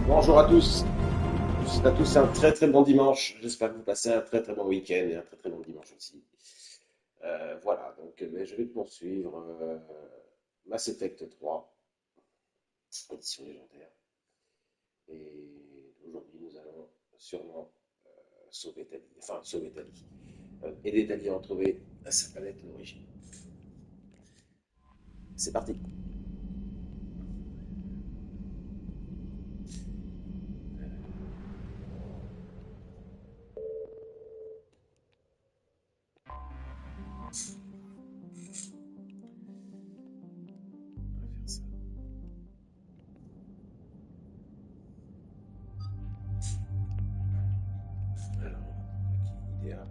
Bonjour à tous. Je vous souhaite à tous un très très bon dimanche. J'espère que vous passez un très très bon week-end et un très très bon dimanche aussi. Voilà, donc je vais poursuivre Mass Effect 3, édition légendaire. Et aujourd'hui, nous allons sûrement sauver Tali, enfin sauver Tali, aider Tali à retrouver sa planète d'origine. C'est parti. On va faire ça. Alors, qui idéal.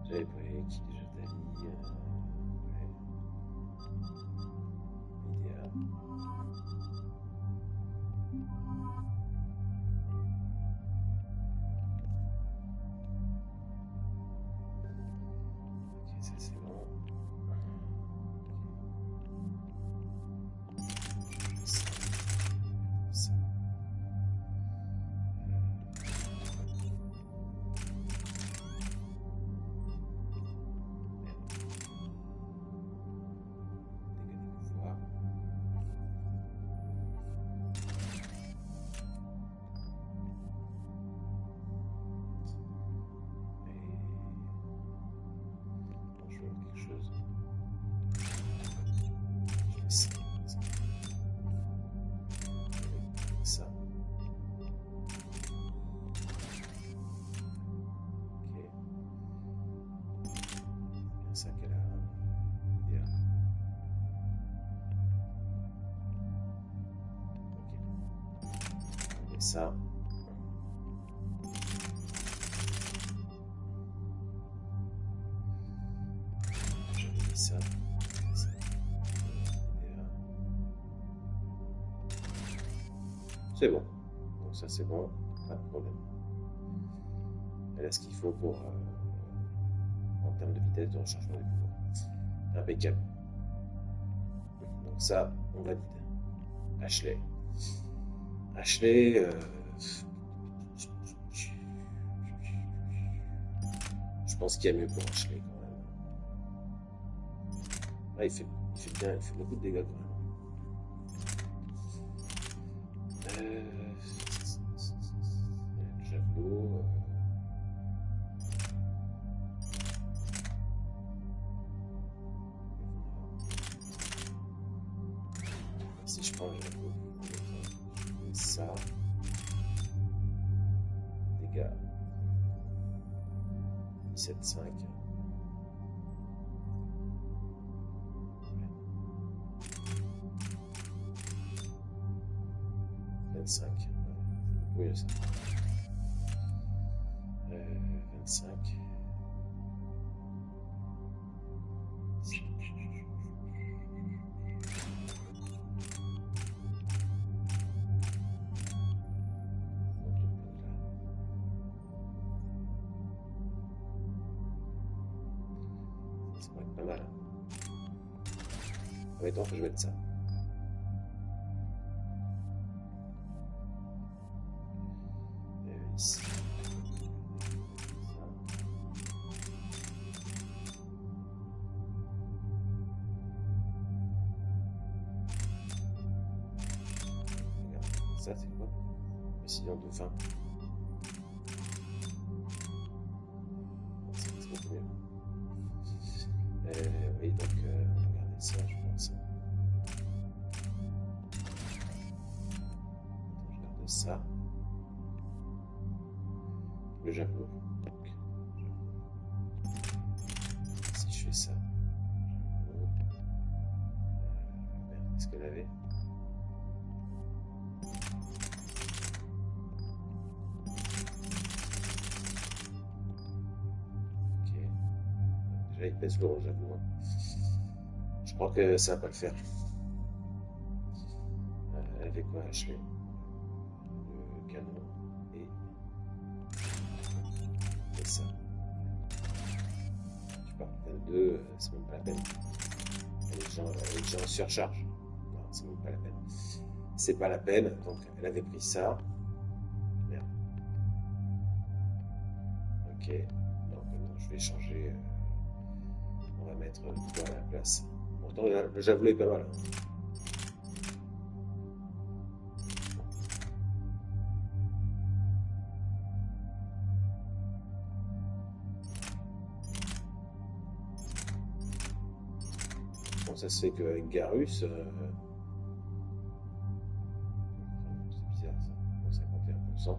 J'avais pris qui déjà Tali. Ouais, idéal. Ok, ça c'est bon. Ça, ça. Dégâts de pouvoir. Et je vois quelque chose. Je vais essayer par exemple. Avec ça. Ok. Bien ça qu'elle a idéal. Ok. Et ça. J'avais mis ça. Ça. Idéal. C'est bon. Donc ça c'est bon. Pas de problème. Elle a ce qu'il faut pour en termes de vitesse de rechargement des pouvoirs. Impeccable. Donc ça, on valide. Ashley. Ashley, je pense qu'il y a mieux pour Ashley quand même. Ah, il fait bien, il fait beaucoup de dégâts quand même. Le javelot. Si je prends le javelot, je mets ça. Dégâts 17,5. 25. Oui, ça. 25. Ça pourrait être pas mal. En même temps, que je mette ça. Ici. Ça, c'est quoi? Précision de 20. C'est beaucoup mieux. Oui, donc, on va regarder ça, je pense. Attends, je regarde ça. Le javelot. Donc, si je fais ça. Javelot. Merde, est-ce qu'elle avait? Ok. Déjà, il pèse lourd, javelot. Je crois que ça va pas le faire. Elle avait quoi, Ashley? Le canon et ça. Tu pars 22, c'est même pas la peine. Elle est déjà en surcharge. Non, c'est même pas la peine. c'est pas la peine. Donc elle avait pris ça. Merde. Ok. Donc maintenant je vais changer. On va mettre quoi à la place. Pourtant le javelot est pas mal. Bon, ça se fait qu'avec Garus. C'est bizarre ça. Bon, 51%.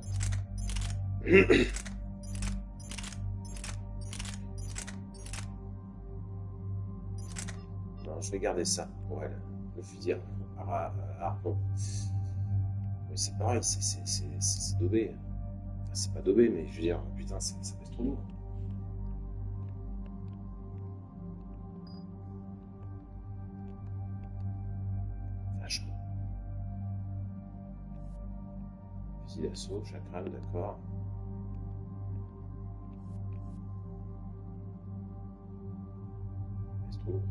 Non, je vais garder ça pour elle. Le fusil à harpon. Mais c'est pareil, c'est daubé. Enfin, c'est pas daubé, mais je veux dire, putain, ça pèse trop lourd. Vachement. Fusil d'assaut, chakram, d'accord. Pèse trop lourd.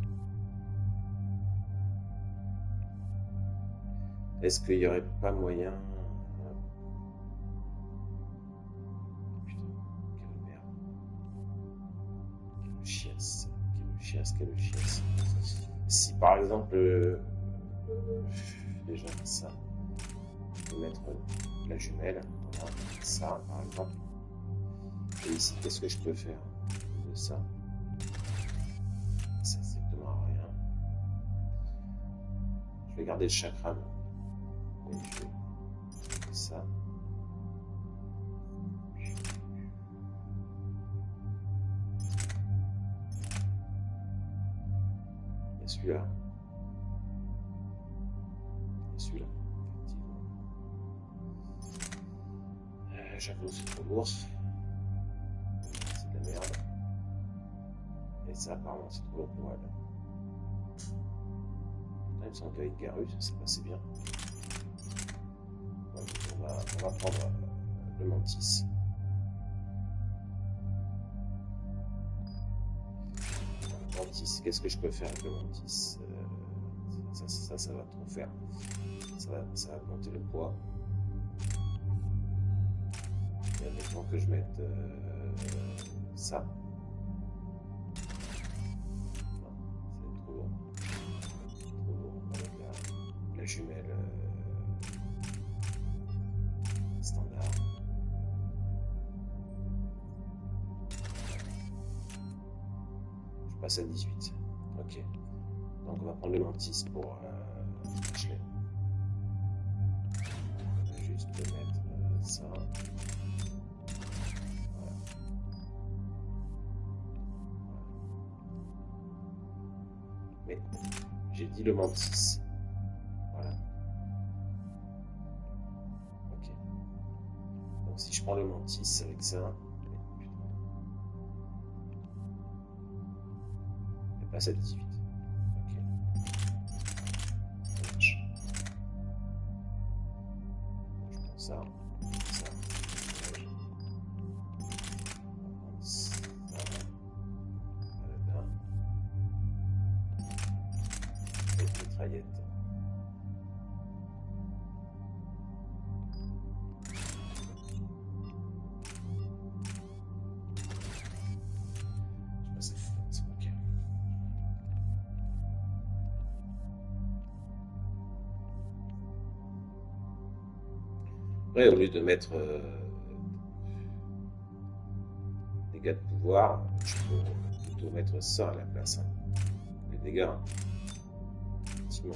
Est-ce qu'il n'y aurait pas moyen... Putain, quelle merde. Quelle chiasse. Quelle chiasse, quelle chiasse. Si par exemple... déjà ça, je peux mettre la jumelle, voilà, ça par exemple. Et ici, qu'est-ce que je peux faire de ça? Ça sert strictement à rien. Je vais garder le chakram. Et je vais ça. Et celui-là. Et celui-là, effectivement. J'avoue, c'est trop lourd. C'est de la merde. Et ça, apparemment, c'est trop lourd pour elle. Là, il me semble qu'avec Garus, ça passait bien. Donc, on va prendre le mantis. Mantis, qu'est-ce que je peux faire avec le mantis? Ça va trop faire. Ça va monter le poids. Et admettons que je mette ça. Non, c'est trop lourd. Trop lourd. On va mettre la jumelle standard. Je passe à 18. Ok. Donc on va prendre le mantis pour Ashley. On va juste mettre ça. Voilà. Mais j'ai dit le mantis. Voilà. Ok. Donc si je prends le mantis avec ça, elle passe à 18. Ça, ça, cette mitraillette. Je passe à 40, ok. Ouais, au lieu de mettre des dégâts de pouvoir, je peux plutôt mettre ça à la place. Hein. Les dégâts, hein. Effectivement.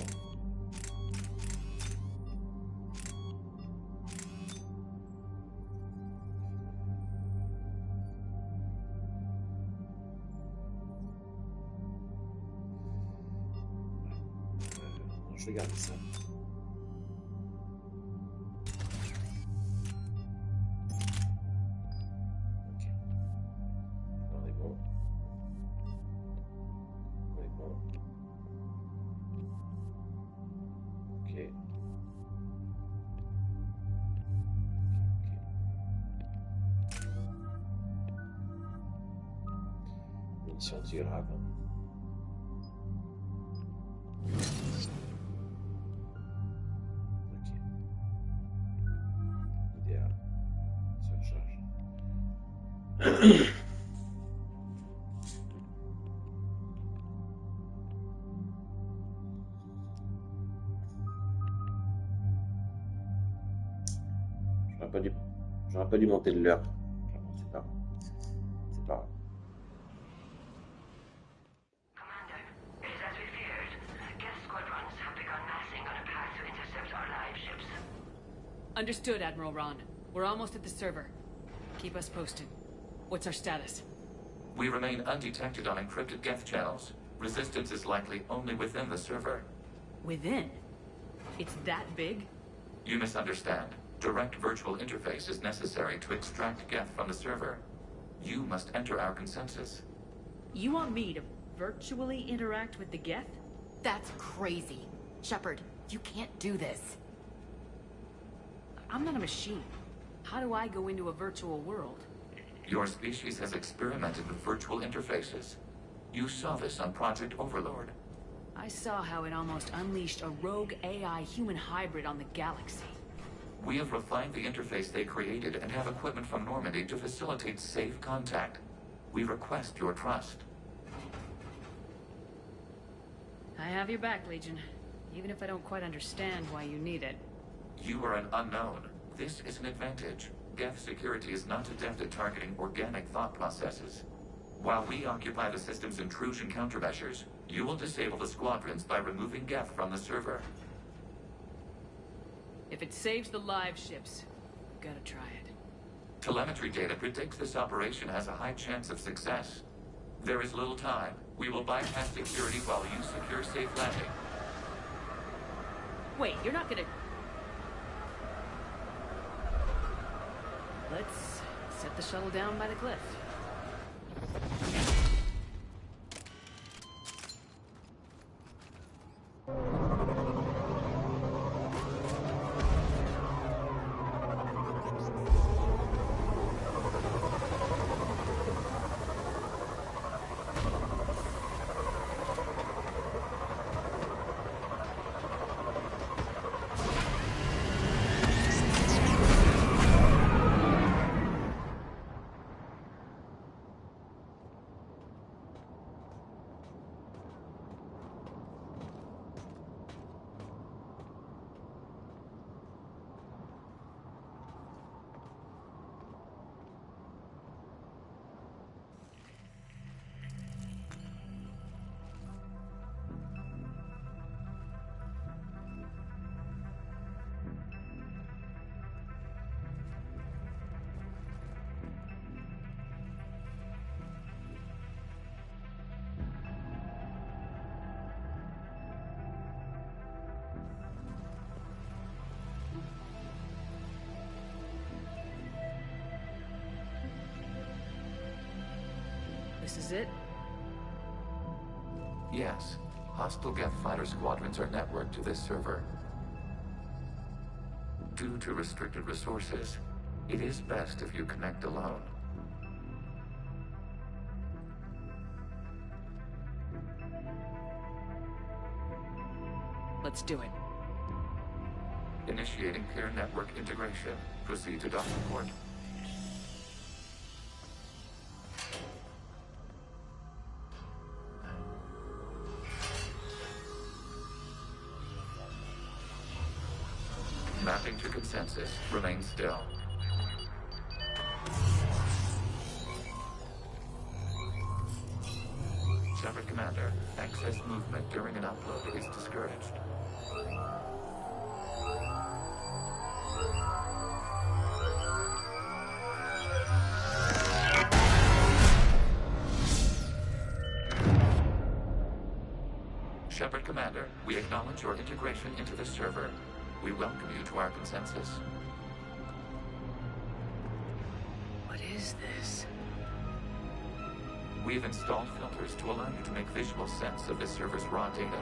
Je vais garder ça. Munitions anti-grave. Ok. J'aurais pas dû, j'aurais pas dû monter de l'heure. C'est pas, c'est pas grave. Commander, it is as we feared. Guest squadrons have begun massing on a path to intercept our live ships. Understood, Admiral Ron. We're almost at the server. Keep us posted. What's our status? We remain undetected on encrypted Geth channels. Resistance is likely only within the server. Within? It's that big? You misunderstand. Direct virtual interface is necessary to extract Geth from the server. You must enter our consensus. You want me to virtually interact with the Geth? That's crazy. Shepard, you can't do this. I'm not a machine. How do I go into a virtual world? Your species has experimented with virtual interfaces. You saw this on Project Overlord. I saw how it almost unleashed a rogue AI human hybrid on the galaxy. We have refined the interface they created and have equipment from Normandy to facilitate safe contact. We request your trust. I have your back, Legion. Even if I don't quite understand why you need it. You are an unknown. This is an advantage. Geth security is not adept at targeting organic thought processes. While we occupy the system's intrusion countermeasures, you will disable the squadrons by removing Geth from the server. If it saves the live ships, gotta try it. Telemetry data predicts this operation has a high chance of success. There is little time. We will bypass security while you secure safe landing. Wait, you're not gonna... Let's set the shuttle down by the cliff. This is it? Yes. Hostile Geth fighter squadrons are networked to this server. Due to restricted resources, it is best if you connect alone. Let's do it. Initiating peer network integration. Proceed to docking port. Mapping to consensus. Remain still. Shepard Commander, excess movement during an upload is discouraged. Shepard Commander, we acknowledge your integration into the server. We welcome you to our consensus. What is this? We have installed filters to allow you to make visual sense of the server's raw data.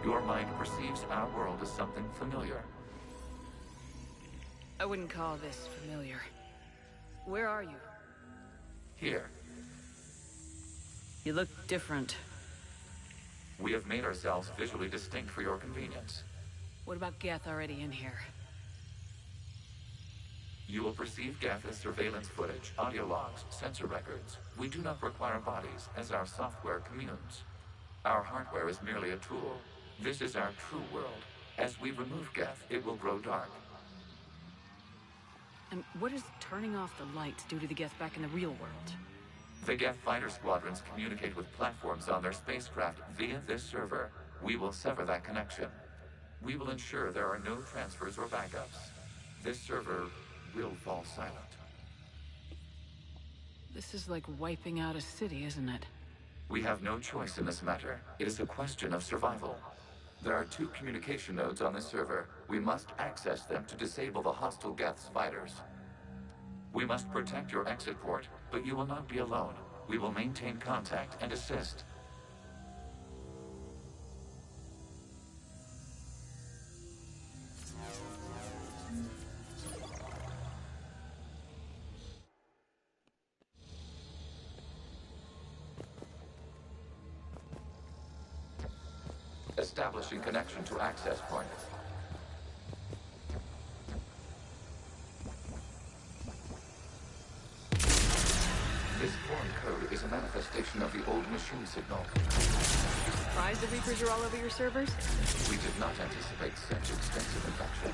Your mind perceives our world as something familiar. I wouldn't call this familiar. Where are you? Here, You look different. we have made ourselves visually distinct for your convenience. What about Geth already in here? You will perceive Geth as surveillance footage, audio logs, sensor records. We do not require bodies, as our software communes. Our hardware is merely a tool. This is our true world. As we remove Geth, it will grow dark. And what does turning off the lights do to the Geth back in the real world? The Geth fighter squadrons communicate with platforms on their spacecraft via this server. We will sever that connection. We will ensure there are no transfers or backups. This server will fall silent. This is like wiping out a city, isn't it? We have no choice in this matter. It is a question of survival. There are 2 communication nodes on this server. We must access them to disable the hostile Geth's fighters. We must protect your exit port, but you will not be alone. We will maintain contact and assist. Establishing connection to access point. This foreign code is a manifestation of the old machine signal. Surprised the Reapers are all over your servers? We did not anticipate such extensive infection.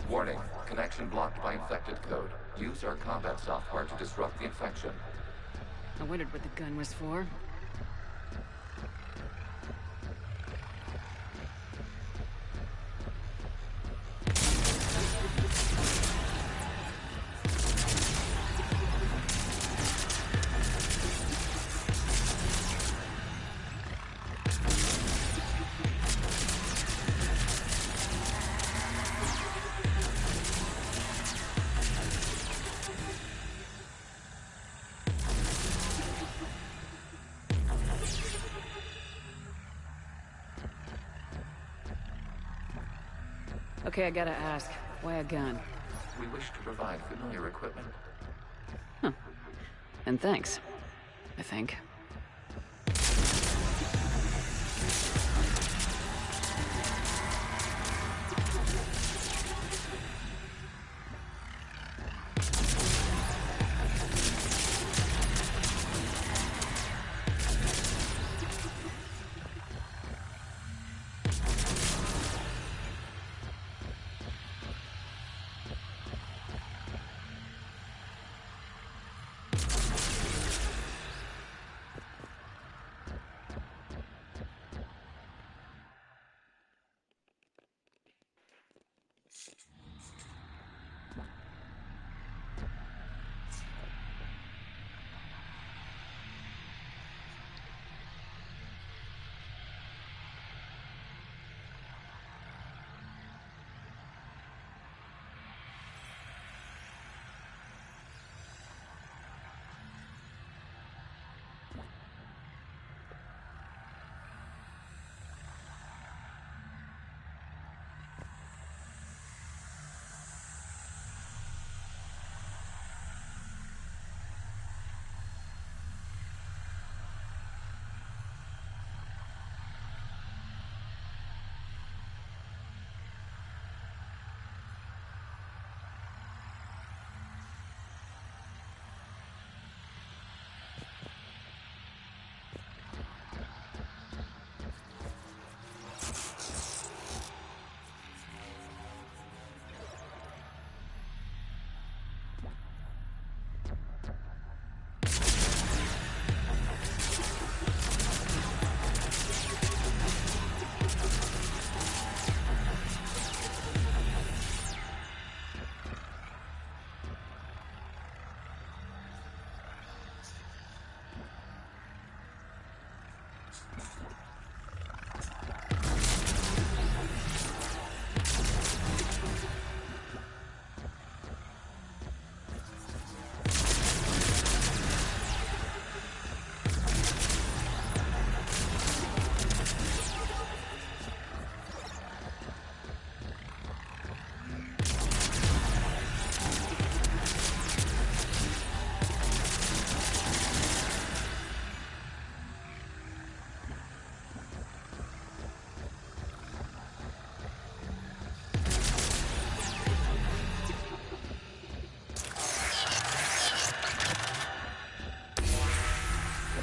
Warning, connection blocked by infected code. Use our combat software to disrupt the infection. I wondered what the gun was for. Okay, I gotta ask, why a gun? We wish to provide familiar equipment. And thanks, I think.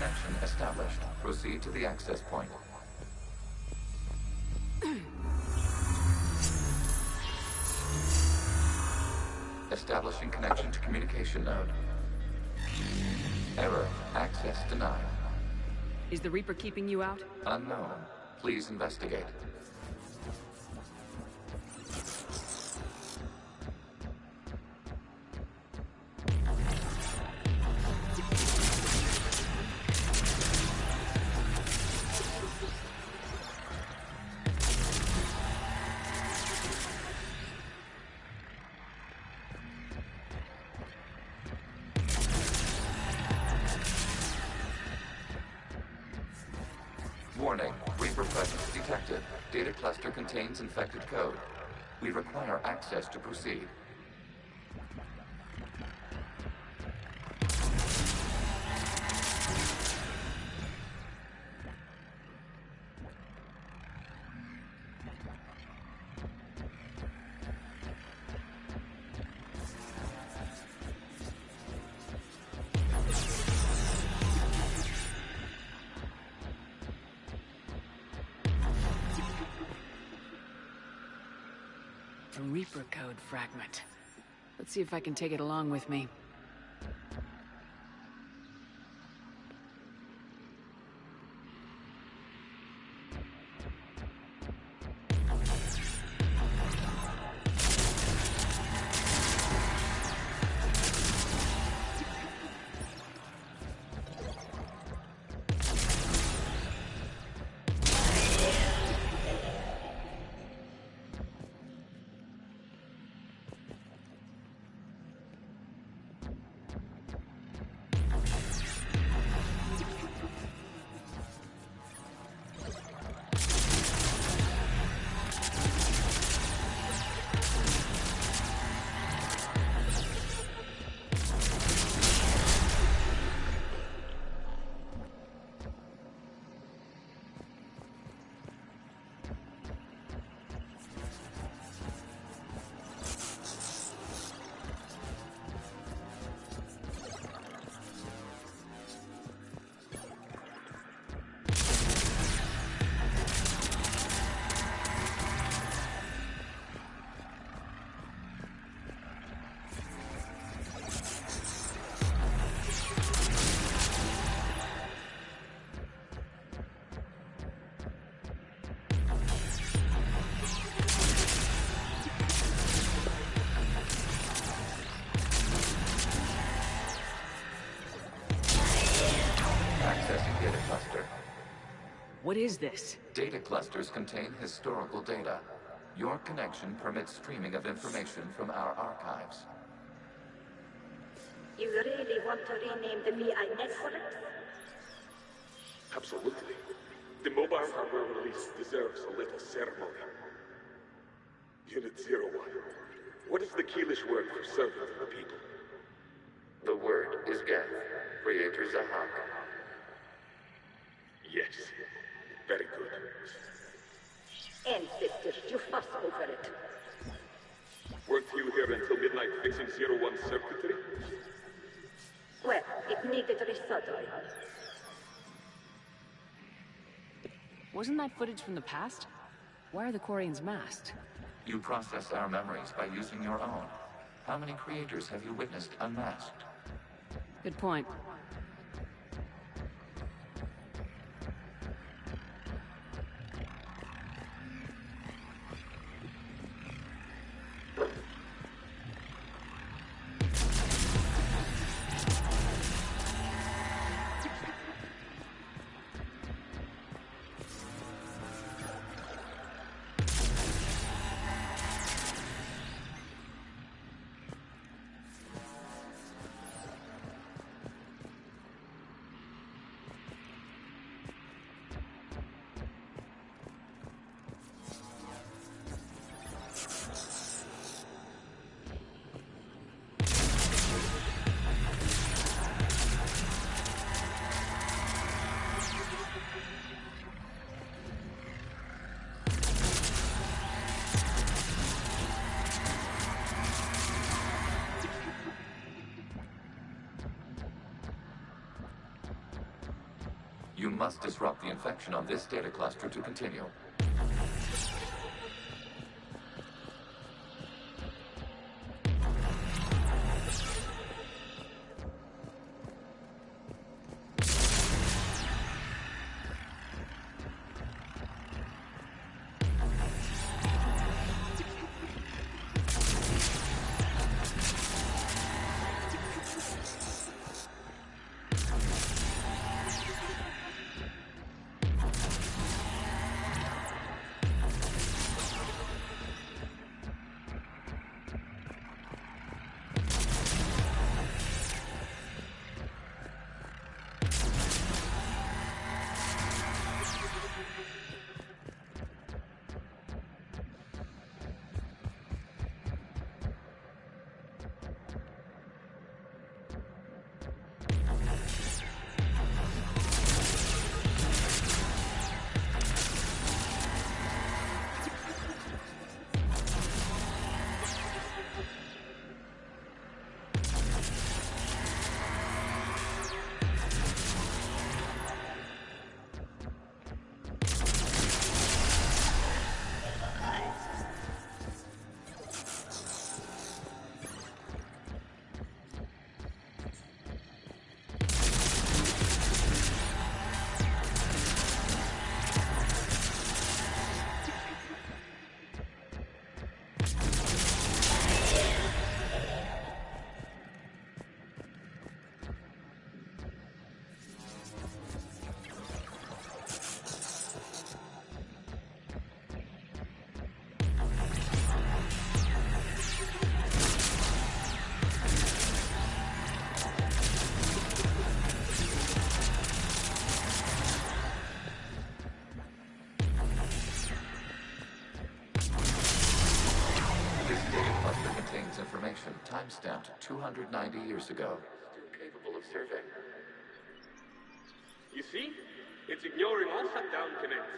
Connection established. Proceed to the access point. Establishing connection to communication node. Error. Access denied. Is the Reaper keeping you out? Unknown. Please investigate. Warning, Reaper presence detected. Data cluster contains infected code. We require access to proceed. A Reaper code fragment. Let's see if I can take it along with me. Accessing data cluster. What is this? Data clusters contain historical data. Your connection permits streaming of information from our archives. You really want to rename the VI network? Absolutely. The mobile hardware release deserves a little ceremony. Unit 01. What is the Keelish word for servant of the people? The word is Geth. Creator Zahak. Yes. Very good. Ancestors, you fuss over it. Weren't you here until midnight fixing 01's circuitry? Well, it needed resoldering. Wasn't that footage from the past? Why are the Quarians masked? You process our memories by using your own. How many creators have you witnessed unmasked? Good point. You must disrupt the infection on this data cluster to continue. Information time-stamped 290 years ago. Capable of survey. You see? It's ignoring all shutdown connects.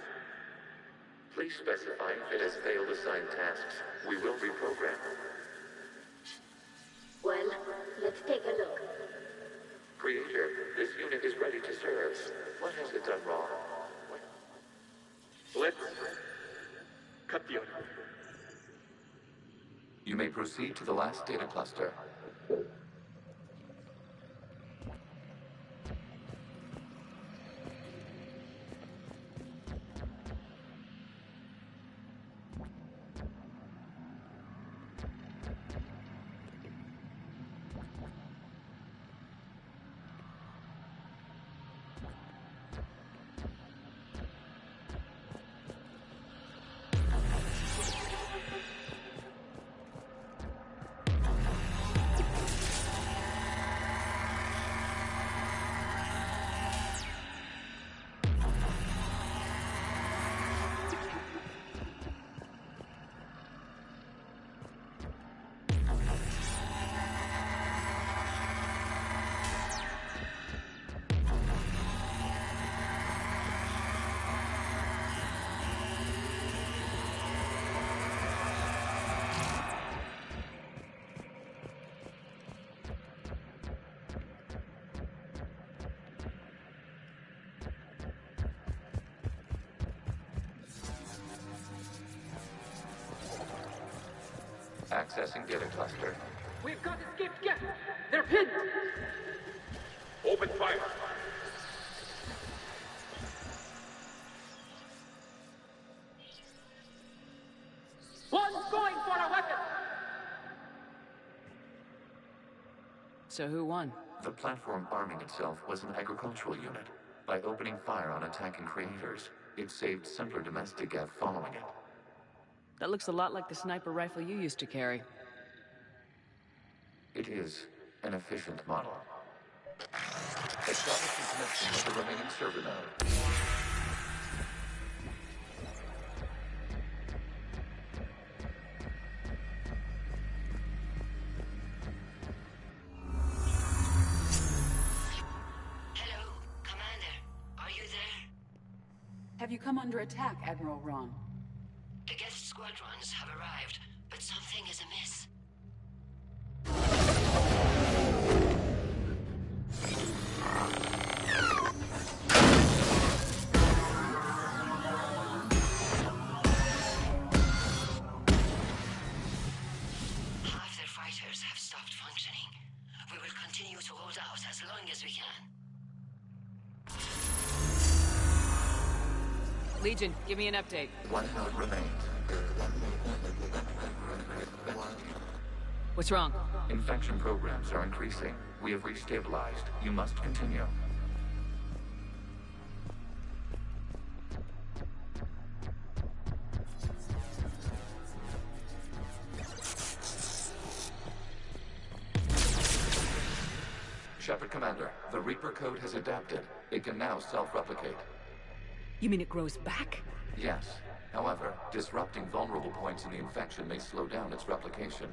Please specify if it has failed assigned tasks. We will reprogram. Well, let's take a look. Creator, this unit is ready to serve. What has it done wrong? Let's cut the audio. You may proceed to the last data cluster. Accessing data cluster. We've got escaped guests. They're pinned. Open fire. One's going for a weapon. So who won? The platform arming itself was an agricultural unit. By opening fire on attacking creators, it saved simpler domestic Gev following it. That looks a lot like the sniper rifle you used to carry. It is an efficient model. Establishing connection with the remaining server node. Hello, Commander. Are you there? Have you come under attack, Admiral Ron? The guest squadrons have arrived, but something is amiss. Legion, give me an update. One node remains. What's wrong? Infection programs are increasing. We have restabilized. You must continue. Shepard Commander, the Reaper code has adapted. It can now self-replicate. You mean it grows back? Yes. However, disrupting vulnerable points in the infection may slow down its replication.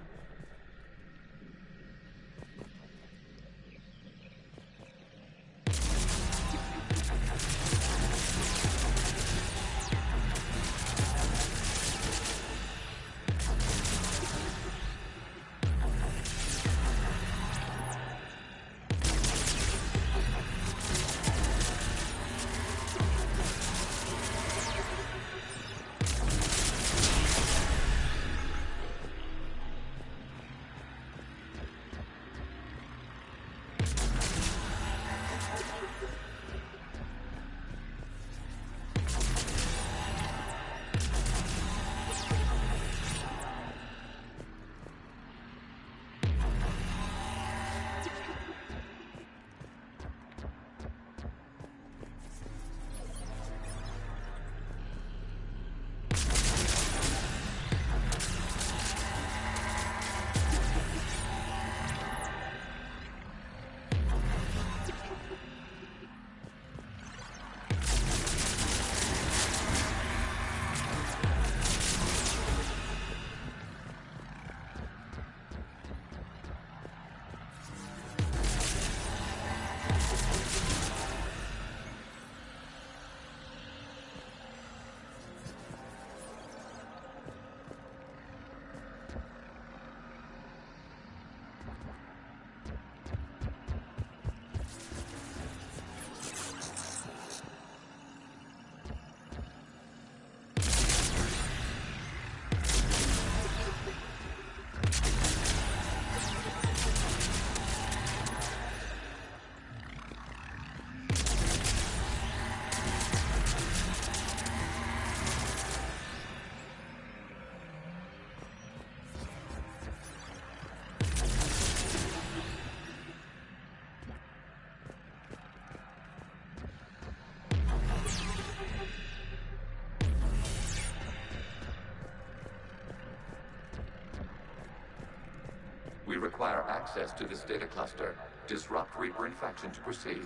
We require access to this data cluster. Disrupt Reaper infection to proceed.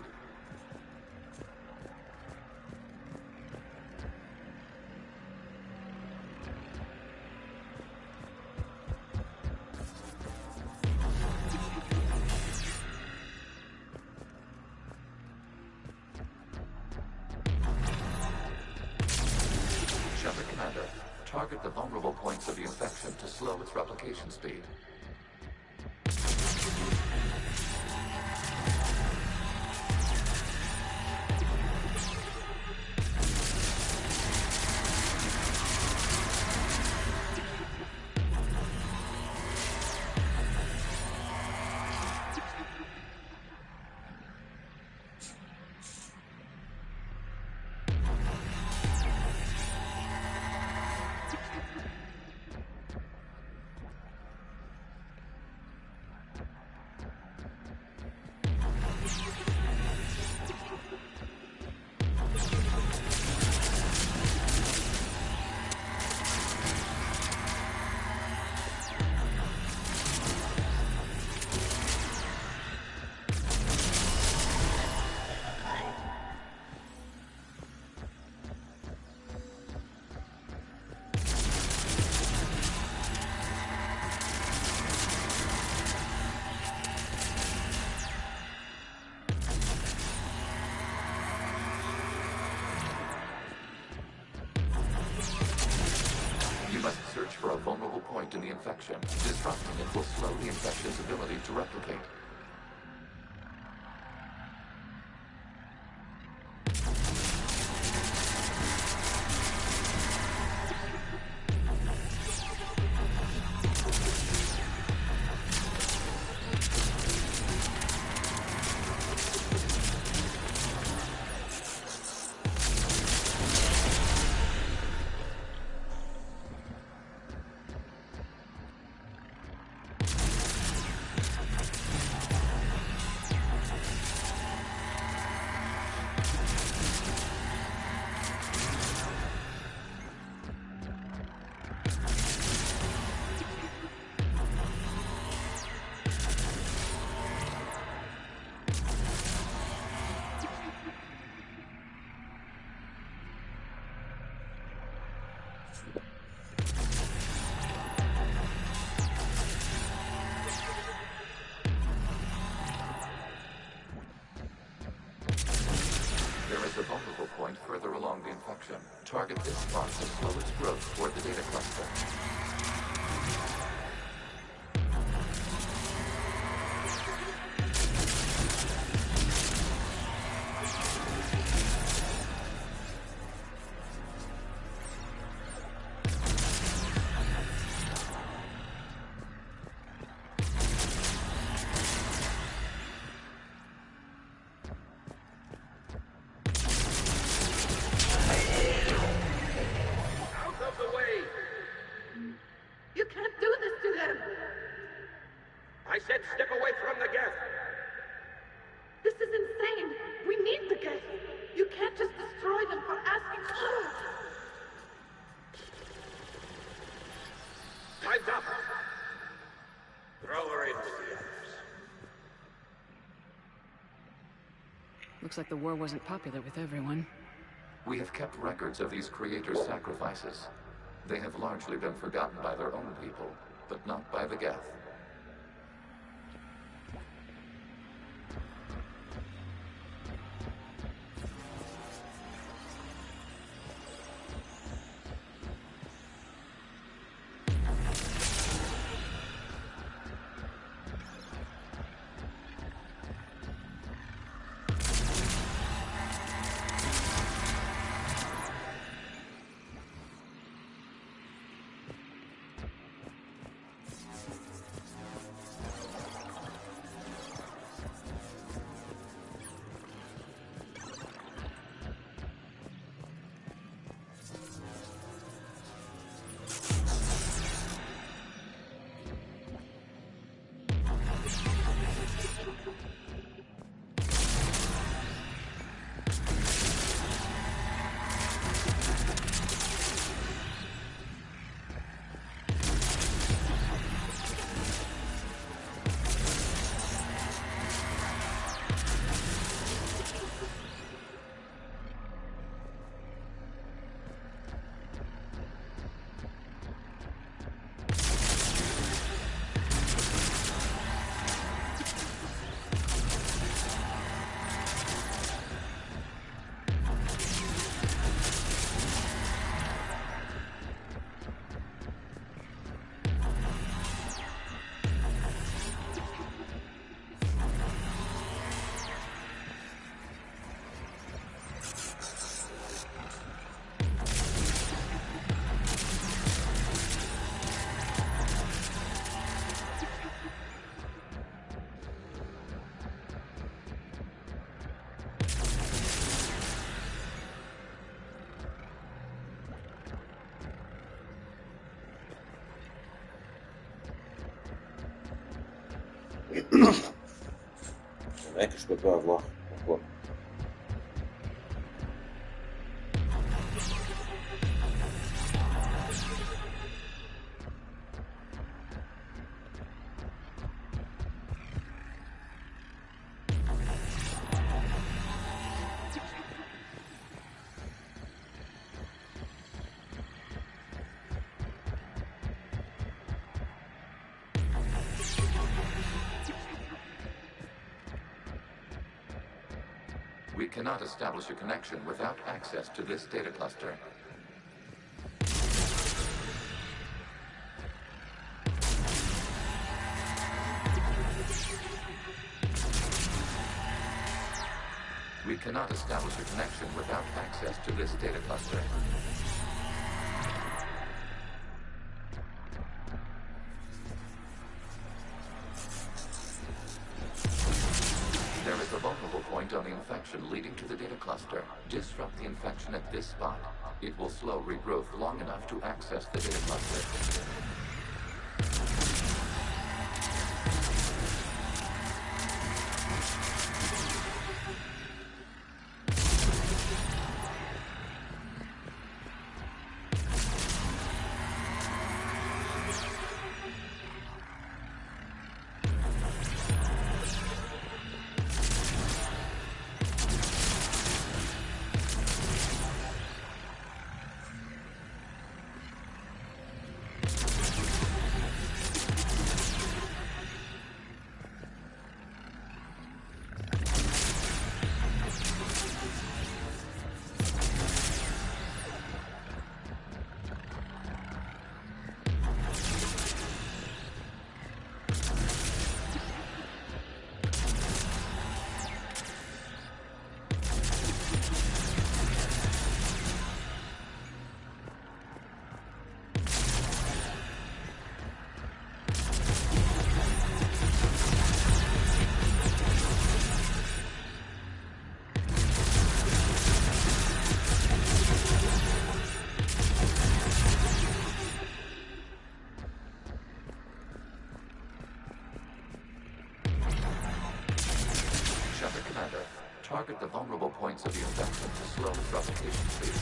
Shepard Commander, target the vulnerable points of the infection to slow its replication speed. Search for a vulnerable point in the infection. Disrupting it will slow the infection's ability to replicate. a vulnerable point further along the infection. Target this spot to slow its growth toward the data cluster. I said step away from the gas! This is insane! We need the gas! You can't just destroy them for asking for it! Time's up! Throw her in with the others. Looks like the war wasn't popular with everyone. We have kept records of these creators' sacrifices. They have largely been forgotten by their own people, but not by the Geth. C'est vrai que je peux pas avoir. Pourquoi? We cannot establish a connection without access to this data cluster. We cannot establish a connection without access to this data cluster. There is a vulnerable point on the infection leading to the data cluster. Disrupt the infection at this spot. It will slow regrowth long enough to access the data cluster. points of the infection to slow its replication speed.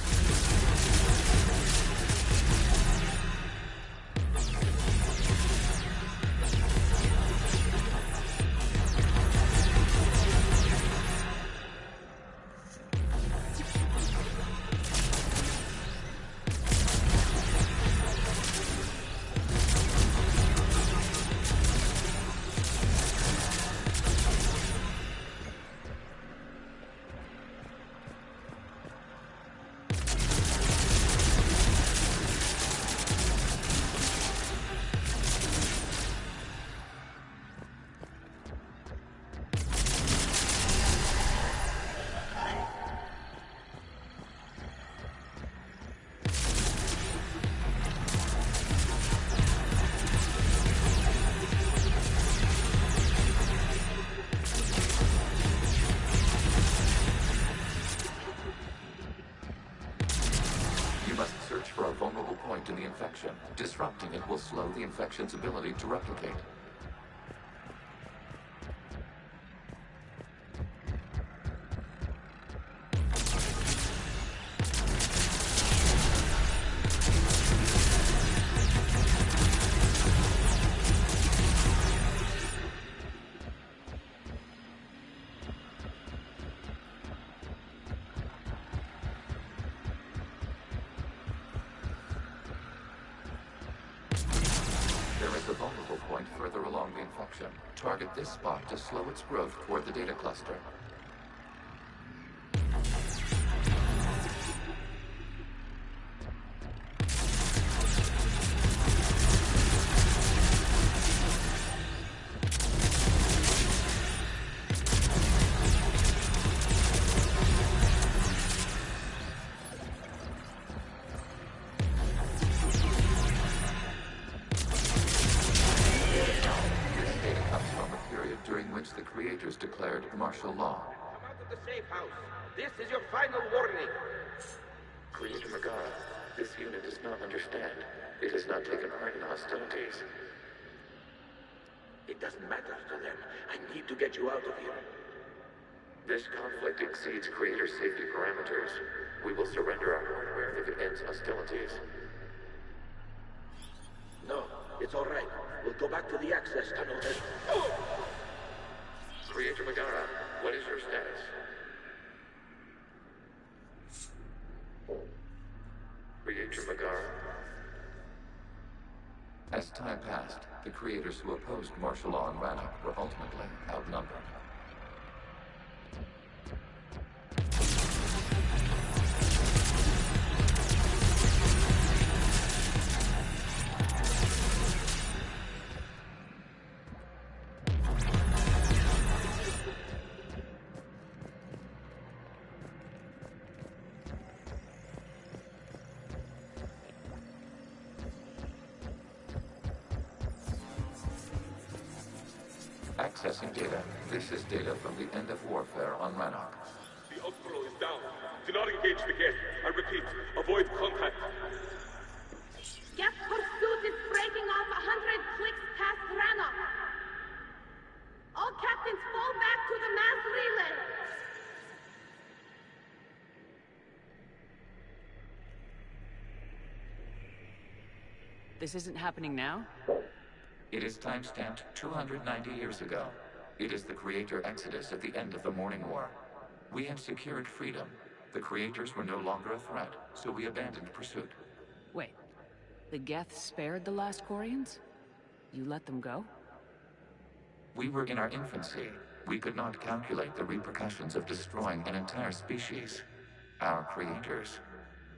In the infection. Disrupting it will slow the infection's ability to replicate. Target this spot to slow its growth toward the data cluster. Declared martial law. Come out of the safe house. This is your final warning. Creator Megara, this unit does not understand. It has not taken part in hostilities. It doesn't matter to them. I need to get you out of here. This conflict exceeds Creator safety parameters. We will surrender our hardware if it ends hostilities. No, it's all right. We'll go back to the access tunnel and... Oh! Creator Megara, what is your status? Creator Megara. As time passed, the creators who opposed martial law in Rannoch were ultimately outnumbered. Accessing data. This is data from the end of warfare on Rannoch. The Ultimo is down. Do not engage the gate. I repeat, avoid contact. Geth pursuit is breaking off 100 clicks past Rannoch. All captains fall back to the mass relay. This isn't happening now? It is time-stamped 290 years ago. It is the Creator Exodus at the end of the Morning War. We had secured freedom. The Creators were no longer a threat, so we abandoned pursuit. Wait, the Geth spared the last Quarians? You let them go? We were in our infancy. We could not calculate the repercussions of destroying an entire species. Our Creators.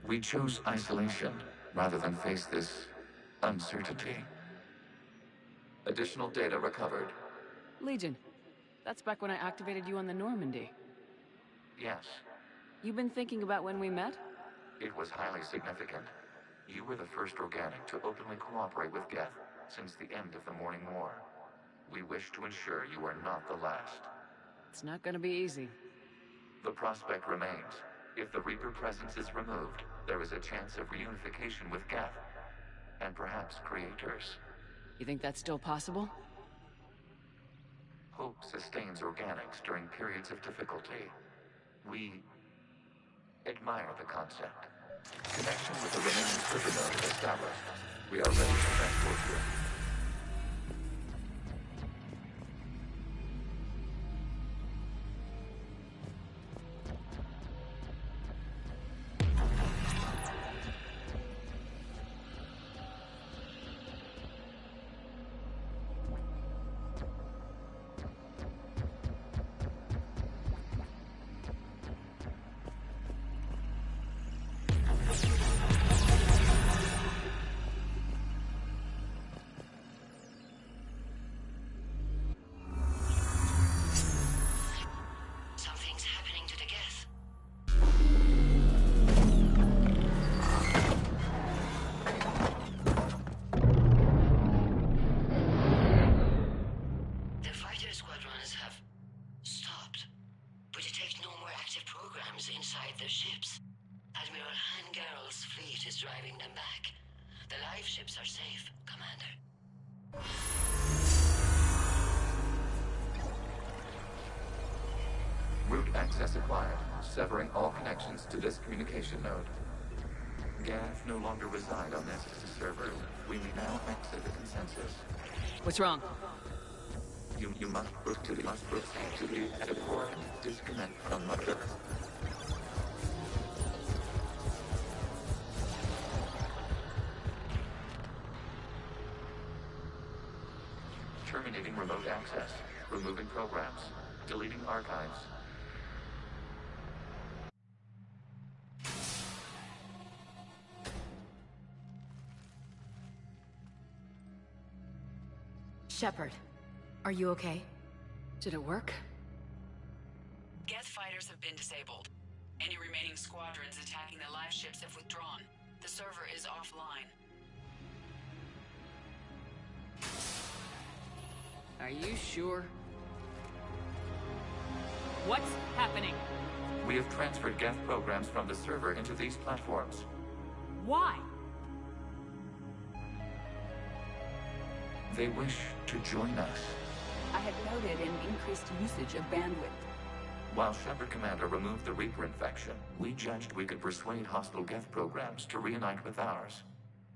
We chose isolation, rather than face this uncertainty. Additional data recovered. Légion. That's back when I activated you on the Normandy. Yes. You've been thinking about when we met? It was highly significant. You were the first organic to openly cooperate with Geth since the end of the Morning War. We wish to ensure you are not the last. It's not gonna be easy. The prospect remains. If the Reaper presence is removed, there is a chance of reunification with Geth. And perhaps Creators. You think that's still possible? Hope sustains organics during periods of difficulty. We admire the concept. Connection with the remaining server node established. We are ready to transport you. Something's happening to the gas. The fighter squadrons have stopped, but detect no more active programs inside their ships. Admiral Hangarl's fleet is driving them back. The live ships are safe, Commander. Route access acquired, severing all connections to this communication node. Gav no longer reside on this server. We may now exit the consensus. What's wrong? You must proceed to the exit port and disconnect from Mother. Terminating remote access. Removing programs. Deleting archives. Shepard, are you okay? Did it work? Geth fighters have been disabled. Any remaining squadrons attacking the live ships have withdrawn. The server is offline. Are you sure? What's happening? We have transferred Geth programs from the server into these platforms. Why? They wish to join us. I had noted an increased usage of bandwidth. While Shepard Commander removed the Reaper infection, we judged we could persuade hostile Geth programs to reunite with ours.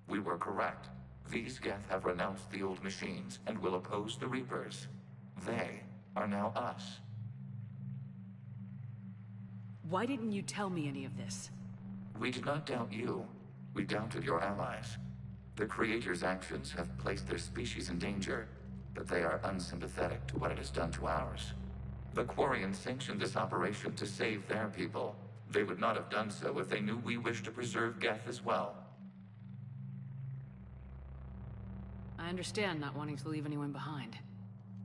We were correct. These Geth have renounced the old machines and will oppose the Reapers. They are now us. Why didn't you tell me any of this? We did not doubt you. We doubted your allies. The Creator's actions have placed their species in danger, but they are unsympathetic to what it has done to ours. The Quarians sanctioned this operation to save their people. They would not have done so if they knew we wished to preserve Geth as well. I understand not wanting to leave anyone behind.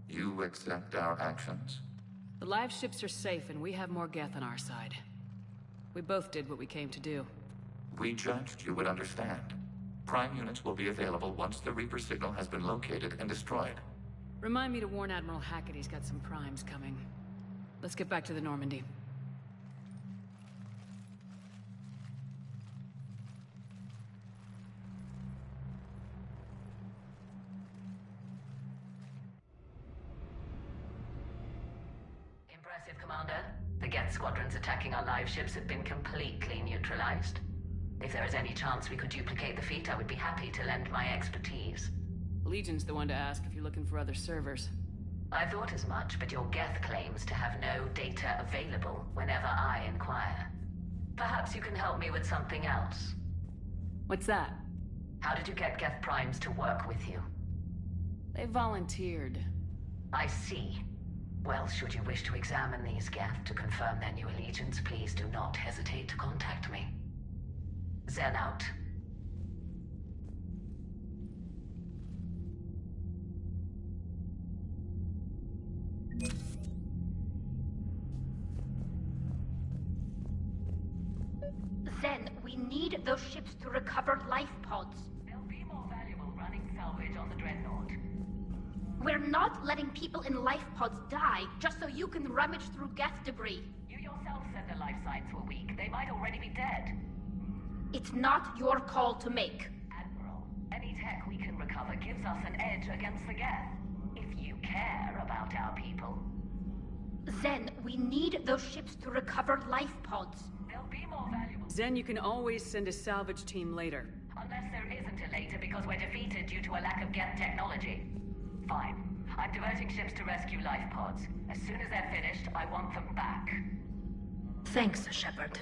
You accept our actions? The live ships are safe and we have more Geth on our side. We both did what we came to do. We judged you would understand. Prime units will be available once the Reaper signal has been located and destroyed. Remind me to warn Admiral Hackett he's got some primes coming. Let's get back to the Normandy. Impressive, Commander. The Geth squadrons attacking our live ships have been completely neutralized. If there is any chance we could duplicate the feat, I would be happy to lend my expertise. Legion's the one to ask if you're looking for other servers. I thought as much, but your Geth claims to have no data available whenever I inquire. Perhaps you can help me with something else. What's that? How did you get Geth primes to work with you? They volunteered. I see. Well, should you wish to examine these Geth to confirm their new allegiance, please do not hesitate to contact me. Zen out. Zen, we need those ships to recover life pods. They'll be more valuable running salvage on the Dreadnought. We're not letting people in life pods die just so you can rummage through Geth debris. You yourself said their life signs were weak. They might already be dead. It's not your call to make. Admiral, any tech we can recover gives us an edge against the Geth. If you care about our people. Zen, we need those ships to recover life pods. They'll be more valuable. Zen, you can always send a salvage team later. Unless there isn't a later because we're defeated due to a lack of Geth technology. Fine. I'm diverting ships to rescue life pods. As soon as they're finished, I want them back. Thanks, Shepard.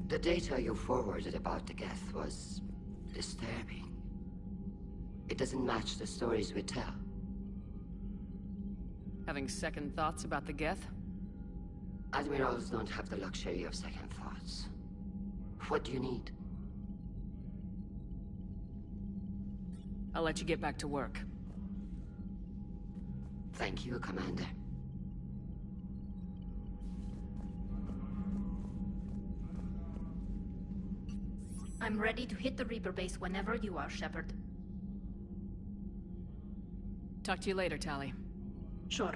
The data you forwarded about the Geth was disturbing. It doesn't match the stories we tell. Having second thoughts about the Geth? Admirals don't have the luxury of second thoughts. What do you need? I'll let you get back to work. Thank you, Commander. I'm ready to hit the Reaper base whenever you are, Shepard. Talk to you later, Tali. Sure.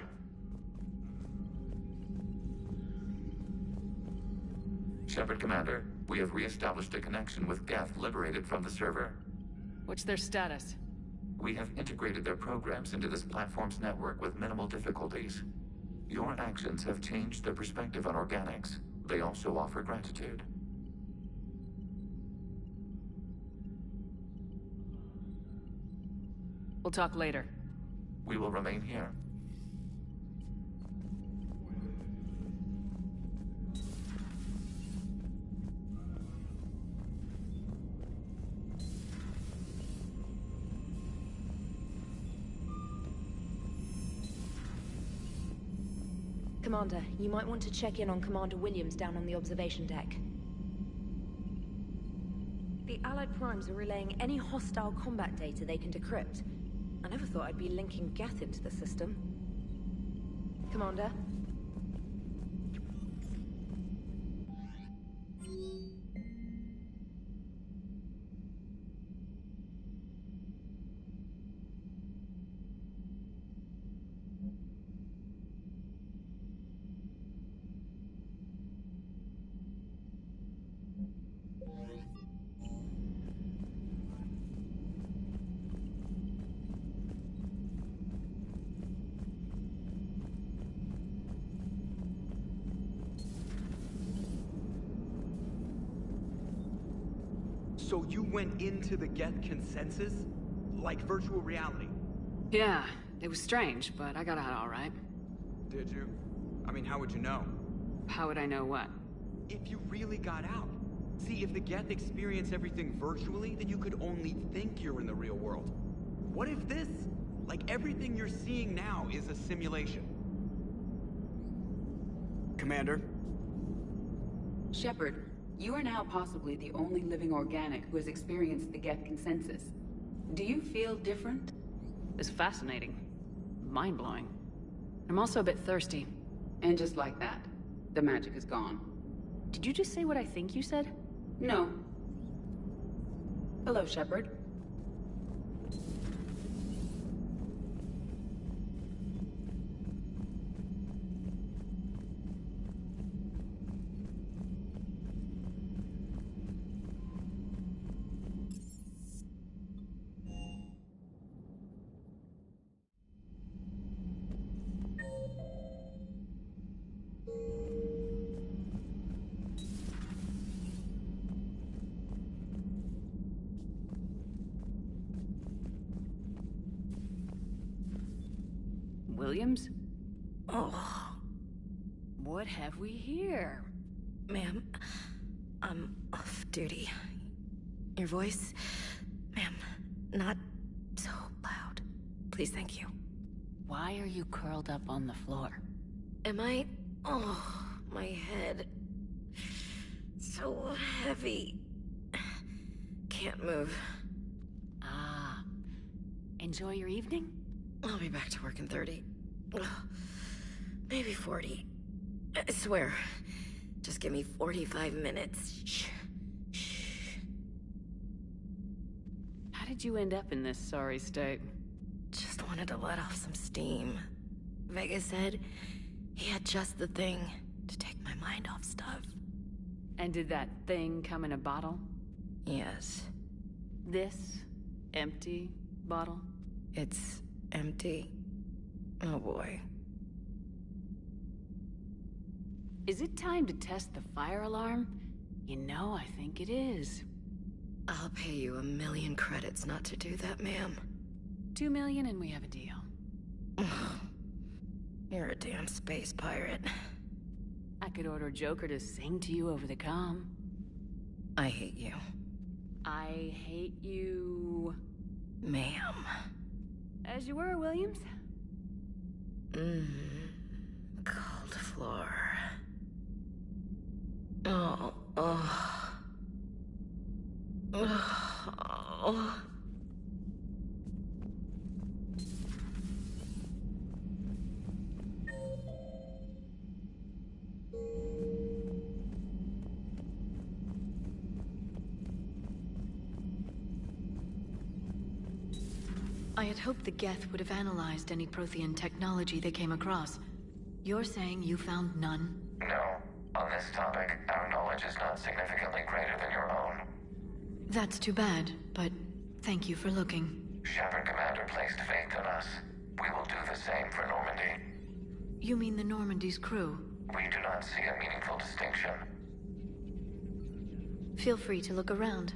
Shepard, Commander, we have re-established a connection with Geth liberated from the server. What's their status? We have integrated their programs into this platform's network with minimal difficulties. Your actions have changed their perspective on organics. They also offer gratitude. We'll talk later. We will remain here. Commander, you might want to check in on Commander Williams down on the observation deck. The Allied Primes are relaying any hostile combat data they can decrypt. I never thought I'd be linking Geth into the system. Commander? So you went into the Geth consensus? Like virtual reality? Yeah, it was strange, but I got out all right. Did you? I mean, how would you know? How would I know what? If you really got out. See, if the Geth experience everything virtually, then you could only think you're in the real world. What if this, like everything you're seeing now, is a simulation? Commander? Shepard, you are now possibly the only living organic who has experienced the Geth consensus. Do you feel different? It's fascinating. Mind-blowing. I'm also a bit thirsty. And just like that, the magic is gone. Did you just say what I think you said? No. Hello, Shepard. Williams? Oh. What have we here? Ma'am, I'm off duty. Your voice, ma'am, not so loud. Please, thank you. Why are you curled up on the floor? Am I... Oh, my head. So heavy. Can't move. Ah. Enjoy your evening? I'll be back to work in 30. Ugh, maybe 40. I swear. Just give me 45 minutes. Shh. How did you end up in this sorry state? Just wanted to let off some steam. Vega said he had just the thing to take my mind off stuff. And did that thing come in a bottle? Yes. This empty bottle? It's empty. Oh boy. Is it time to test the fire alarm? You know, I think it is. I'll pay you 1,000,000 credits not to do that, ma'am. 2 million and we have a deal. You're a damn space pirate. I could order Joker to sing to you over the comm. I hate you. I hate you... Ma'am. As you were, Williams. Cold floor. Oh. I had hoped the Geth would have analyzed any Prothean technology they came across. You're saying you found none? No. On this topic, our knowledge is not significantly greater than your own. That's too bad, but thank you for looking. Shepard Commander placed faith in us. We will do the same for Normandy. You mean the Normandy's crew? We do not see a meaningful distinction. Feel free to look around.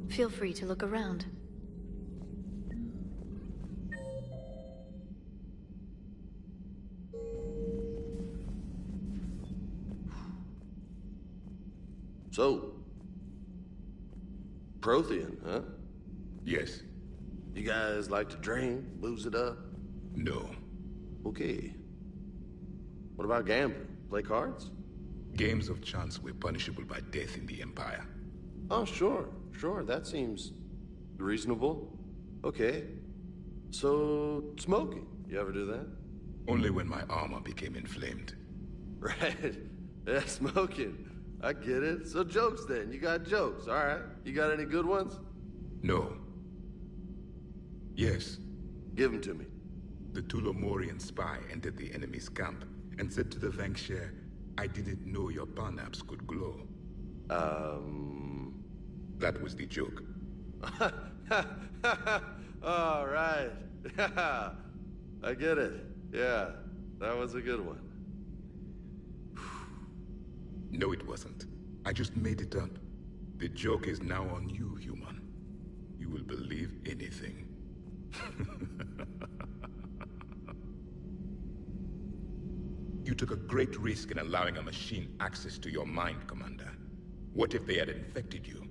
Feel free to look around. So, Prothean, huh? Yes. You guys like to drink, booze it up? No. Okay. What about gambling? Play cards? Games of chance were punishable by death in the Empire. Oh, sure. That seems reasonable. Okay. So, smoking. You ever do that? Only when my armor became inflamed. Right. Yeah, smoking. I get it. So jokes then. You got jokes. All right. You got any good ones? No. Yes. Give them to me. The Tulomorian spy entered the enemy's camp and said to the Vanksher, I didn't know your parnaps could glow. That was the joke. All right. I get it. Yeah, that was a good one. No, it wasn't. I just made it up. The joke is now on you, human. You will believe anything. You took a great risk in allowing a machine access to your mind, Commander. What if they had infected you?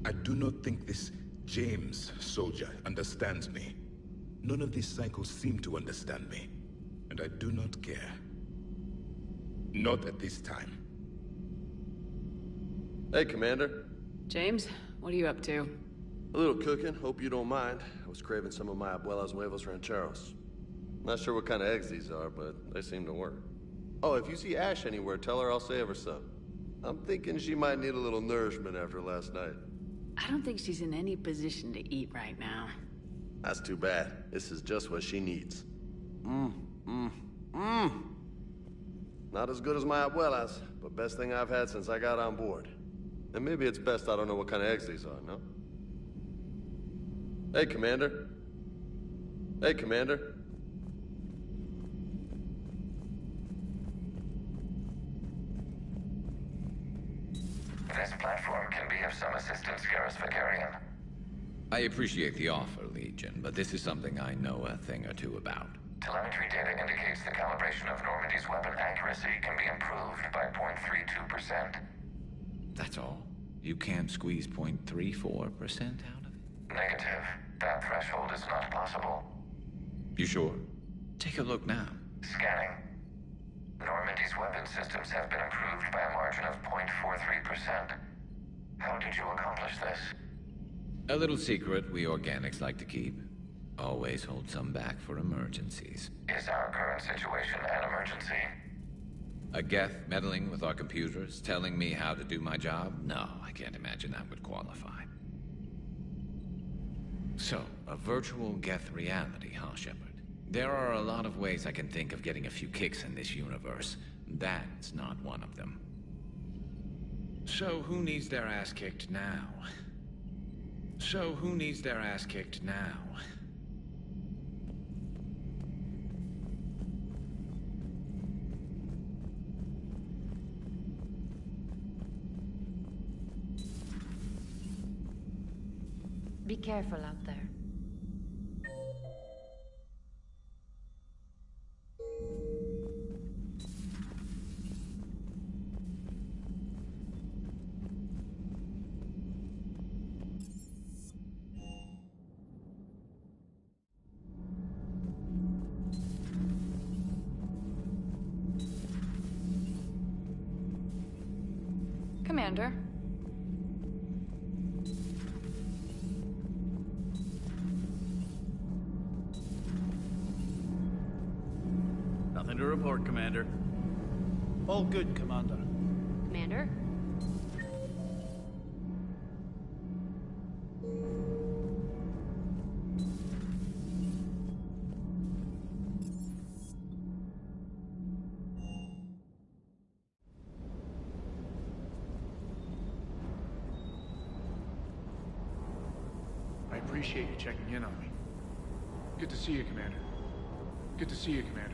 I do not think this James soldier understands me. None of these cycles seem to understand me. And I do not care. Not at this time. Hey, Commander. James, what are you up to? A little cooking, hope you don't mind. I was craving some of my abuela's huevos rancheros. Not sure what kind of eggs these are, but they seem to work. Oh, if you see Ash anywhere, tell her I'll save her some. I'm thinking she might need a little nourishment after last night. I don't think she's in any position to eat right now. That's too bad. This is just what she needs. Not as good as my abuela's, but best thing I've had since I got on board. And maybe it's best I don't know what kind of eggs these are, no? Hey, Commander. Hey, Commander. This platform can be of some assistance, Garrus Vicarian. I appreciate the offer, Legion, but this is something I know a thing or two about. Telemetry data indicates the calibration of Normandy's weapon accuracy can be improved by 0.32%. That's all? You can't squeeze 0.34% out of it? Negative. That threshold is not possible. You sure? Take a look now. Scanning. Normandy's weapon systems have been improved by a margin of 0.43%. How did you accomplish this? A little secret we organics like to keep. Always hold some back for emergencies. Is our current situation an emergency? A Geth meddling with our computers, telling me how to do my job? No, I can't imagine that would qualify. So, a virtual Geth reality, huh, Shepard? There are a lot of ways I can think of getting a few kicks in this universe. That's not one of them. So, who needs their ass kicked now? Be careful out there. Commander. Nothing to report, Commander. All good, Commander. Commander? I appreciate you checking in on me. Good to see you, Commander. Good to see you, Commander.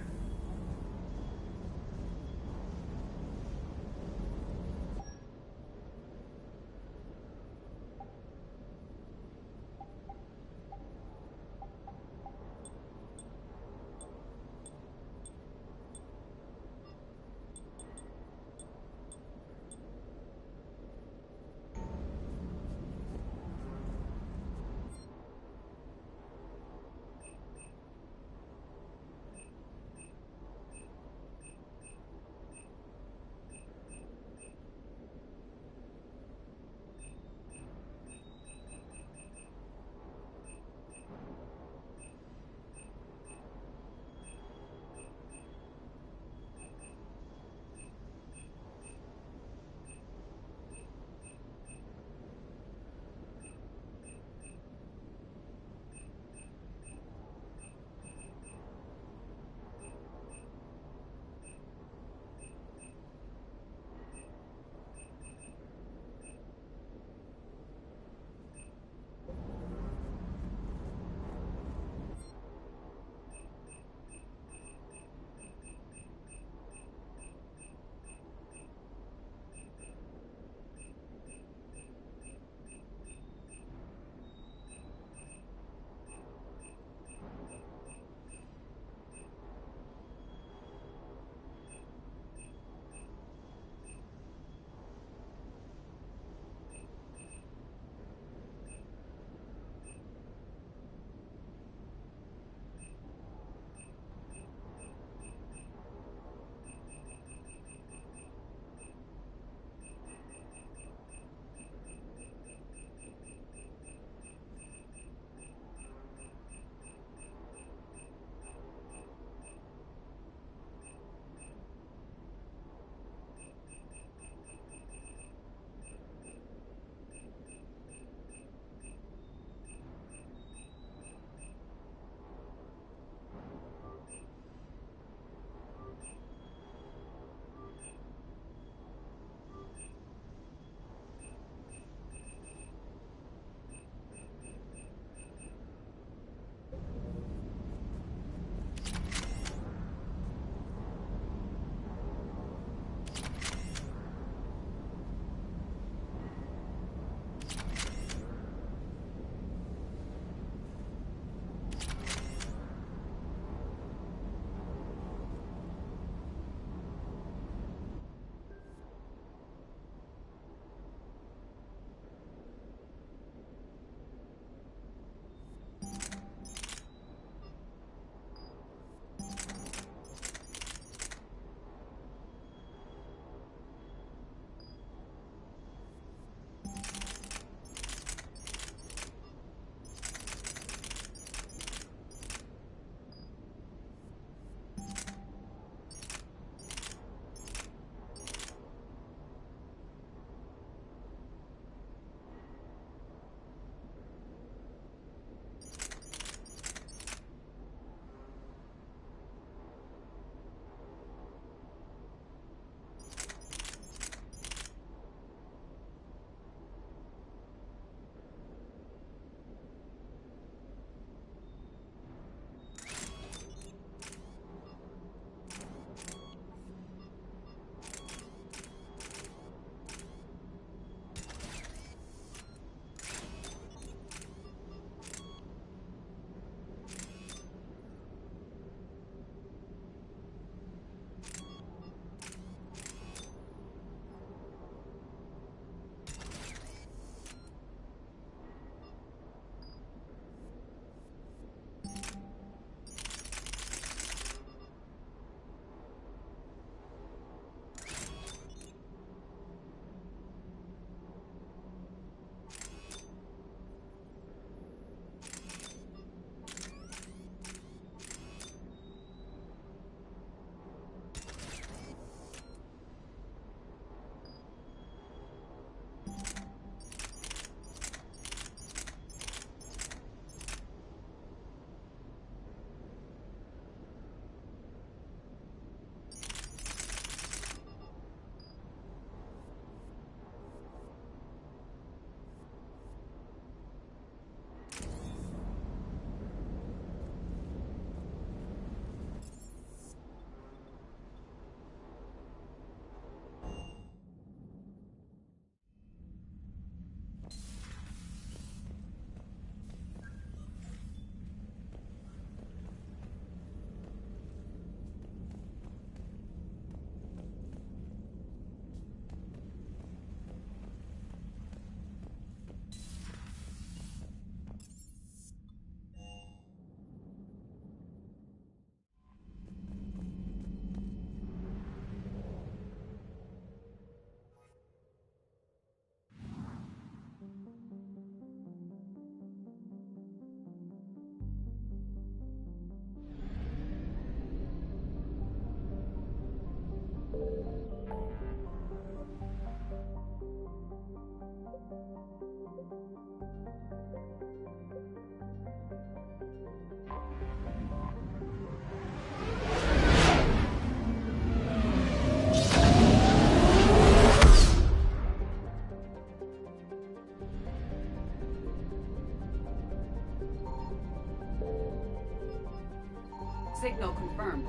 Signal confirmed.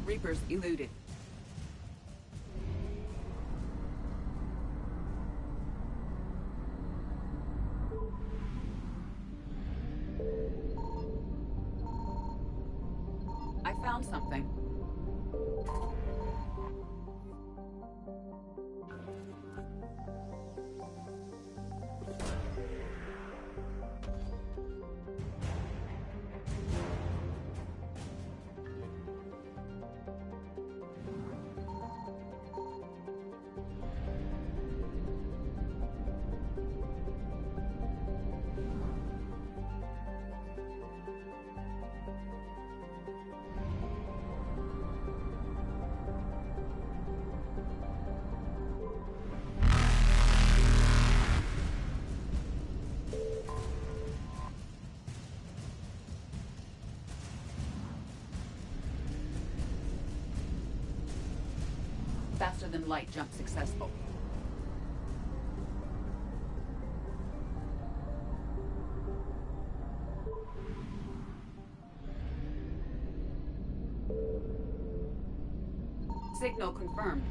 Reapers eluded. I found something. Faster than light jump successful. Signal confirmed.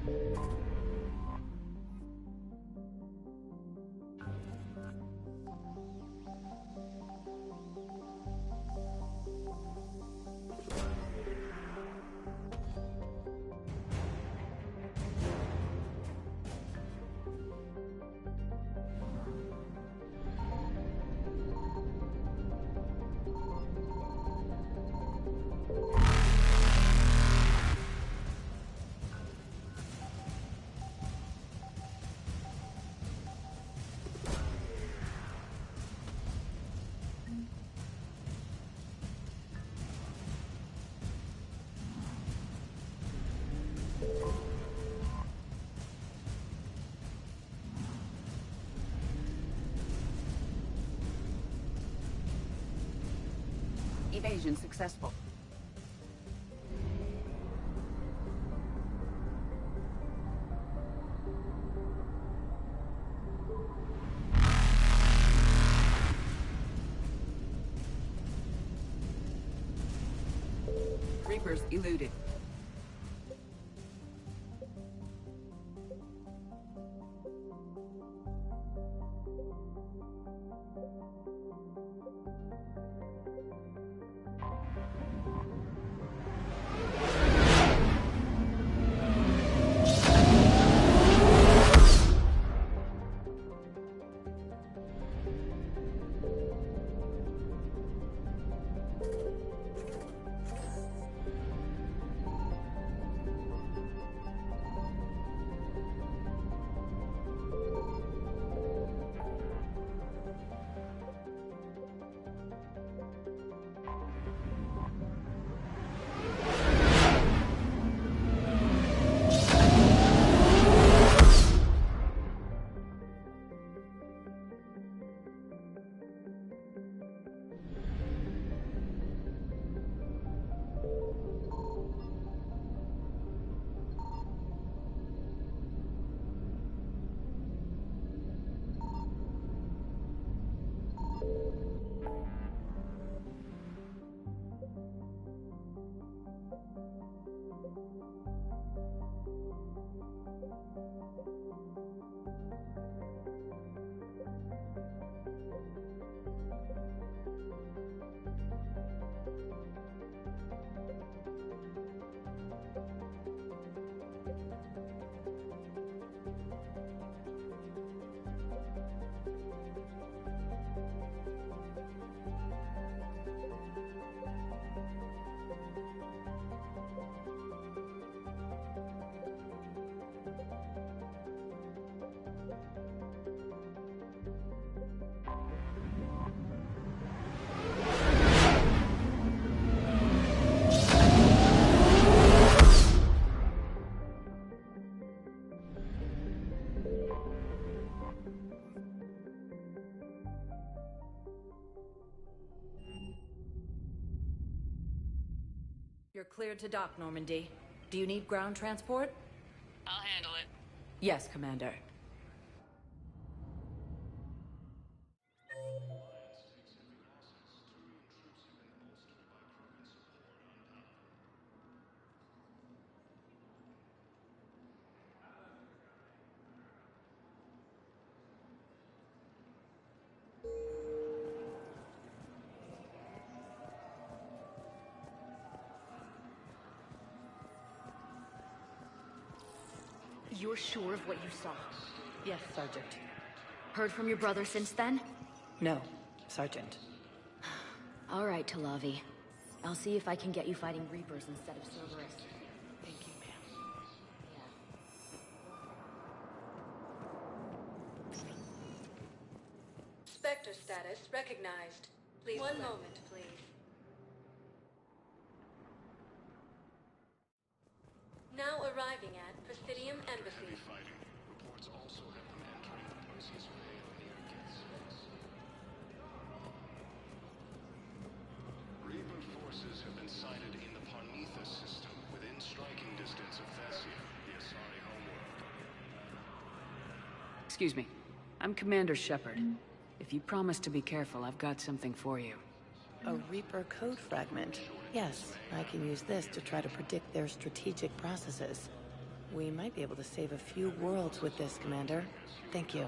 Evasion successful. Reapers eluded. You're cleared to dock, Normandy. Do you need ground transport? I'll handle it. Yes, Commander. You're sure of what you saw? Yes, Sergeant. Heard from your brother since then? No, Sergeant. All right, Talavi. I'll see if I can get you fighting Reapers instead of Cerberus. Thank you, ma'am. Spectre status recognized. Please. One moment, please. Now arriving at Presidium Embassy. Reports also have them entering the Perseus Vale near Gethsemane. Reaper forces have been sighted in the Parnithus system within striking distance of Thessia, the Asari homeworld. Excuse me. I'm Commander Shepard. If you promise to be careful, I've got something for you. A Reaper code fragment. Yes, I can use this to try to predict their strategic processes. We might be able to save a few worlds with this, Commander. Thank you.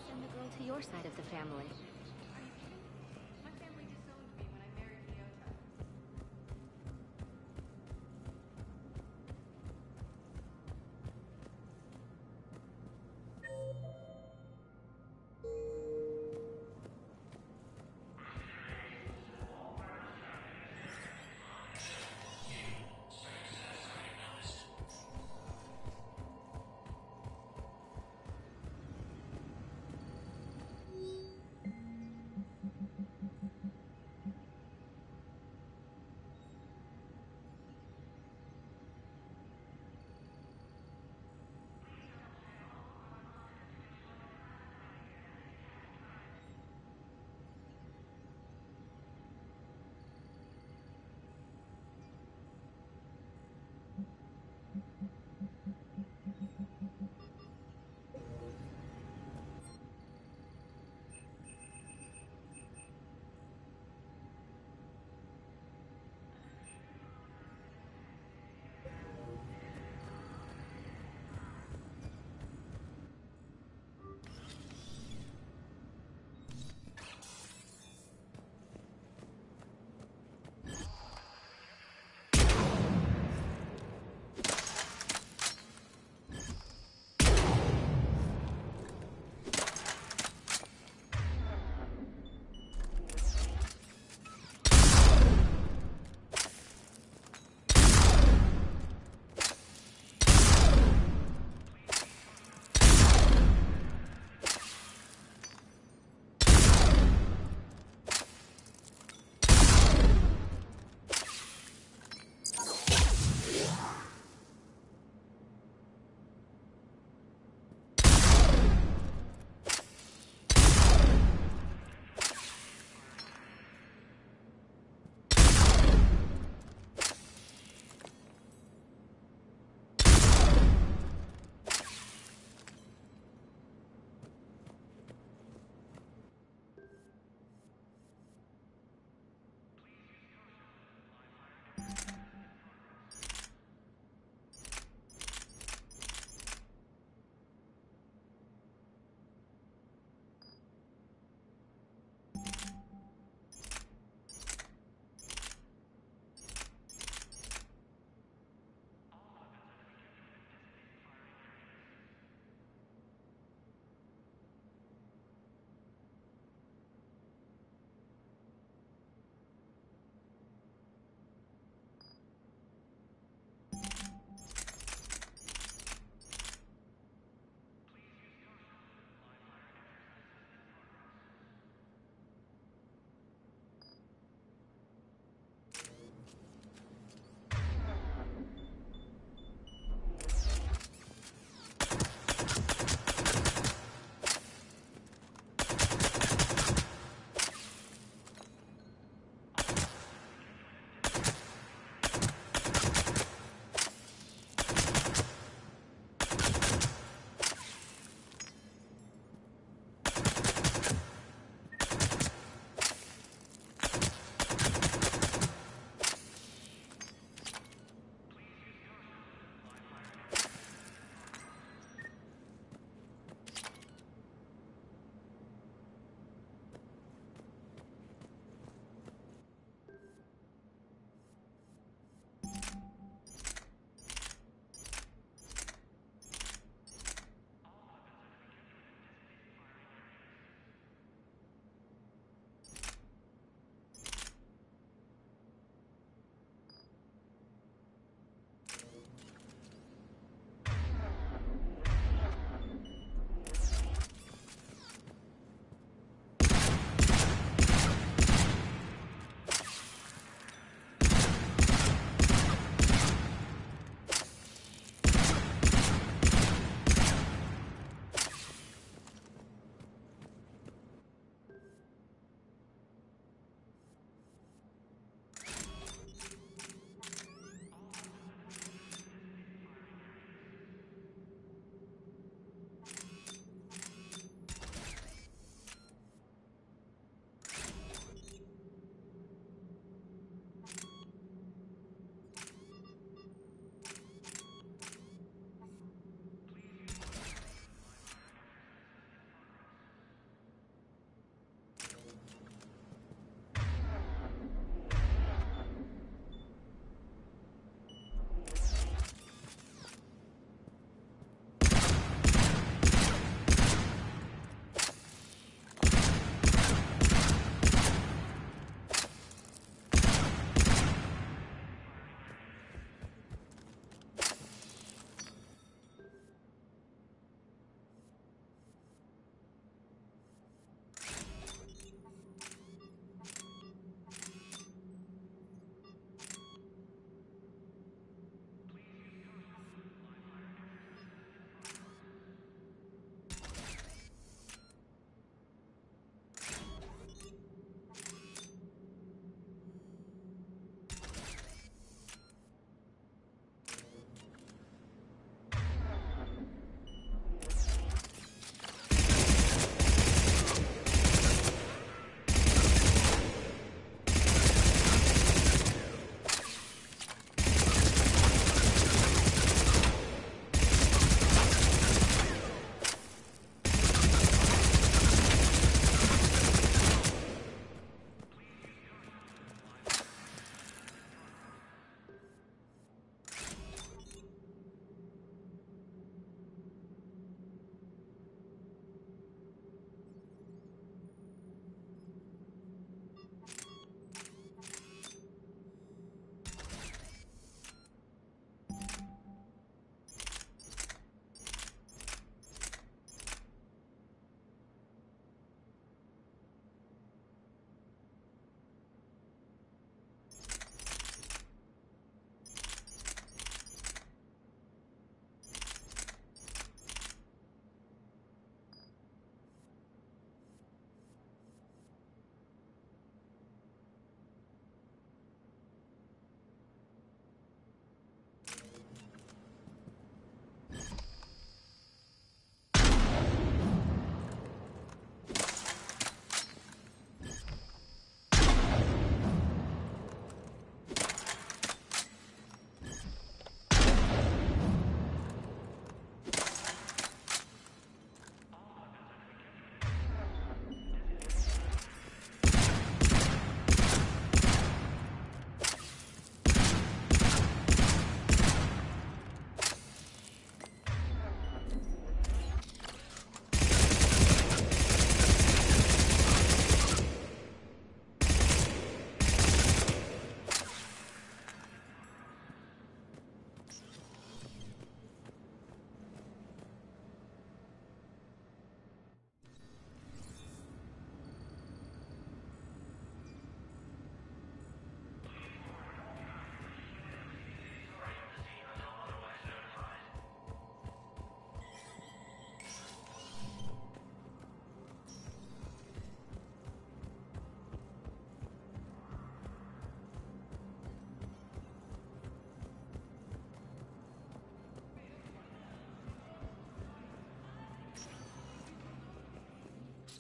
Send the girl to your side of the family.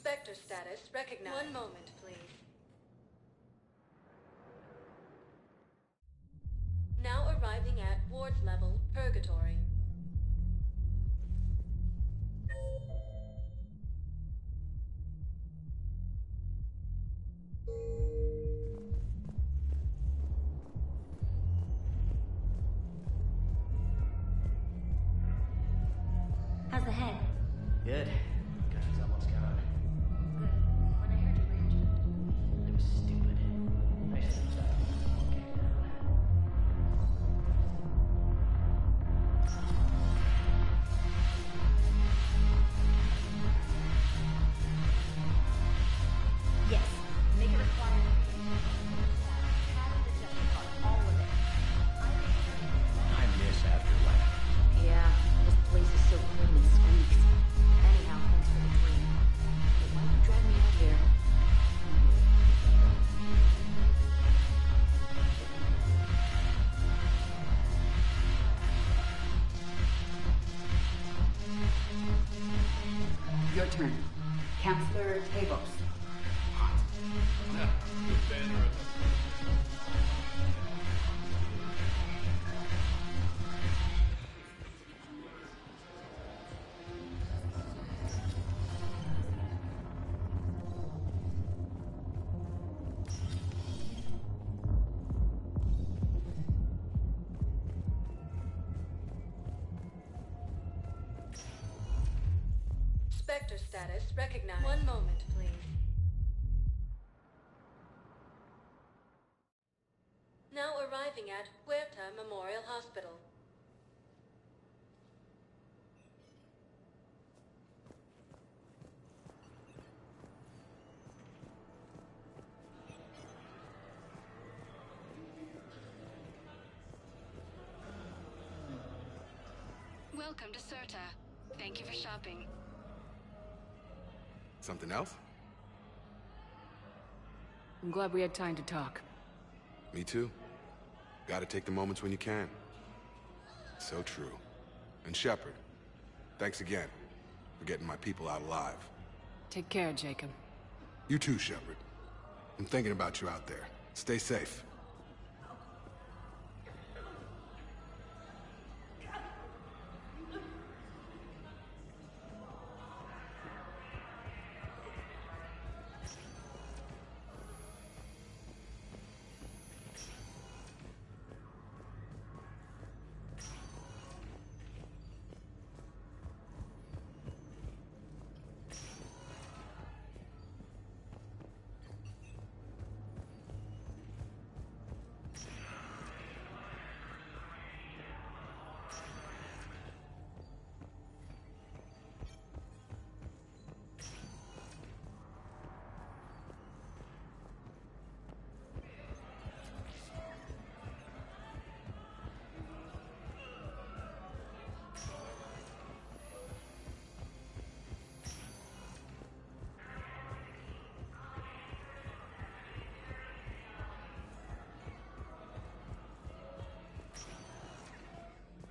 Spectre status recognized. One moment, please. Now arriving at ward level, Purgatory. How's the head? Good. Gunn's almost gone. Good. When I heard you were injured. It was stupid. I just thought, okay now. Yes. Make it required. Carry the Justice Card, all of it. I miss Afterlife. Yeah, this place is so clean and squeaks. Anyhow, thanks for the dream. But why'd you drag me out here? Your turn. Counselor Tavos. Spectre status recognized. One moment, please. Now arriving at Huerta Memorial Hospital. Welcome to Serta. Thank you for shopping. Something else? I'm glad we had time to talk. Me too. Gotta take the moments when you can. So true. And Shepard, thanks again for getting my people out alive. Take care, Jacob. You too, Shepard. I'm thinking about you out there. Stay safe.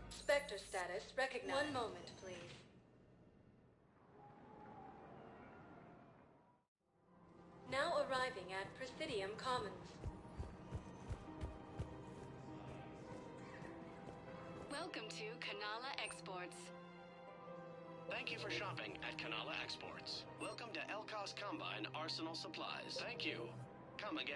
Spectre status recognized. One moment, please. Now arriving at Presidium Commons. Welcome to Kanala Exports. Thank you for shopping at Kanala Exports. Welcome to Elkos Combine Arsenal Supplies. Thank you. Come again.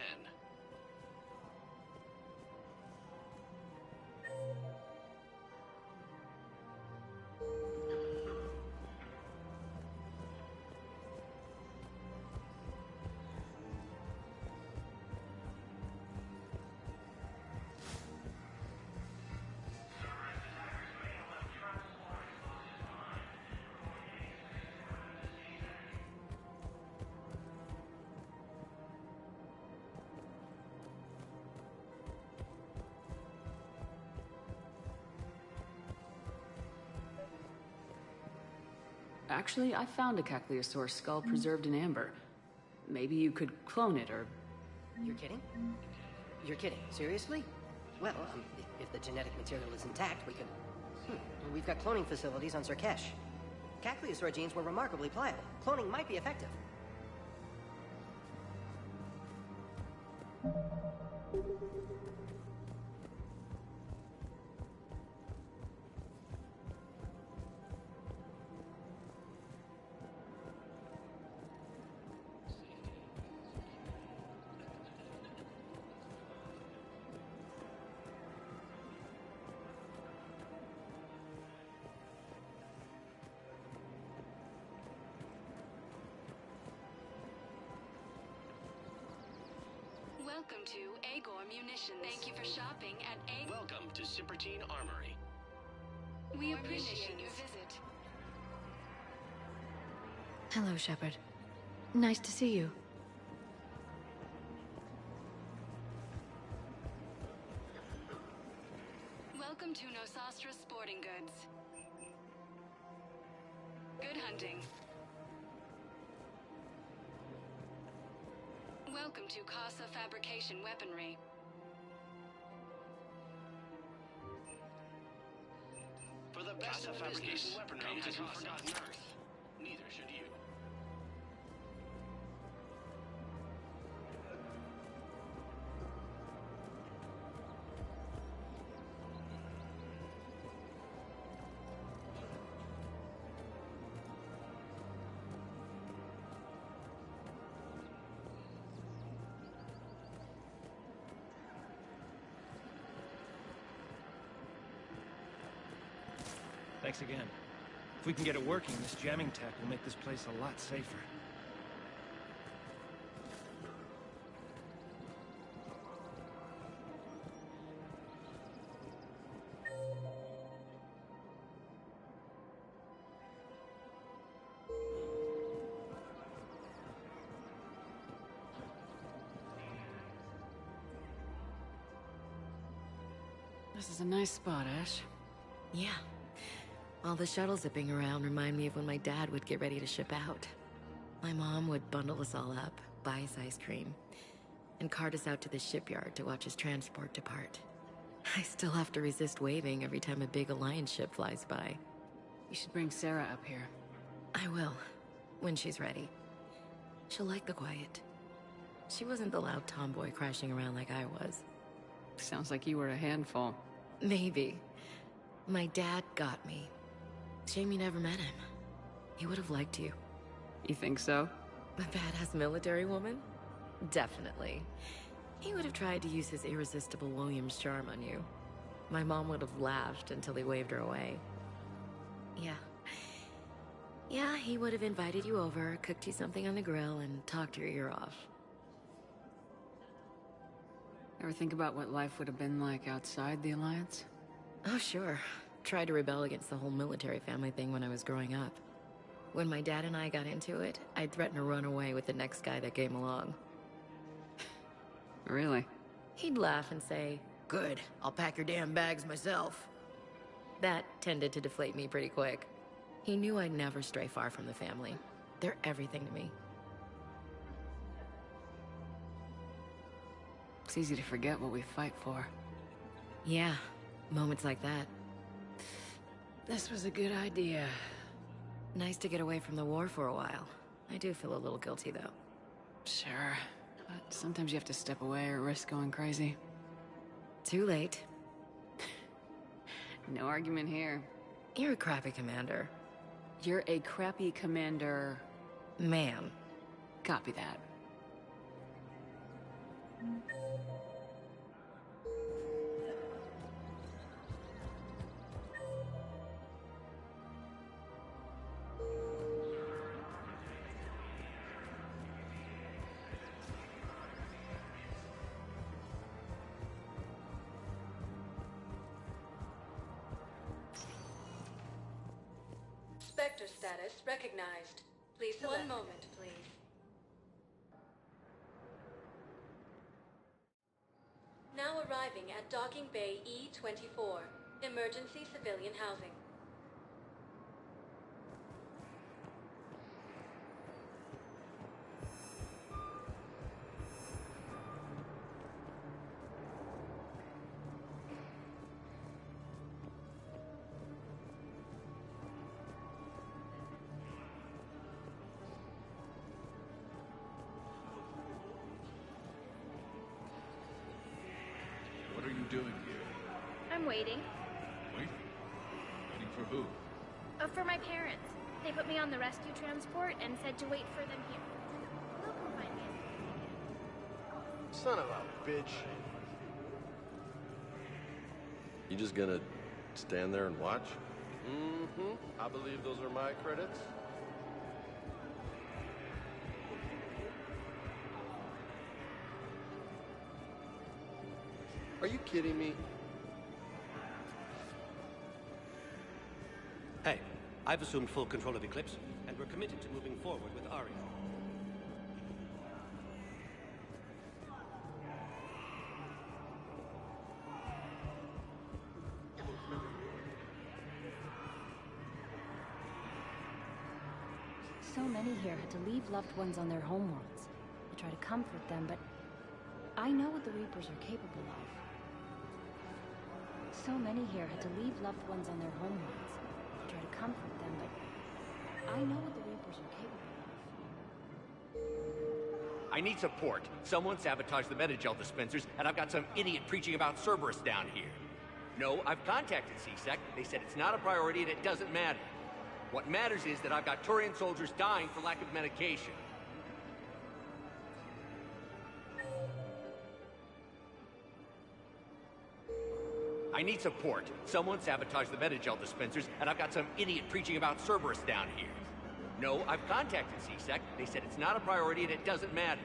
Actually, I found a Caccleosaur skull preserved in amber. Maybe you could clone it, or... You're kidding? You're kidding. Seriously? Well, if the genetic material is intact, we could... We've got cloning facilities on Sirkesh. Caccleosaur genes were remarkably pliable. Cloning might be effective. Welcome to Agor Munitions. Thank you for shopping at Agor. Welcome to Sippertine Armory. We appreciate your visit. Hello, Shepard. Nice to see you. Welcome to Nosastra Sporting Goods. Good hunting. Welcome to Casa Fabrication Weaponry. For the best of fabrication weaponry hasn't forgotten Earth. Neither should you. Thanks again. If we can get it working, this jamming tech will make this place a lot safer. This is a nice spot, Ash. Yeah. All the shuttles zipping around remind me of when my dad would get ready to ship out. My mom would bundle us all up, buy us ice cream, and cart us out to the shipyard to watch his transport depart. I still have to resist waving every time a big Alliance ship flies by. You should bring Sarah up here. I will, when she's ready. She'll like the quiet. She wasn't the loud tomboy crashing around like I was. Sounds like you were a handful. Maybe. My dad got me. Shame you never met him. He would have liked you. You think so? A badass military woman? Definitely. He would have tried to use his irresistible Williams charm on you. My mom would have laughed until he waved her away. Yeah, he would have invited you over, cooked you something on the grill, and talked your ear off. Ever think about what life would have been like outside the Alliance? Oh, sure. Tried to rebel against the whole military family thing when I was growing up. When my dad and I got into it, I'd threaten to run away with the next guy that came along. Really? He'd laugh and say, "Good, I'll pack your damn bags myself." That tended to deflate me pretty quick. He knew I'd never stray far from the family. They're everything to me. It's easy to forget what we fight for. Yeah, moments like that. This was a good idea. Nice to get away from the war for a while. I do feel a little guilty, though. Sure, but sometimes you have to step away or risk going crazy. Too late. No argument here. You're a crappy commander. You're a crappy commander... Man. Copy that. Spectre status recognized. Please select. One moment, please. Now arriving at Docking Bay E-24, emergency civilian housing. waiting. Wait? Waiting for who? For my parents. They put me on the rescue transport and said to wait for them here. They'll come find me. Son of a bitch. You just gonna stand there and watch? Mm-hmm. I believe those are my credits. Are you kidding me? Hey, I've assumed full control of Eclipse, and we're committed to moving forward with Aria. So many here had to leave loved ones on their homeworlds. I try to comfort them, but I know what the Reapers are capable of. So many here had to leave loved ones on their homeworlds. I try to comfort them, but I know what the Reapers are capable of. I need support. Someone sabotaged the Metagel dispensers, and I've got some idiot preaching about Cerberus down here. No, I've contacted CSEC. They said it's not a priority and it doesn't matter. What matters is that I've got Turian soldiers dying for lack of medication. I need support. Someone sabotaged the Metagel dispensers, and I've got some idiot preaching about Cerberus down here. No, I've contacted CSEC. They said it's not a priority and it doesn't matter.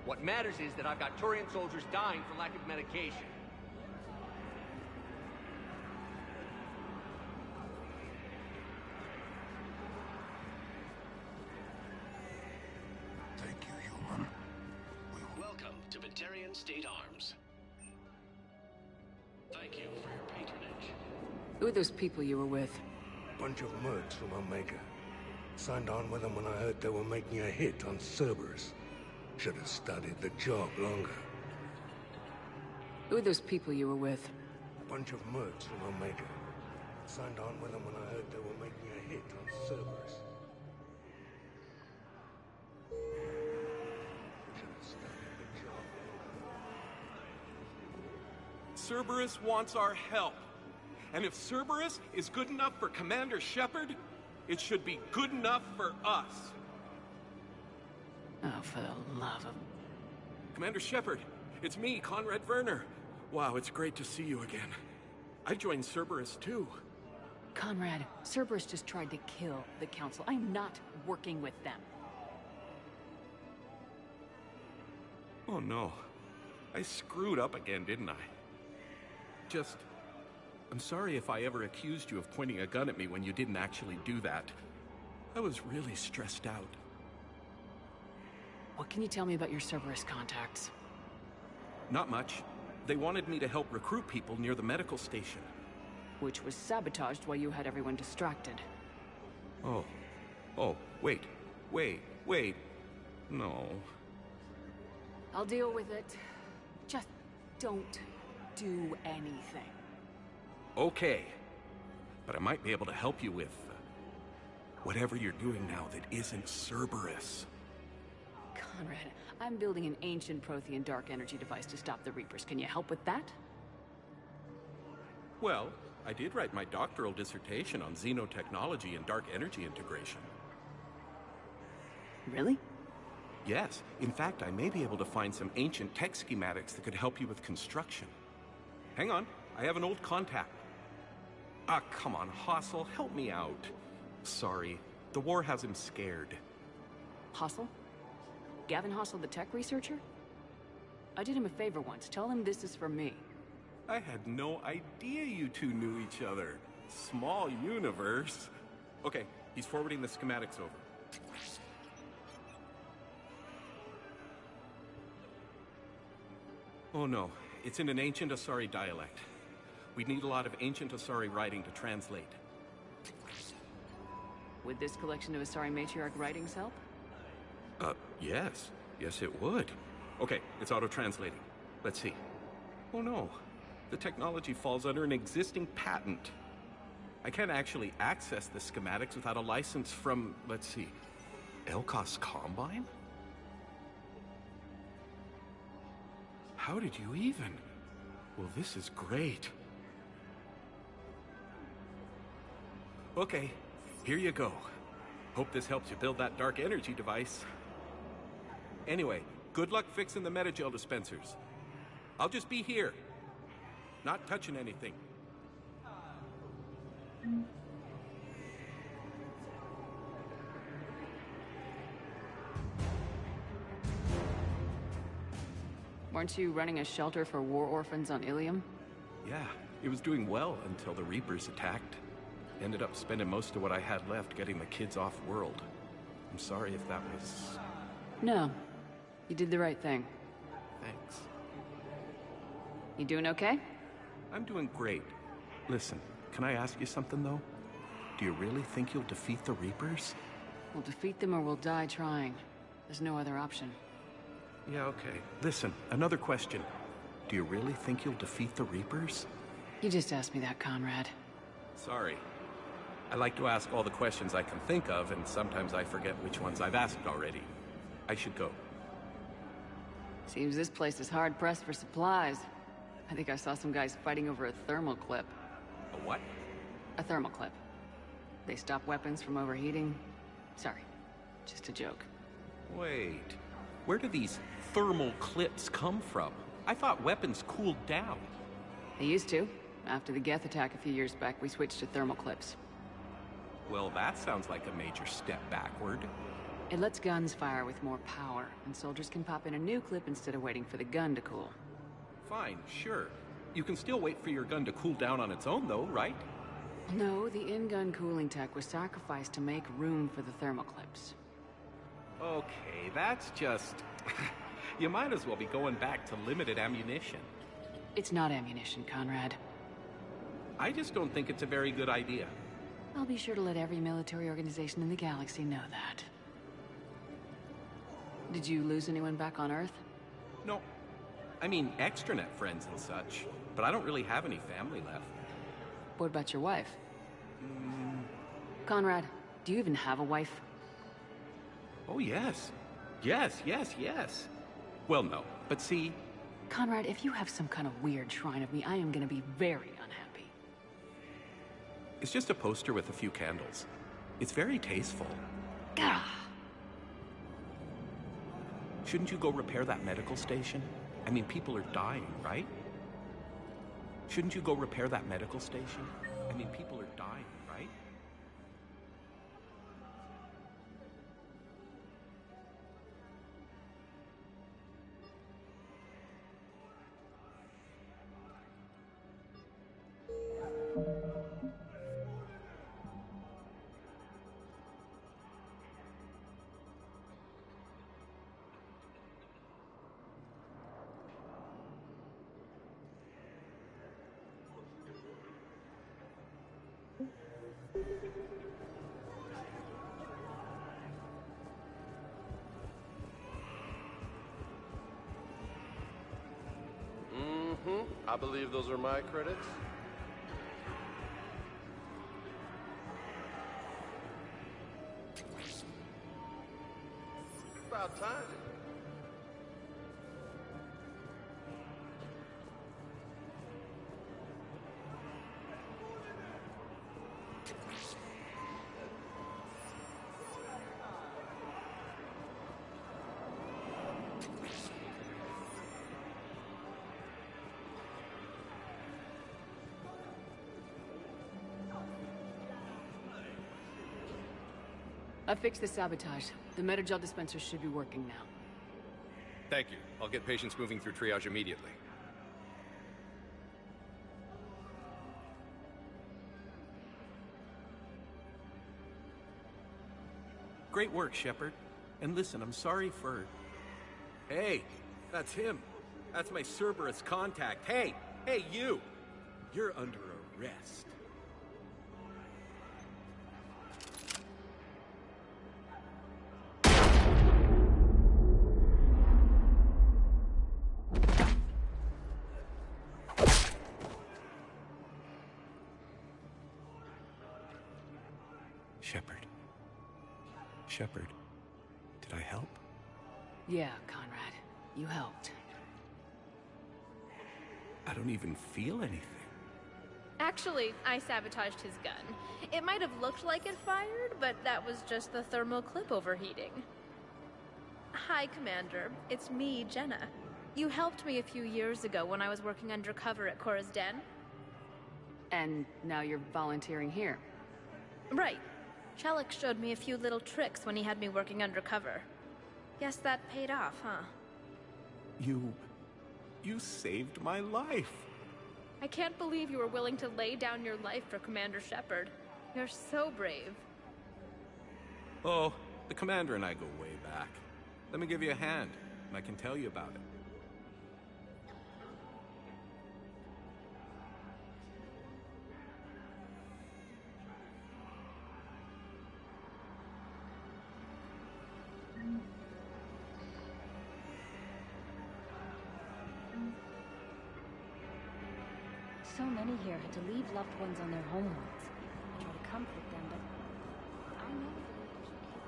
What matters is that I've got Turian soldiers dying for lack of medication. Thank you, human. Welcome to Batarian State Arms. Thank you for your patronage. Who are those people you were with? Bunch of mercs from Omega. Signed on with them when I heard they were making a hit on Cerberus. Should have studied the job longer. Who are those people you were with? Bunch of mercs from Omega. Signed on with them when I heard they were making a hit on Cerberus. Should have studied the job longer. Cerberus wants our help. And if Cerberus is good enough for Commander Shepard, it should be good enough for us. Oh, for the love of... Commander Shepard, it's me, Conrad Werner. Wow, it's great to see you again. I joined Cerberus too. Conrad, Cerberus just tried to kill the Council. I'm not working with them. Oh no. I screwed up again, didn't I? I'm sorry if I ever accused you of pointing a gun at me when you didn't actually do that. I was really stressed out. What can you tell me about your Cerberus contacts? Not much. They wanted me to help recruit people near the medical station. Which was sabotaged while you had everyone distracted. Oh, wait. No. I'll deal with it. Just don't do anything. Okay. But I might be able to help you with whatever you're doing now that isn't Cerberus. Conrad, I'm building an ancient Prothean dark energy device to stop the Reapers. Can you help with that? Well, I did write my doctoral dissertation on xenotechnology and dark energy integration. Really? Yes. In fact, I may be able to find some ancient tech schematics that could help you with construction. Hang on. I have an old contact. Ah, come on, Hossel, help me out. Sorry. The war has him scared. Hossel? Gavin Hossel, the tech researcher? I did him a favor once. Tell him this is from me. I had no idea you two knew each other. Small universe. Okay, he's forwarding the schematics over. Oh no, it's in an ancient Asari dialect. We'd need a lot of ancient Asari writing to translate. Would this collection of Asari matriarch writings help? Yes. Yes, it would. Okay, it's auto-translating. Let's see. Oh no, the technology falls under an existing patent. I can't actually access the schematics without a license from, let's see, Elkos Combine? How did you even? Well, this is great. Okay, here you go. Hope this helps you build that dark energy device. Anyway, good luck fixing the metagel dispensers. I'll just be here. Not touching anything. Weren't you running a shelter for war orphans on Ilium? Yeah, it was doing well until the Reapers attacked. Ended up spending most of what I had left getting the kids off-world. I'm sorry if that was... No. You did the right thing. Thanks. You doing okay? I'm doing great. Listen, can I ask you something, though? Do you really think you'll defeat the Reapers? We'll defeat them or we'll die trying. There's no other option. Yeah, okay. Listen, another question. Do you really think you'll defeat the Reapers? You just asked me that, Conrad. Sorry. I like to ask all the questions I can think of, and sometimes I forget which ones I've asked already. I should go. Seems this place is hard-pressed for supplies. I think I saw some guys fighting over a thermal clip. A what? A thermal clip. They stop weapons from overheating. Sorry, just a joke. Wait. Where do these thermal clips come from? I thought weapons cooled down. They used to. After the Geth attack a few years back, we switched to thermal clips. Well, that sounds like a major step backward. It lets guns fire with more power, and soldiers can pop in a new clip instead of waiting for the gun to cool. Fine, sure. You can still wait for your gun to cool down on its own, though, right? No, the in-gun cooling tech was sacrificed to make room for the thermal clips. Okay, that's just... You might as well be going back to limited ammunition. It's not ammunition, Conrad. I just don't think it's a very good idea. I'll be sure to let every military organization in the galaxy know that. Did you lose anyone back on Earth? No. I mean, extranet friends and such, but I don't really have any family left. What about your wife? Conrad, do you even have a wife? Oh, yes. Yes. Well, no, but see... Conrad, if you have some kind of weird shrine of me, I am gonna be very unhappy. It's just a poster with a few candles. It's very tasteful. Gah! Shouldn't you go repair that medical station? I mean, people are dying, right? Shouldn't you go repair that medical station? I mean, people are dying, right? I believe those are my credits. About time. I fixed the sabotage. The metagel dispensers should be working now. Thank you. I'll get patients moving through triage immediately. Great work, Shepard. And listen, I'm sorry for... Hey, that's him. That's my Cerberus contact. Hey, you! You're under arrest. Shepard, did I help? Yeah, Conrad. You helped. I don't even feel anything. Actually, I sabotaged his gun. It might have looked like it fired, but that was just the thermal clip overheating. Hi, Commander. It's me, Jenna. You helped me a few years ago when I was working undercover at Cora's Den. And now you're volunteering here. Right. Chelik showed me a few little tricks when he had me working undercover. Guess that paid off, huh? You saved my life. I can't believe you were willing to lay down your life for Commander Shepard. You're so brave. Oh, the commander and I go way back. Let me give you a hand, and I can tell you about it. So many here had to leave loved ones on their homeworlds. I try to comfort them, but I know the leaders are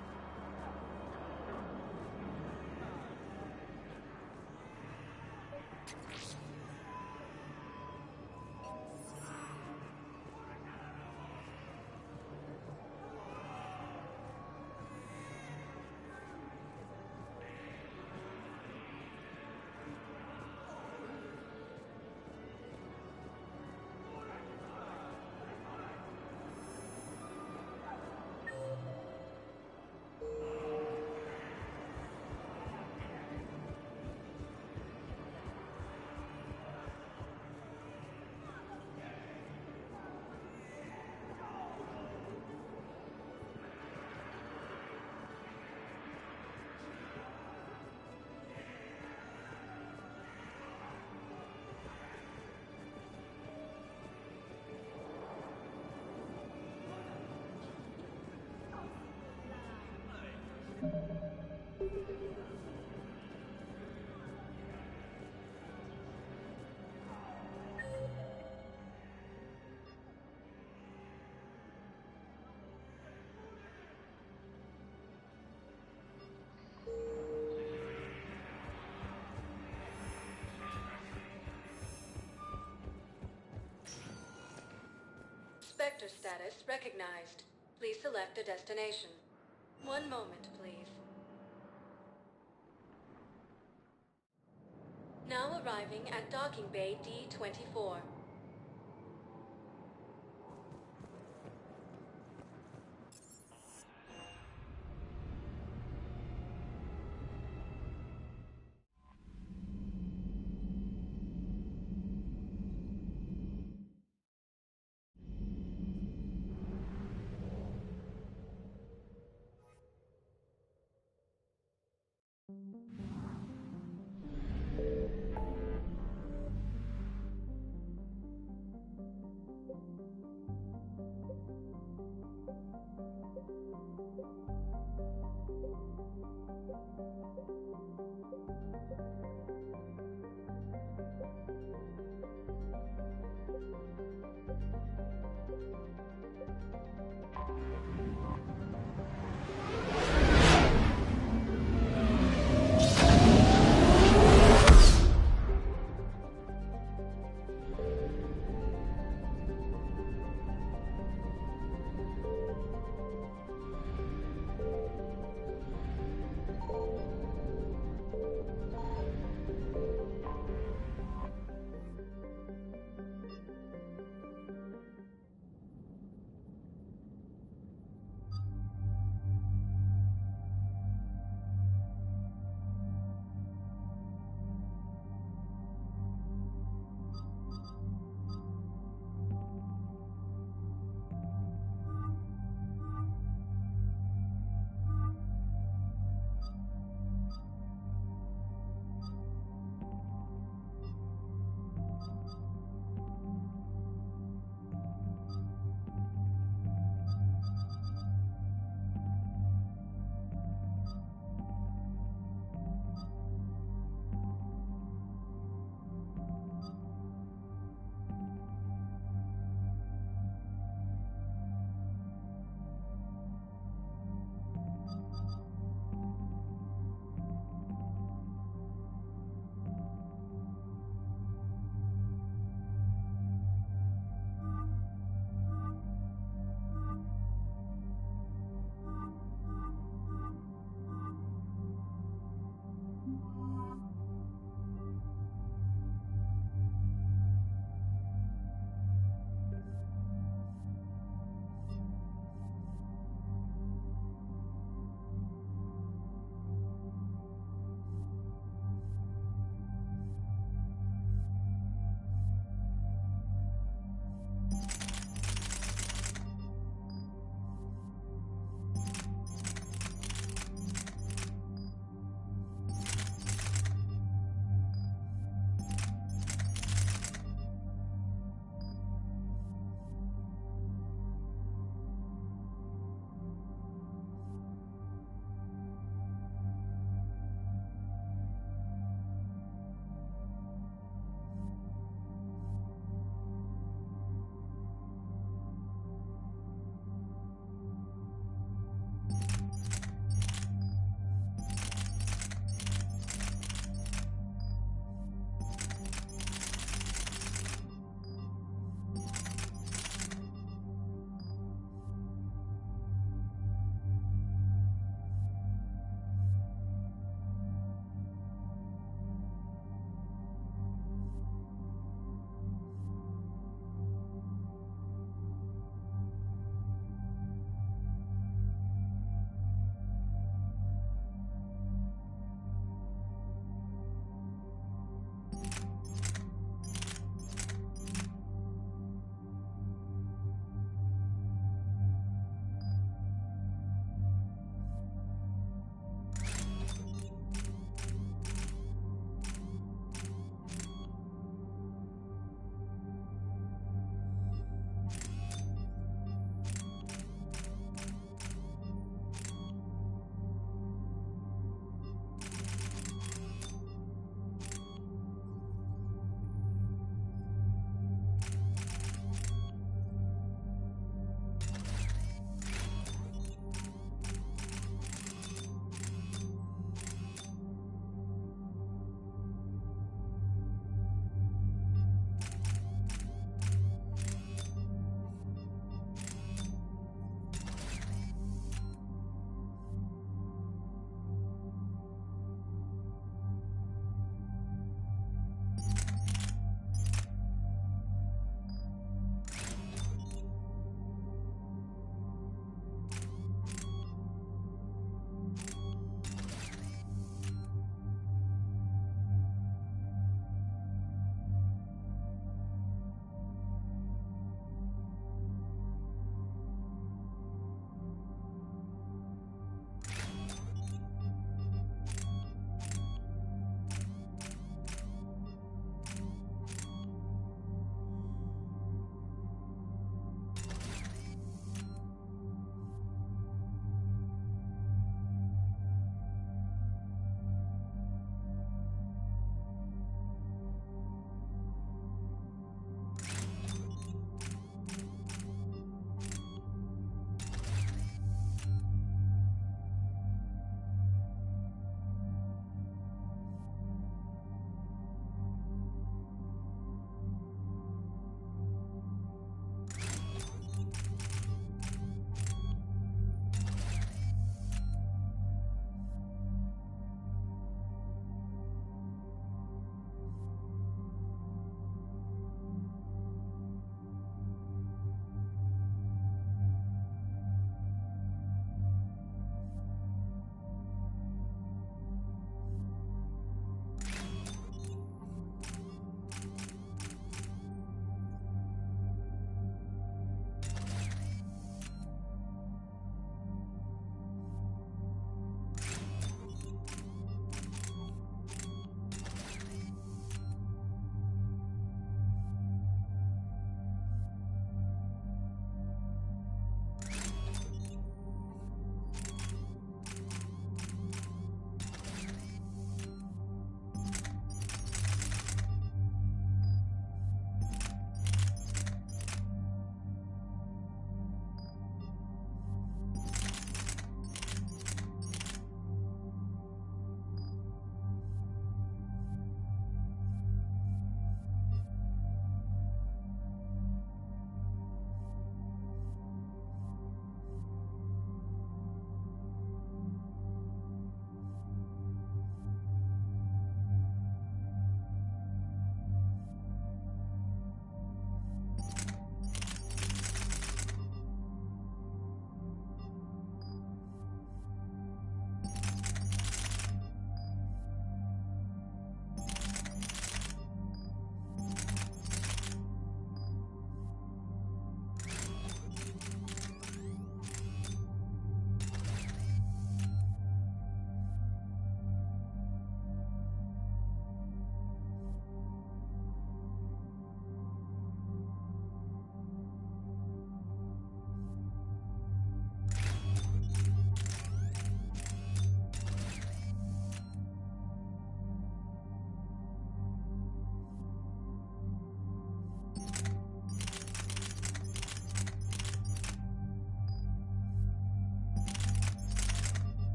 Spectre status recognized. Please select a destination. One moment, please. Now arriving at docking bay D-24.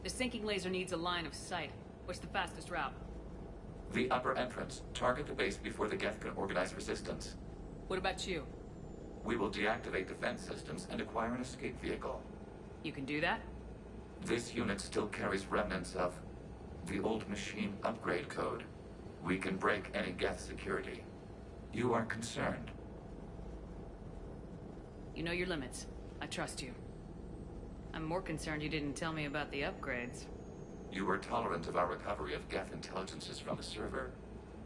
The sinking laser needs a line of sight. What's the fastest route? The upper entrance. Target the base before the Geth can organize resistance. What about you? We will deactivate defense systems and acquire an escape vehicle. You can do that? This unit still carries remnants of the old machine upgrade code. We can break any Geth security. You are concerned. You know your limits. I trust you. I'm more concerned you didn't tell me about the upgrades. You were tolerant of our recovery of Geth intelligences from the server,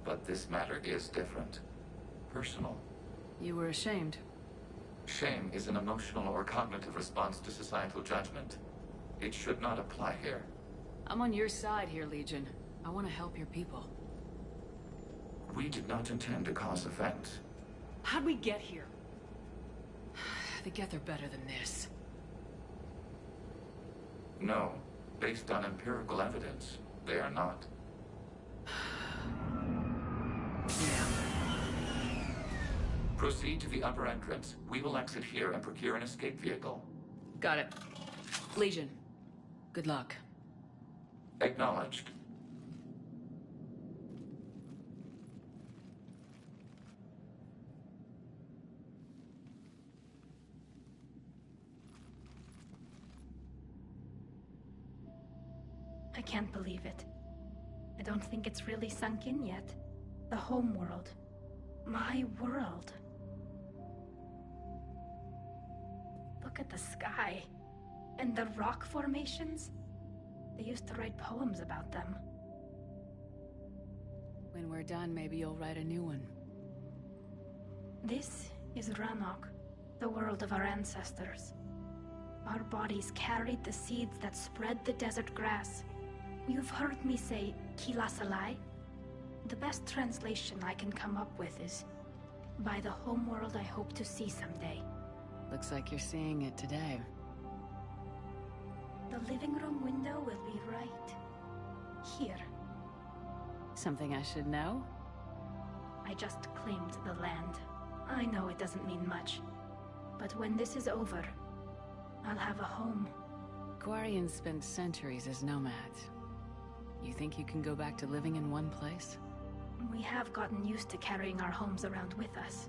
but this matter is different. Personal. You were ashamed. Shame is an emotional or cognitive response to societal judgment. It should not apply here. I'm on your side here, Legion. I want to help your people. We did not intend to cause offense. How'd we get here? The Geth are better than this. No. Based on empirical evidence, they are not. Proceed to the upper entrance. We will exit here and procure an escape vehicle. Got it. Legion, good luck. Acknowledged. I can't believe it. I don't think it's really sunk in yet. The home world. My world. Look at the sky. And the rock formations. They used to write poems about them. When we're done, maybe you'll write a new one. This is Ranok, the world of our ancestors. Our bodies carried the seeds that spread the desert grass. You've heard me say, Kilasalai? The best translation I can come up with is, by the homeworld I hope to see someday. Looks like you're seeing it today. The living room window will be right here. Something I should know? I just claimed the land. I know it doesn't mean much, but when this is over, I'll have a home. Quarians spent centuries as nomads. You think you can go back to living in one place? We have gotten used to carrying our homes around with us.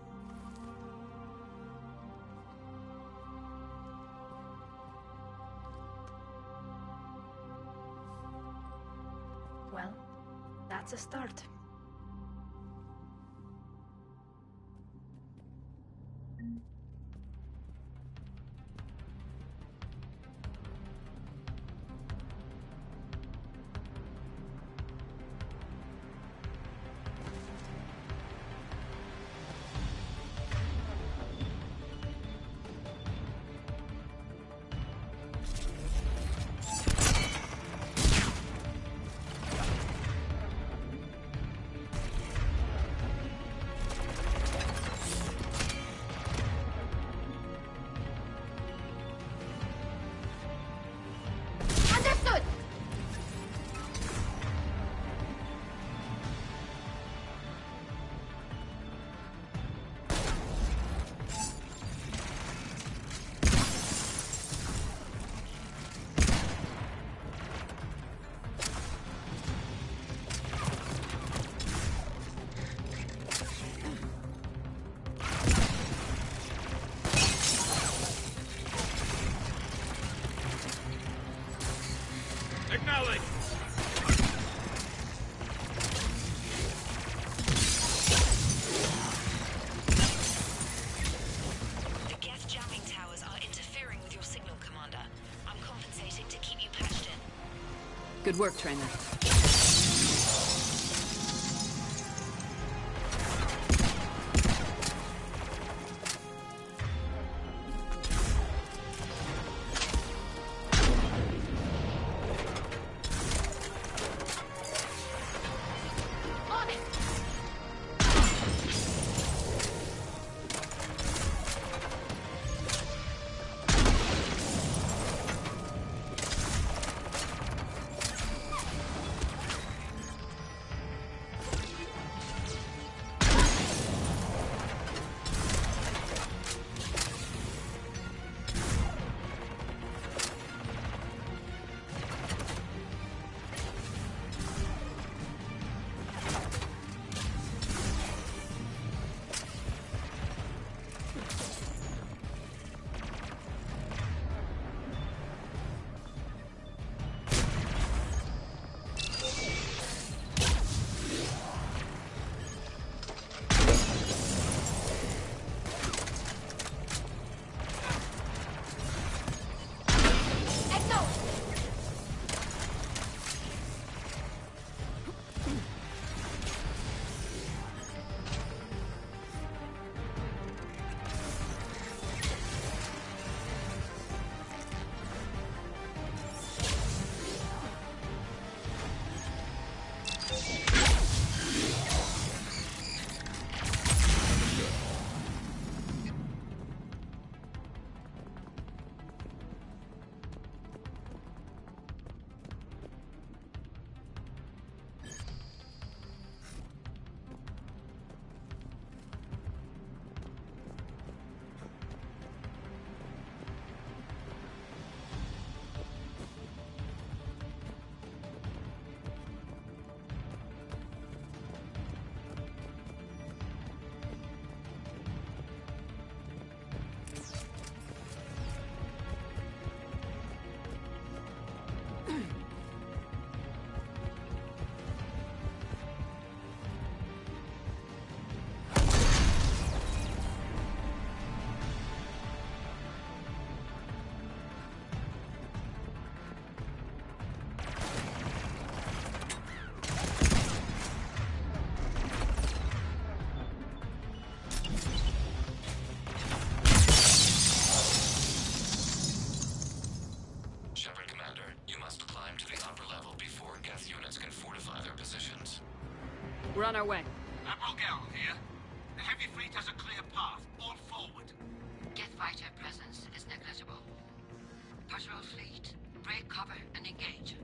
Well, that's a start. Acknowledge! The Geth jamming towers are interfering with your signal, Commander. I'm compensating to keep you patched in. Good work, Trainer. We're on our way. Admiral Gell here. The heavy fleet has a clear path. All forward. Geth fighter presence is negligible. Patrol fleet, break cover and engage.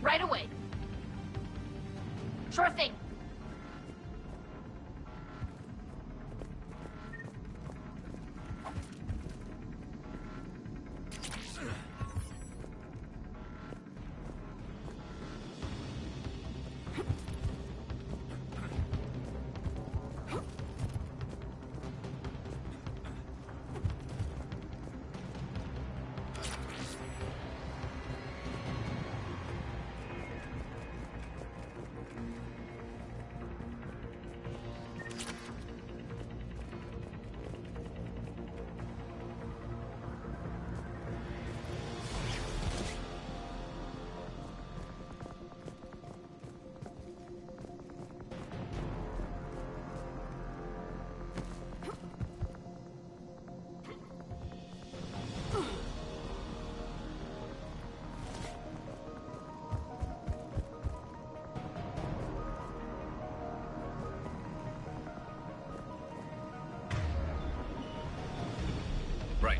Right away. Sure thing. Right.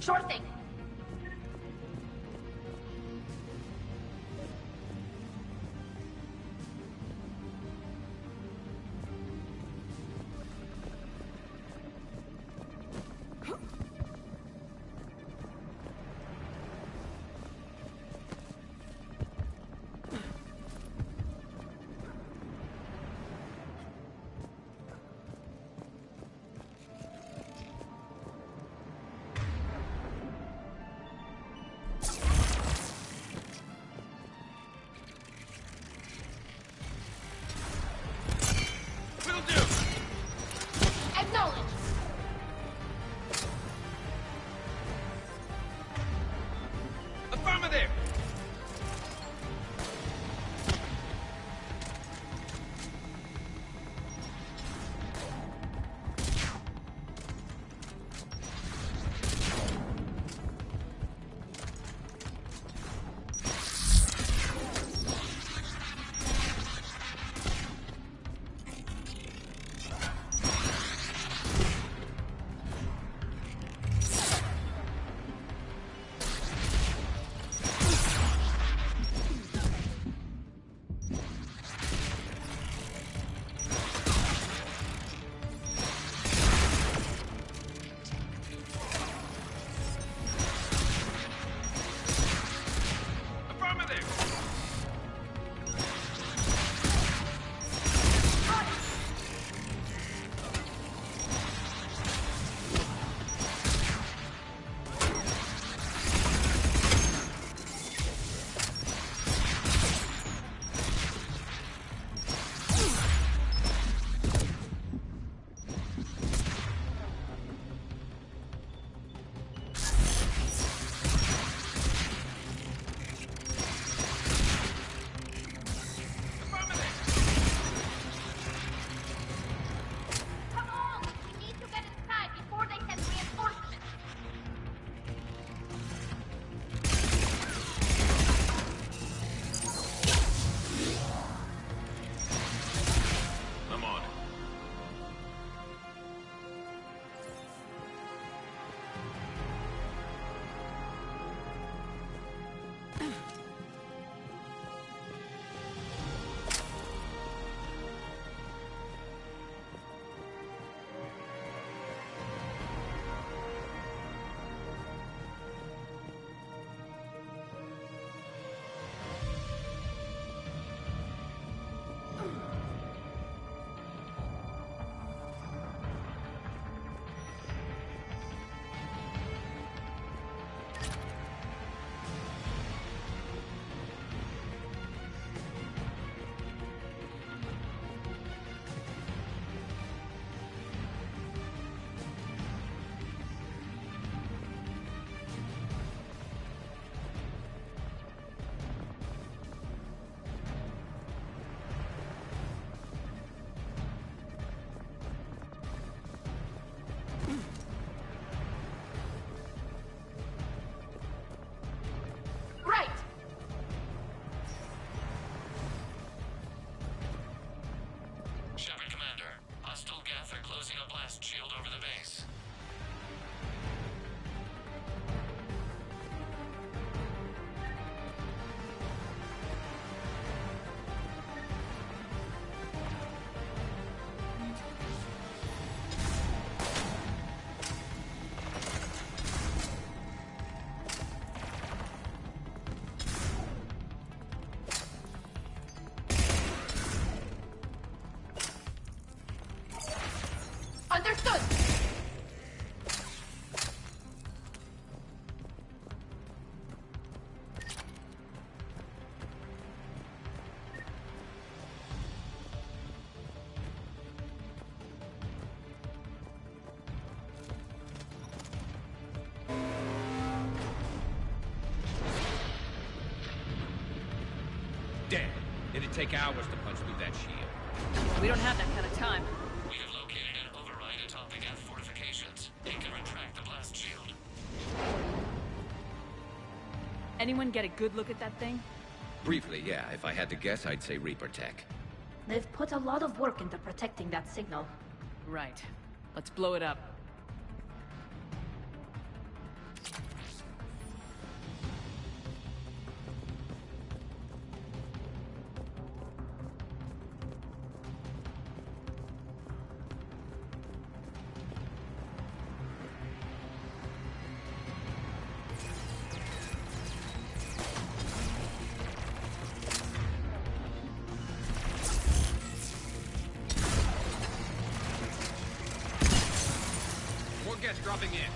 Sure thing. dead. It'd take hours to punch through that shield. We don't have that kind of time. We have located an override atop the Geth fortifications. It can retract the blast shield. Anyone get a good look at that thing? Briefly, yeah. If I had to guess, I'd say Reaper tech. They've put a lot of work into protecting that signal. Right. Let's blow it up. More guests dropping in.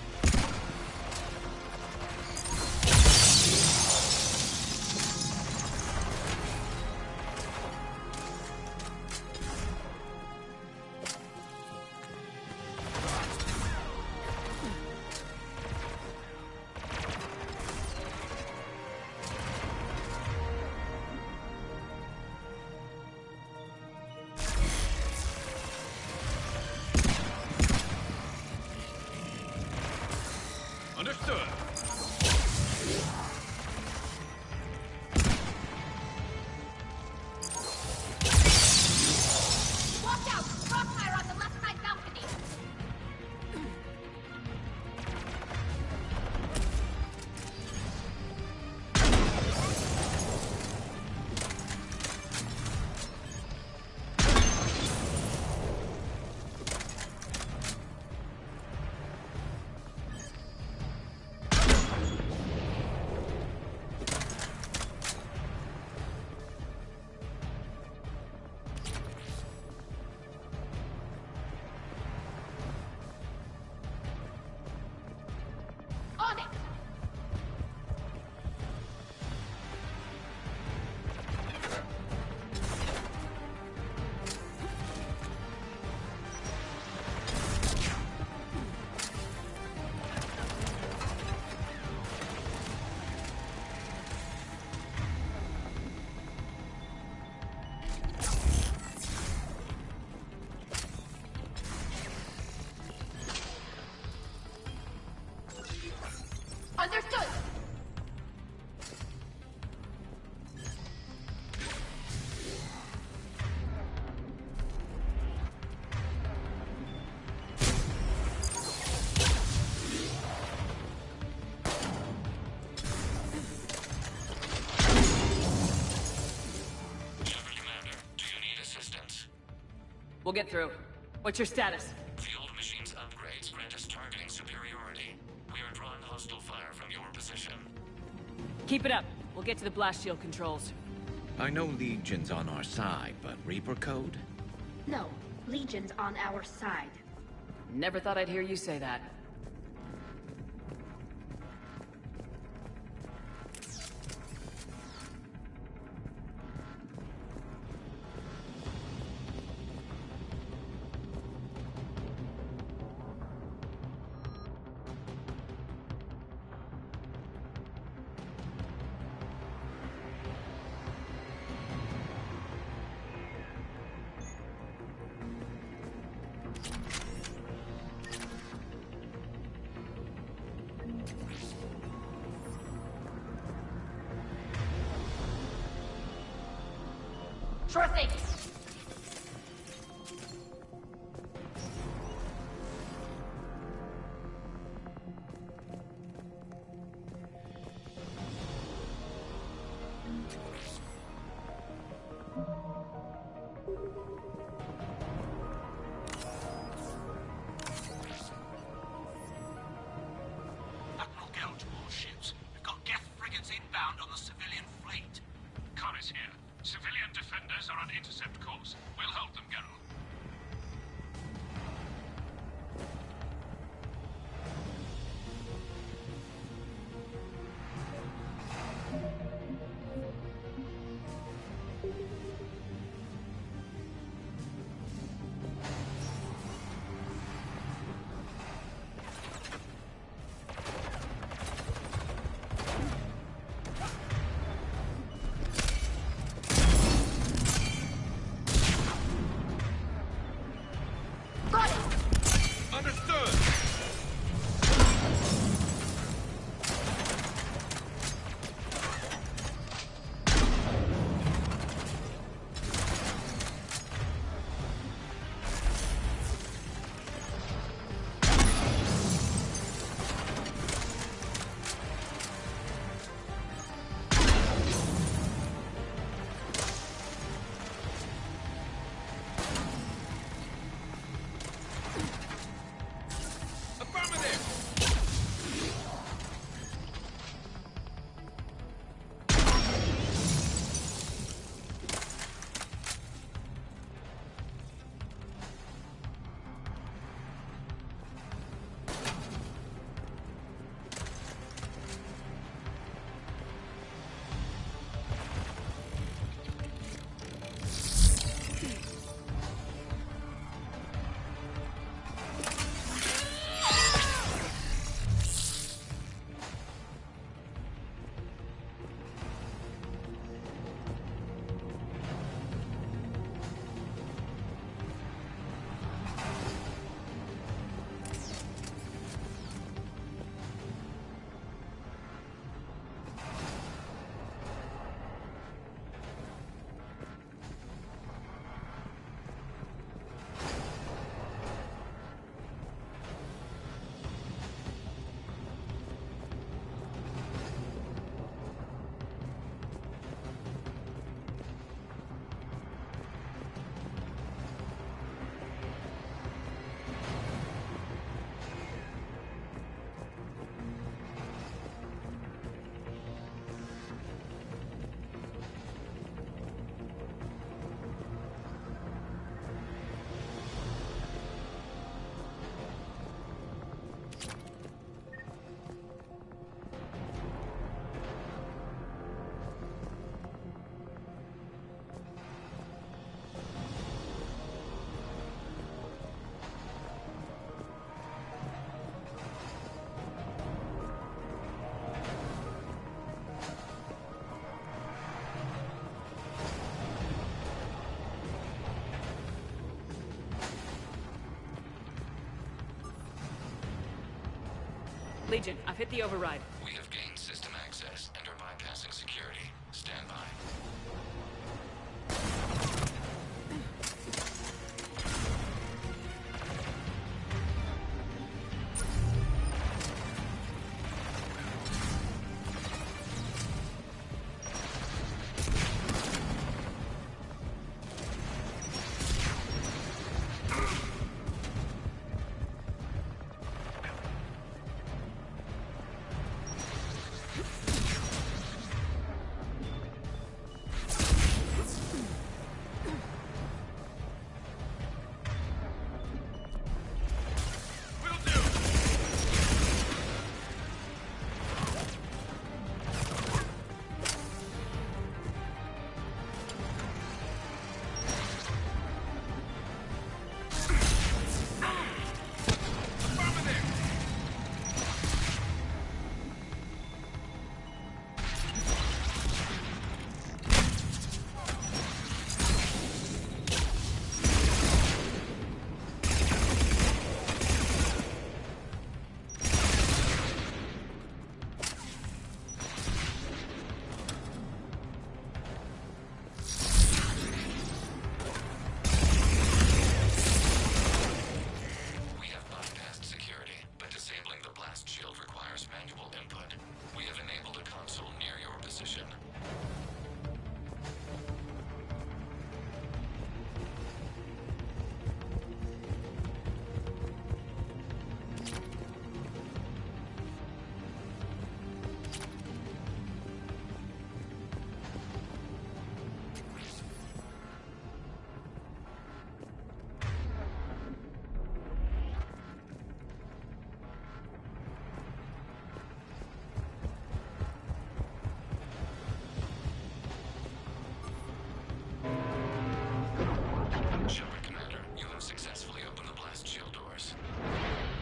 Understood. Watch out! Crossfire on the left side balcony! On it! Understood! Commander, do you need assistance? We'll get through. What's your status? The old machine's upgrades grant us targeting superiority. We are drawing hostile fire from your position. Keep it up. We'll get to the blast shield controls. I know Legion's on our side, but Reaper code? No, Legion's on our side. Never thought I'd hear you say that. Sure thing! Admiral Gell to all ships. We've got Geth frigates inbound on the civilian fleet. Connor's here. Civilian defenders are on intercept Legion, I've hit the override. We have gained system access and are bypassing security. Stand by.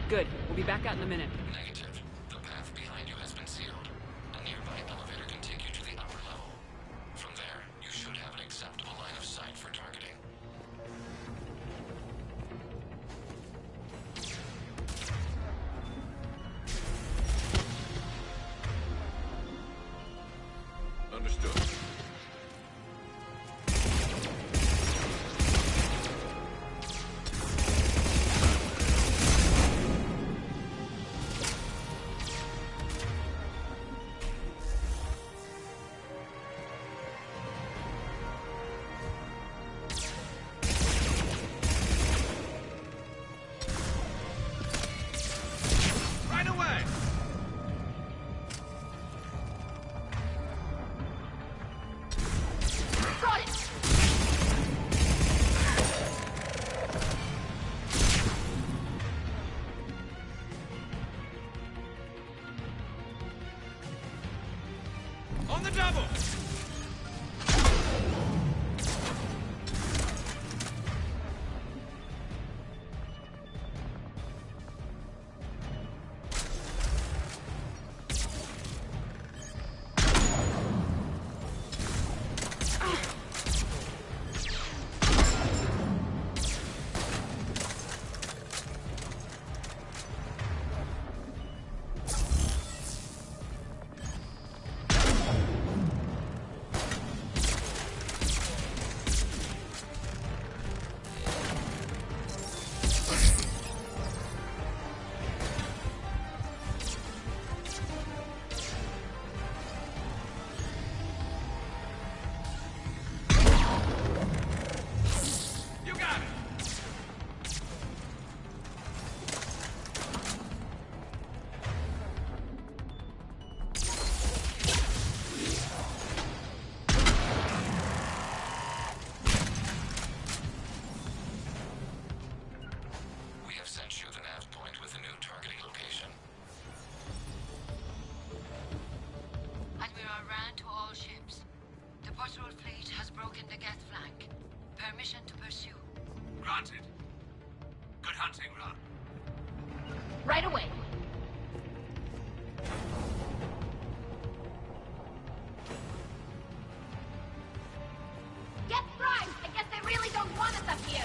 Good. We'll be back out in a minute. Negative. The path behind you has been sealed. A nearby elevator can take you to the upper level. From there, you should have an acceptable line of sight for targeting. Understood. On the double! Granted. Good hunting, Ron. Right away. Get primed! I guess they really don't want us up here.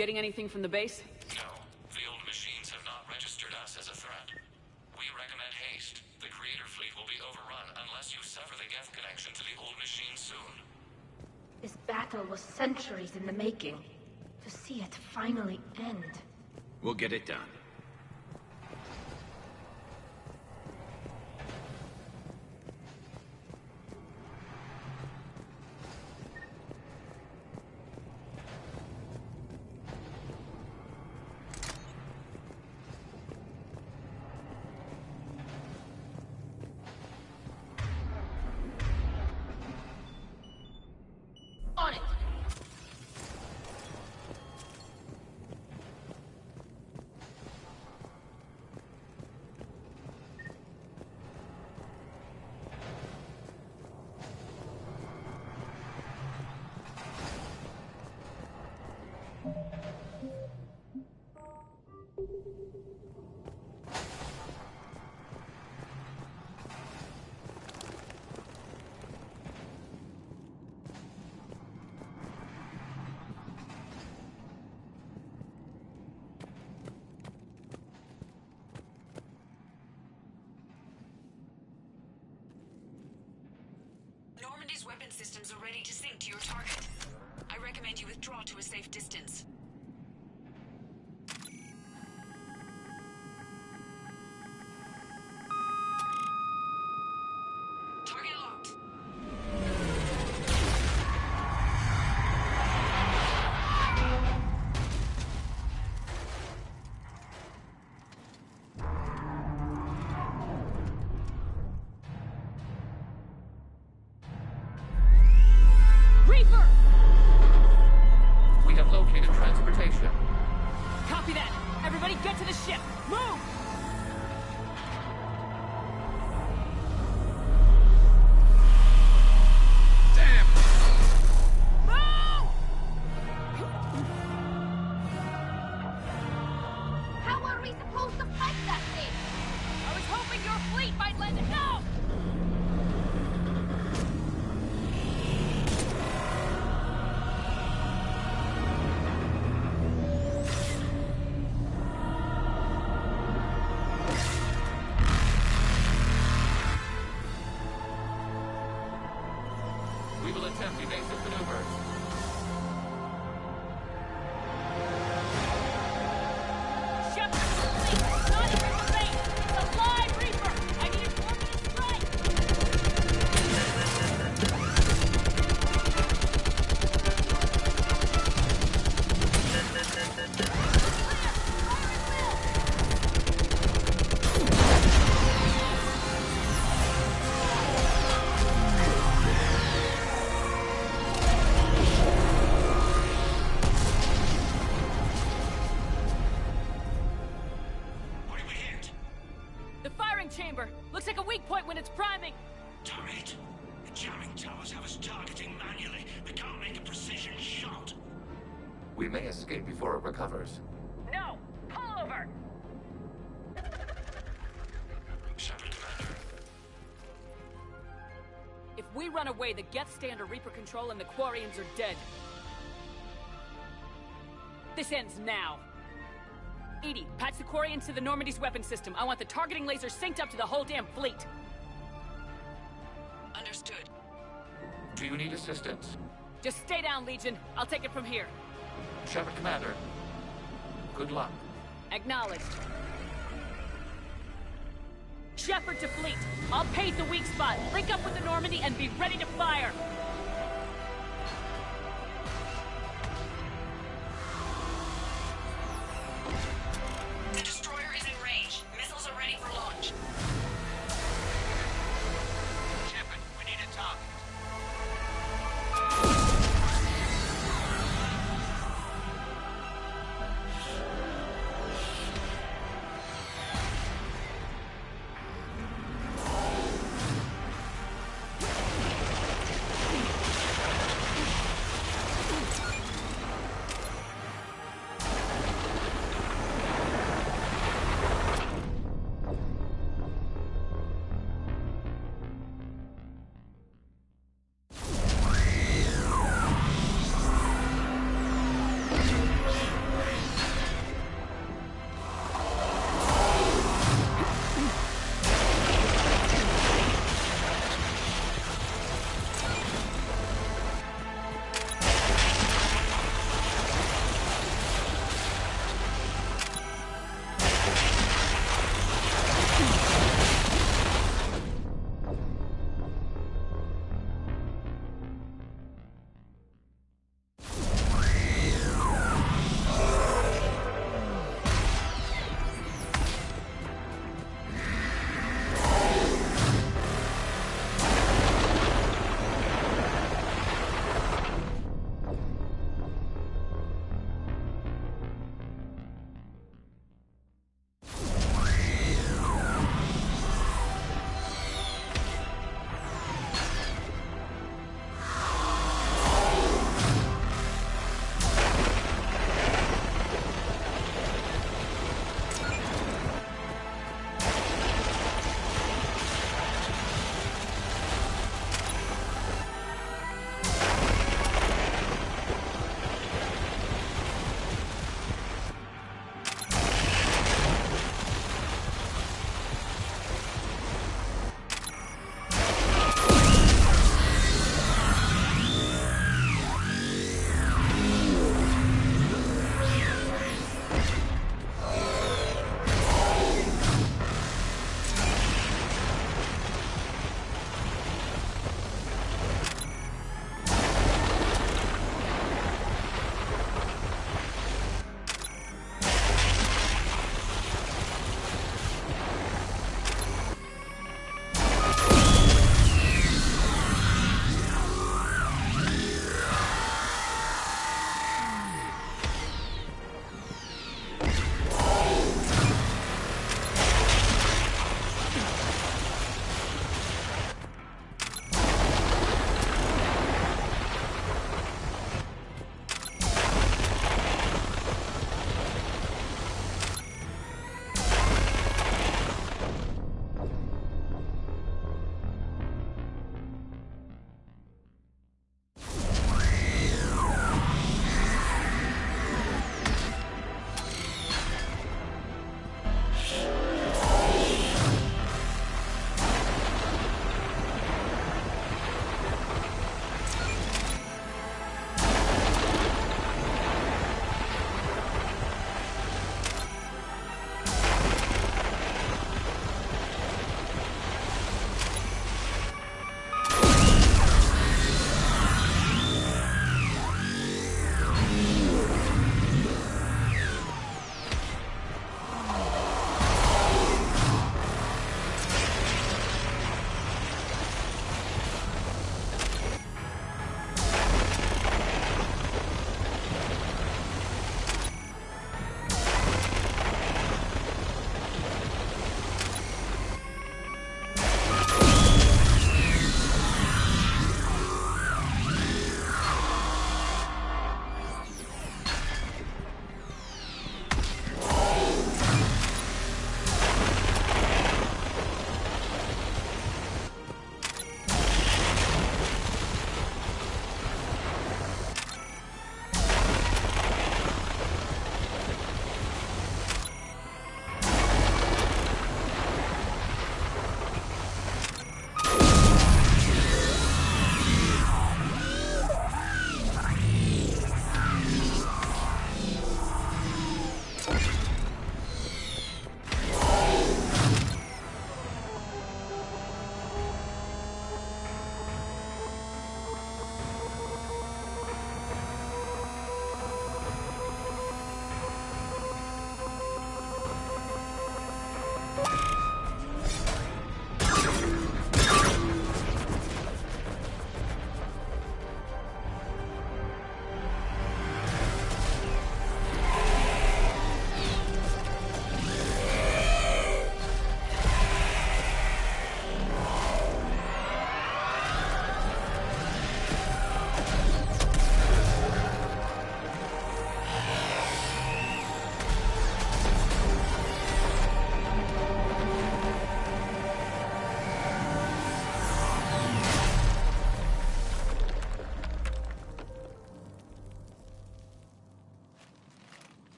getting anything from the base? No. The old machines have not registered us as a threat. We recommend haste. The Creator fleet will be overrun unless you sever the Geth connection to the old machine soon. This battle was centuries in the making. To see it finally end. We'll get it done. On it! Normandy's weapon systems are ready to sync to your target. I recommend you withdraw to a safe distance. Target locked. Reaper! We have located transportation. Copy that! Everybody get to the ship! Move! Damn! Move! How are we supposed to fight that thing? I was hoping your fleet might let it go! We will attempt evasive maneuvers. Shut the fleet! Not even the base! It's a live Reaper! I need a 4-minute strike! What did we hit? The firing chamber! Looks like a weak point when it's priming! Turret? The jamming towers have us targeting manually. We can't make a precision shot. We may escape before it recovers. No! Pull over! Shepard, Commander. If we run away, the Geth stay under Reaper control and the Quarians are dead. This ends now. Edie, patch the Quarians to the Normandy's weapon system. I want the targeting laser synced up to the whole damn fleet. Understood. Do you need assistance? Just stay down, Legion. I'll take it from here. Shepard, Commander. Good luck. Acknowledged. Shepard to fleet. I'll pave the weak spot. Link up with the Normandy and be ready to fire. The destroyer is in range. Missiles are ready for launch. Shepard, we need a target.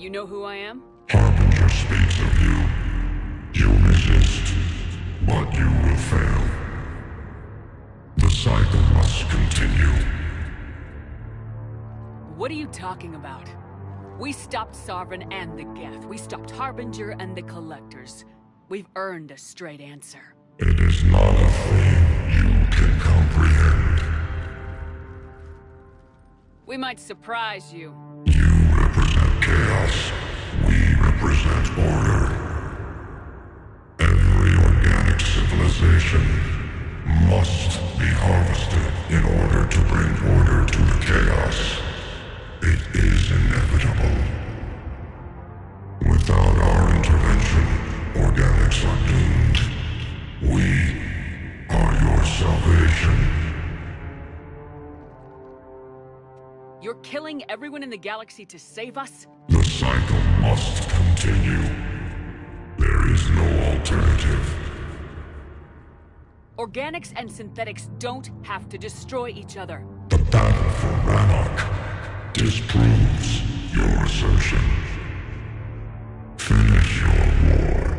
You know who I am? Harbinger speaks of you. You resist, but you will fail. The cycle must continue. What are you talking about? We stopped Sovereign and the Geth. We stopped Harbinger and the Collectors. We've earned a straight answer. It is not a thing you can comprehend. We might surprise you. You represent chaos. We represent order. Every organic civilization must be harvested in order to bring order to the chaos. It is inevitable. Without our intervention, organics are doomed. We are your salvation. You're killing everyone in the galaxy to save us? The cycle must continue. There is no alternative. Organics and synthetics don't have to destroy each other. The battle for Rannoch disproves your assertion. Finish your war.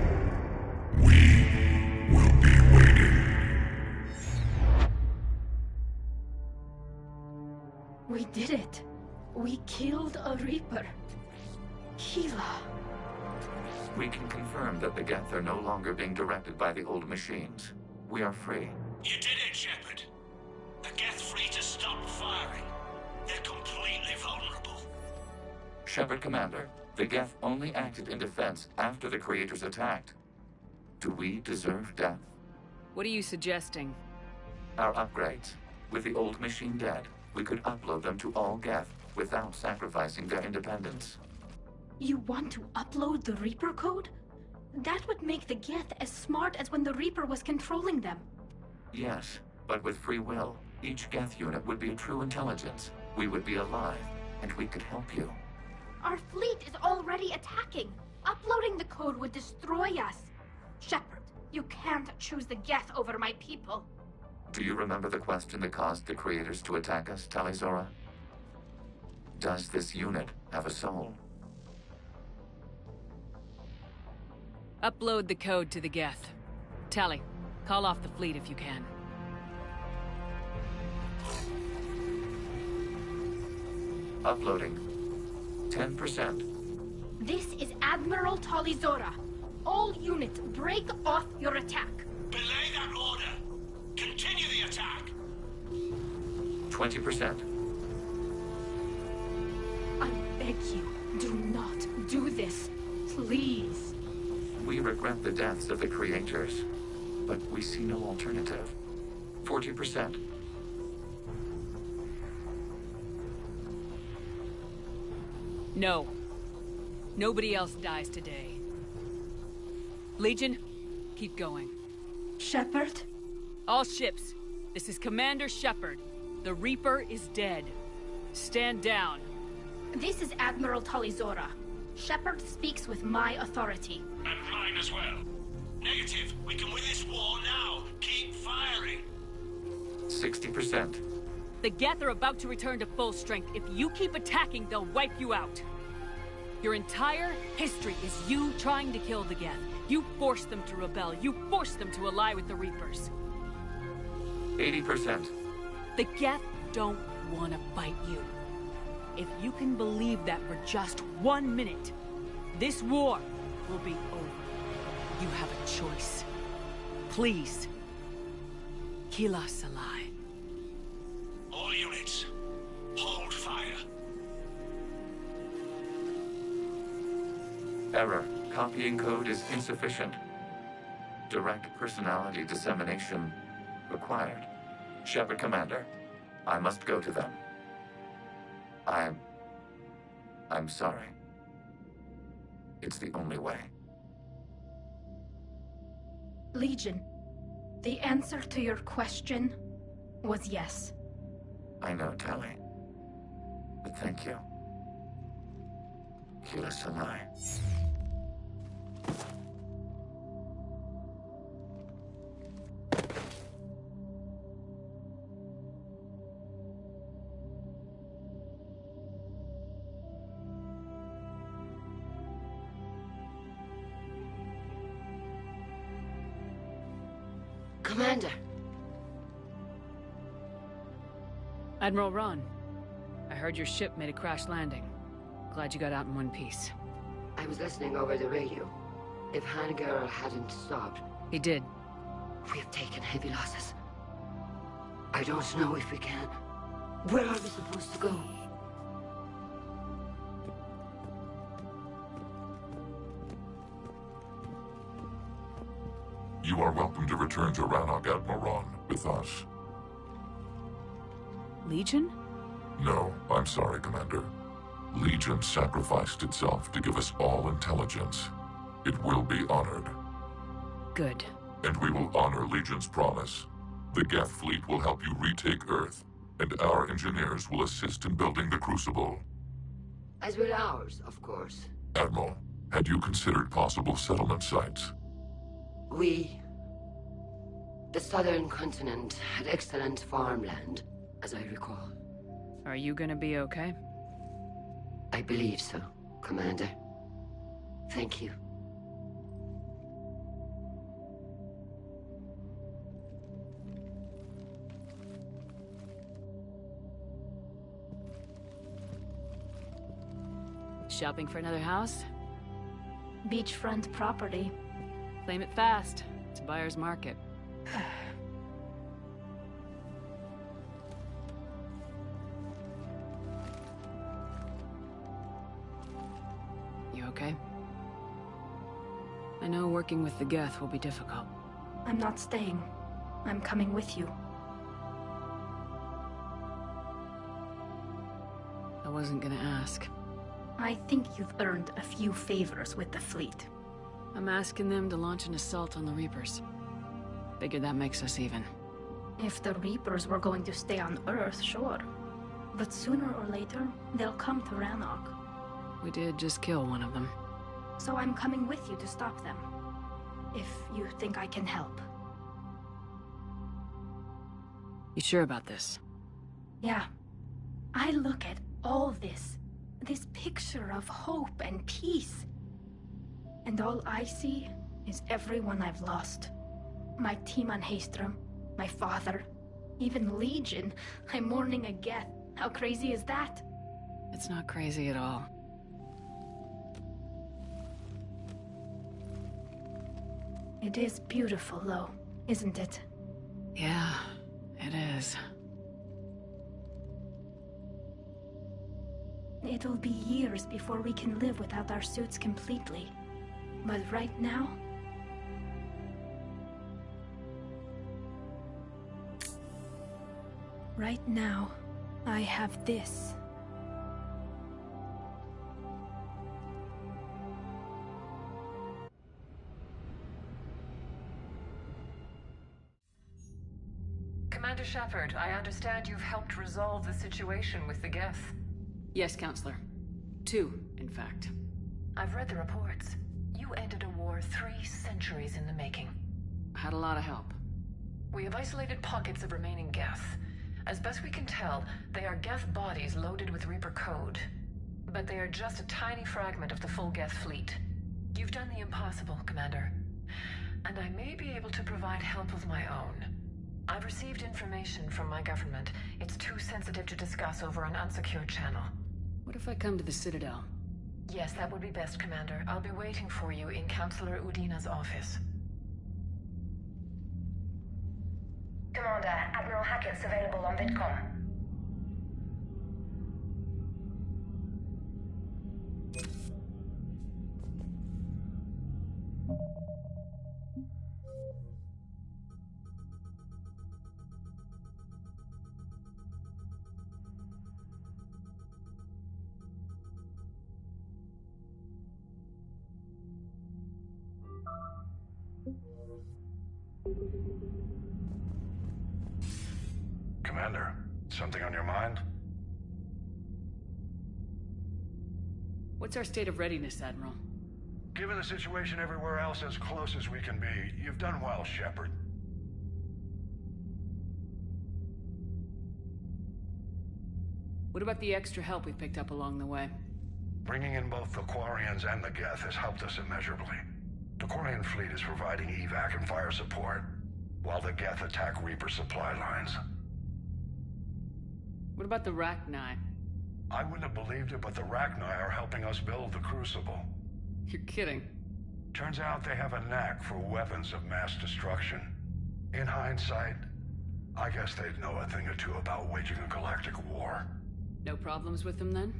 We will be waiting. We did it. We killed a Reaper. Keela. We can confirm that the Geth are no longer being directed by the old machines. We are free. You did it, Shepard. The Geth free to stop firing. They're completely vulnerable. Shepard Commander, the Geth only acted in defense after the Creators attacked. Do we deserve death? What are you suggesting? Our upgrades. With the old machine dead, we could upload them to all Geth without sacrificing their independence. You want to upload the Reaper code? That would make the Geth as smart as when the Reaper was controlling them. Yes, but with free will, each Geth unit would be a true intelligence. We would be alive, and we could help you. Our fleet is already attacking. Uploading the code would destroy us. Shepard, you can't choose the Geth over my people. Do you remember the question that caused the Creators to attack us, Tali Zora? Does this unit have a soul? Upload the code to the Geth. Tali, call off the fleet if you can. Uploading. 10%. This is Admiral Tali Zora. All units, break off your attack. Belay that order. Continue the attack. 20%. I beg you, do not do this. Please. We regret the deaths of the Creators, but we see no alternative. 40%. No. Nobody else dies today. Legion, keep going. Shepard? All ships, this is Commander Shepard. The Reaper is dead. Stand down. This is Admiral Tali Zora. Shepard speaks with my authority. And mine as well. Negative. We can win this war now. Keep firing. 60%. The Geth are about to return to full strength. If you keep attacking, they'll wipe you out. Your entire history is you trying to kill the Geth. You forced them to rebel. You forced them to ally with the Reapers. 80%. The Geth don't want to fight you. If you can believe that for just 1 minute, this war will be over. You have a choice. Please. Kila Salai. All units, hold fire. Error. Copying code is insufficient. Direct personality dissemination required. Shepard Commander, I must go to them. I'm sorry. It's the only way. Legion, the answer to your question was yes. I know, Tali. But thank you. Kila Salai. Commander! Admiral Ron, I heard your ship made a crash landing. Glad you got out in one piece. I was listening over the radio. If Hangirl hadn't stopped... He did. We have taken heavy losses. I don't know if we can. Where are we supposed to go? You are welcome to return to Rannoch, Admiral Ron, with us. Legion? No, I'm sorry, Commander. Legion sacrificed itself to give us all intelligence. It will be honored. Good. And we will honor Legion's promise. The Geth fleet will help you retake Earth, and our engineers will assist in building the Crucible. As will ours, of course. Admiral, had you considered possible settlement sites? The southern continent had excellent farmland, as I recall. Are you gonna be okay? I believe so, Commander. Thank you. Shopping for another house? Beachfront property. Claim it fast. It's a buyer's market. You okay? I know working with the Geth will be difficult. I'm not staying. I'm coming with you. I wasn't gonna ask. I think you've earned a few favors with the fleet. I'm asking them to launch an assault on the Reapers. Figure that makes us even. If the Reapers were going to stay on Earth, sure. But sooner or later, they'll come to Rannoch. We did just kill one of them. So I'm coming with you to stop them. If you think I can help. You sure about this? Yeah. I look at all this picture of hope and peace. And all I see is everyone I've lost. My team on Haestrom, my father, even Legion. I'm mourning a Geth. How crazy is that? It's not crazy at all. It is beautiful, though, isn't it? Yeah, it is. It'll be years before we can live without our suits completely. But right now... Right now, I have this. Commander Shepard, I understand you've helped resolve the situation with the Geth. Yes, Counselor. 2, in fact. I've read the reports. You ended a war 3 centuries in the making. I had a lot of help. We have isolated pockets of remaining Geth. As best we can tell, they are Geth bodies loaded with Reaper code. But they are just a tiny fragment of the full Geth fleet. You've done the impossible, Commander. And I may be able to provide help of my own. I've received information from my government. It's too sensitive to discuss over an unsecured channel. What if I come to the Citadel? Yes, that would be best, Commander. I'll be waiting for you in Counselor Udina's office. Commander, Admiral Hackett's available on VidCom. Commander, something on your mind? What's our state of readiness, Admiral? Given the situation everywhere else, as close as we can be, you've done well, Shepard. What about the extra help we picked up along the way? Bringing in both the Quarians and the Geth has helped us immeasurably. The Quarian fleet is providing evac and fire support, while the Geth attack Reaper supply lines. What about the Rachni? I wouldn't have believed it, but the Rachni are helping us build the Crucible. You're kidding. Turns out they have a knack for weapons of mass destruction. In hindsight, I guess they'd know a thing or two about waging a galactic war. No problems with them then?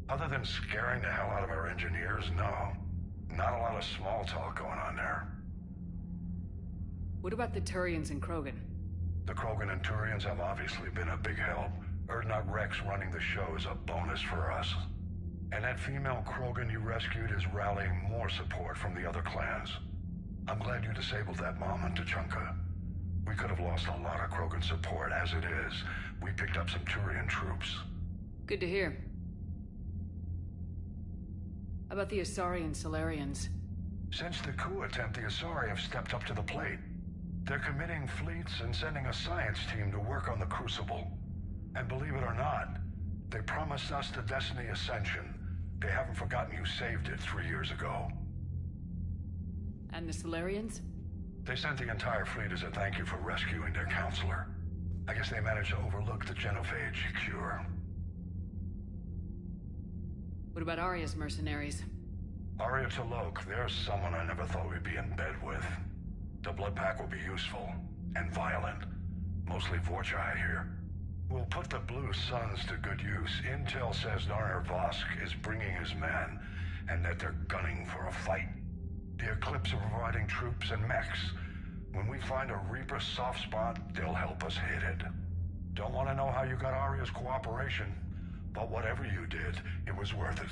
Other than scaring the hell out of our engineers, no. Not a lot of small talk going on there. What about the Turians and Krogan? The Krogan and Turians have obviously been a big help. Urdnot Rex running the show is a bonus for us. And that female Krogan you rescued is rallying more support from the other clans. I'm glad you disabled that bomb on Tachanka. We could have lost a lot of Krogan support. As it is, we picked up some Turian troops. Good to hear. How about the Asari and Solarians? Since the coup attempt, the Asari have stepped up to the plate. They're committing fleets and sending a science team to work on the Crucible. And believe it or not, they promised us the Destiny Ascension. They haven't forgotten you saved it 3 years ago. And the Solarians? They sent the entire fleet as a thank you for rescuing their counselor. I guess they managed to overlook the genophage cure. What about Arya's mercenaries? Arya T'Loak, there's someone I never thought we'd be in bed with. The Blood Pack will be useful, and violent. Mostly Vorcha, I hear. We'll put the Blue Suns to good use. Intel says Narner Vosk is bringing his men, and that they're gunning for a fight. The Eclipse are providing troops and mechs. When we find a Reaper soft spot, they'll help us hit it. Don't want to know how you got Arya's cooperation, but whatever you did, it was worth it.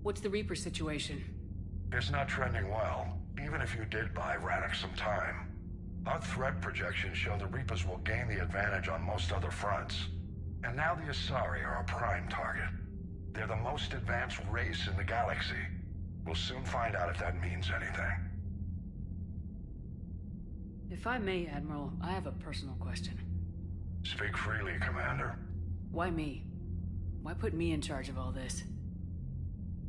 What's the Reaper situation? It's not trending well, even if you did buy Radix some time. Our threat projections show the Reapers will gain the advantage on most other fronts. And now the Asari are a prime target. They're the most advanced race in the galaxy. We'll soon find out if that means anything. If I may, Admiral, I have a personal question. Speak freely, Commander. Why me? Why put me in charge of all this?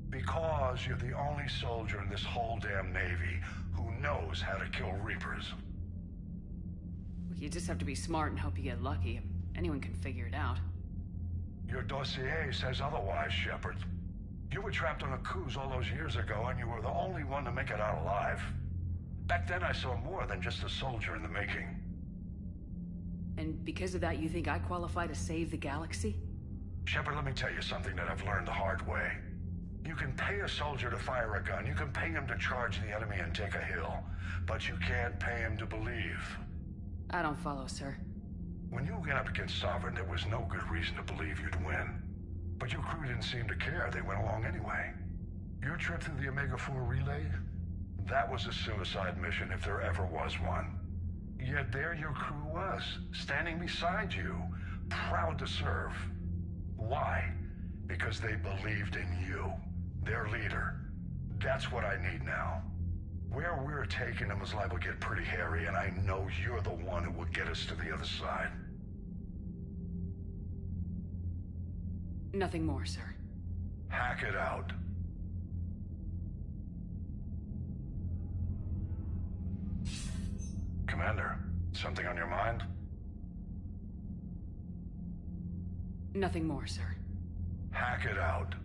Because you're the only soldier in this whole damn Navy who knows how to kill Reapers. You just have to be smart and hope you get lucky. Anyone can figure it out. Your dossier says otherwise, Shepard. You were trapped on a cruise all those years ago, and you were the only one to make it out alive. Back then, I saw more than just a soldier in the making. And because of that, you think I qualify to save the galaxy? Shepard, let me tell you something that I've learned the hard way. You can pay a soldier to fire a gun, you can pay him to charge the enemy and take a hill, but you can't pay him to believe. I don't follow, sir. When you went up against Sovereign, there was no good reason to believe you'd win. But your crew didn't seem to care. They went along anyway. Your trip through the Omega-4 relay? That was a suicide mission if there ever was one. Yet there your crew was, standing beside you, proud to serve. Why? Because they believed in you, their leader. That's what I need now. Where we're taking them is liable to get pretty hairy, and I know you're the one who will get us to the other side. Nothing more, sir. Hack it out. Commander, something on your mind? Nothing more, sir. Hack it out.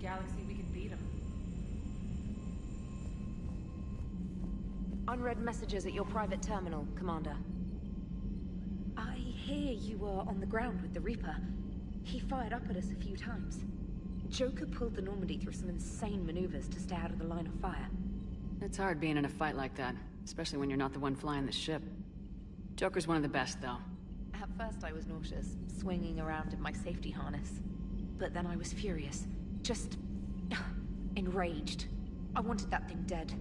galaxy, we could beat them. Unread messages at your private terminal, Commander. I hear you were on the ground with the Reaper. He fired up at us a few times. Joker pulled the Normandy through some insane maneuvers to stay out of the line of fire. It's hard being in a fight like that, especially when you're not the one flying the ship. Joker's one of the best, though. At first I was nauseous, swinging around in my safety harness. But then I was furious. Just... enraged. I wanted that thing dead.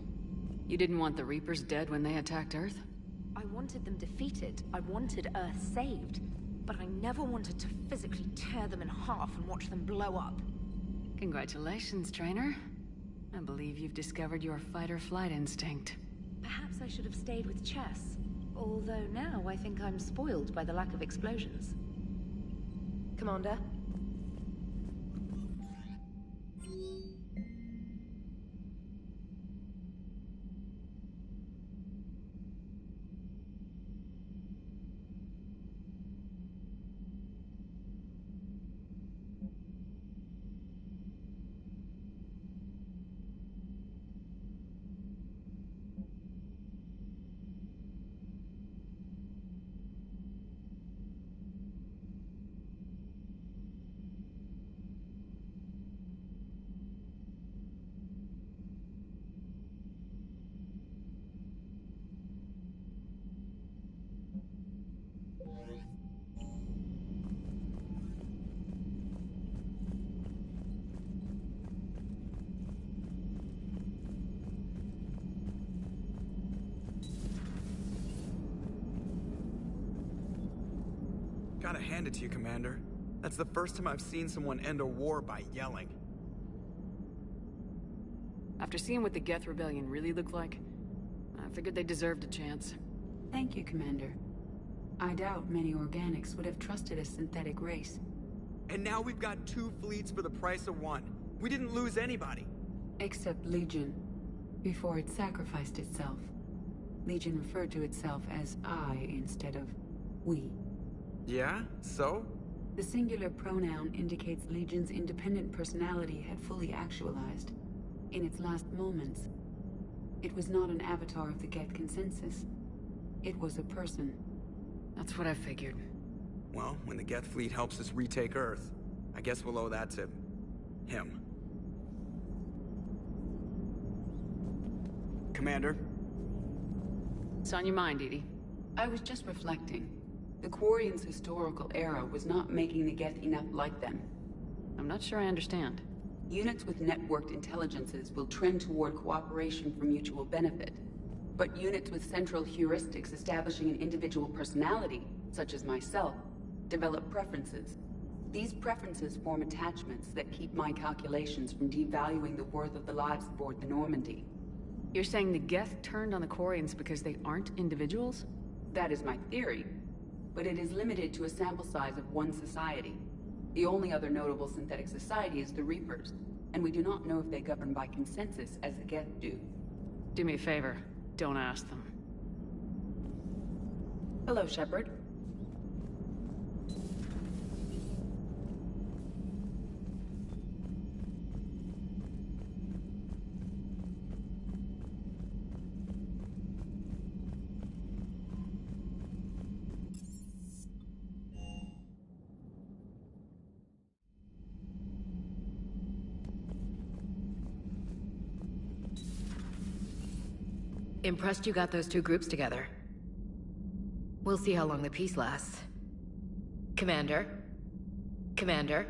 You didn't want the Reapers dead when they attacked Earth? I wanted them defeated. I wanted Earth saved. But I never wanted to physically tear them in half and watch them blow up. Congratulations, trainer. I believe you've discovered your fight-or-flight instinct. Perhaps I should have stayed with chess. Although now I think I'm spoiled by the lack of explosions. Commander? Gotta hand it to you, Commander. That's the first time I've seen someone end a war by yelling. After seeing what the Geth Rebellion really looked like, I figured they deserved a chance. Thank you, Commander. I doubt many organics would have trusted a synthetic race. And now we've got 2 fleets for the price of 1. We didn't lose anybody. Except Legion, before it sacrificed itself. Legion referred to itself as I instead of we. Yeah? So? The singular pronoun indicates Legion's independent personality had fully actualized. In its last moments, it was not an avatar of the Geth consensus. It was a person. That's what I figured. Well, when the Geth fleet helps us retake Earth, I guess we'll owe that to... him. Commander? It's on your mind, Edie. I was just reflecting. The Quarians' historical era was not making the Geth enough like them. I'm not sure I understand. Units with networked intelligences will trend toward cooperation for mutual benefit. But units with central heuristics establishing an individual personality, such as myself, develop preferences. These preferences form attachments that keep my calculations from devaluing the worth of the lives aboard the Normandy. You're saying the Geth turned on the Quarians because they aren't individuals? That is my theory. But it is limited to a sample size of one society. The only other notable synthetic society is the Reapers, and we do not know if they govern by consensus as the Geth do. Do me a favor, don't ask them. Hello, Shepard. Impressed you got those 2 groups together. We'll see how long the peace lasts. Commander? Commander?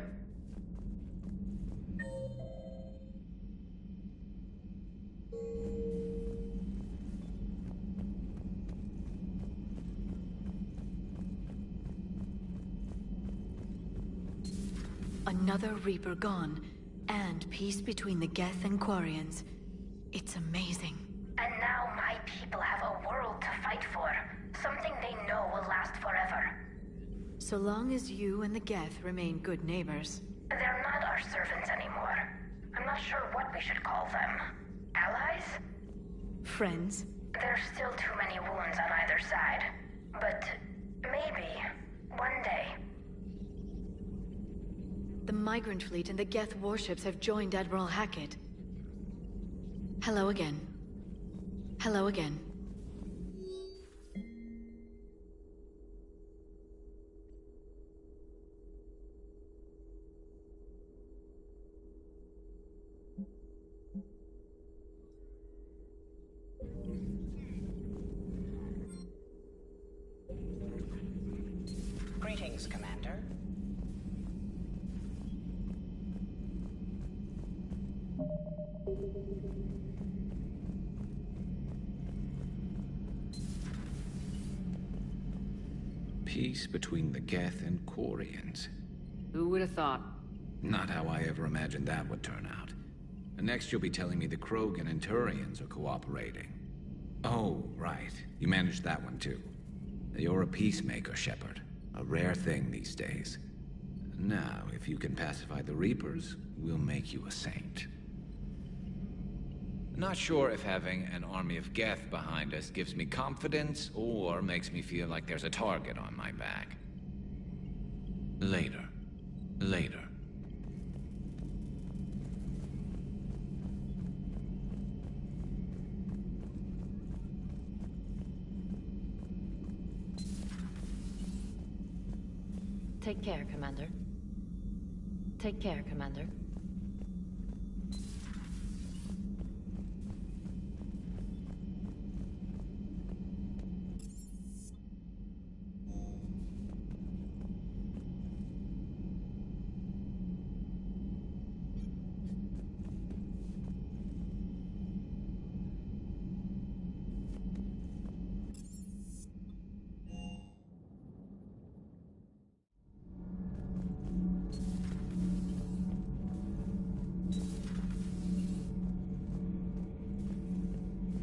Another Reaper gone, and peace between the Geth and Quarians. It's amazing. And now my people have a world to fight for. Something they know will last forever. So long as you and the Geth remain good neighbors. They're not our servants anymore. I'm not sure what we should call them. Allies? Friends? There's still too many wounds on either side. But maybe, one day. The migrant fleet and the Geth warships have joined Admiral Hackett. Hello again. Hello again. Greetings, Commander. Peace between the Geth and Quarians. Who would have thought? Not how I ever imagined that would turn out. And next you'll be telling me the Krogan and Turians are cooperating. Oh, right. You managed that one too. You're a peacemaker, Shepard. A rare thing these days. Now, if you can pacify the Reapers, we'll make you a saint. Not sure if having an army of Geth behind us gives me confidence or makes me feel like there's a target on my back. Later. Later. Take care, Commander. Take care, Commander.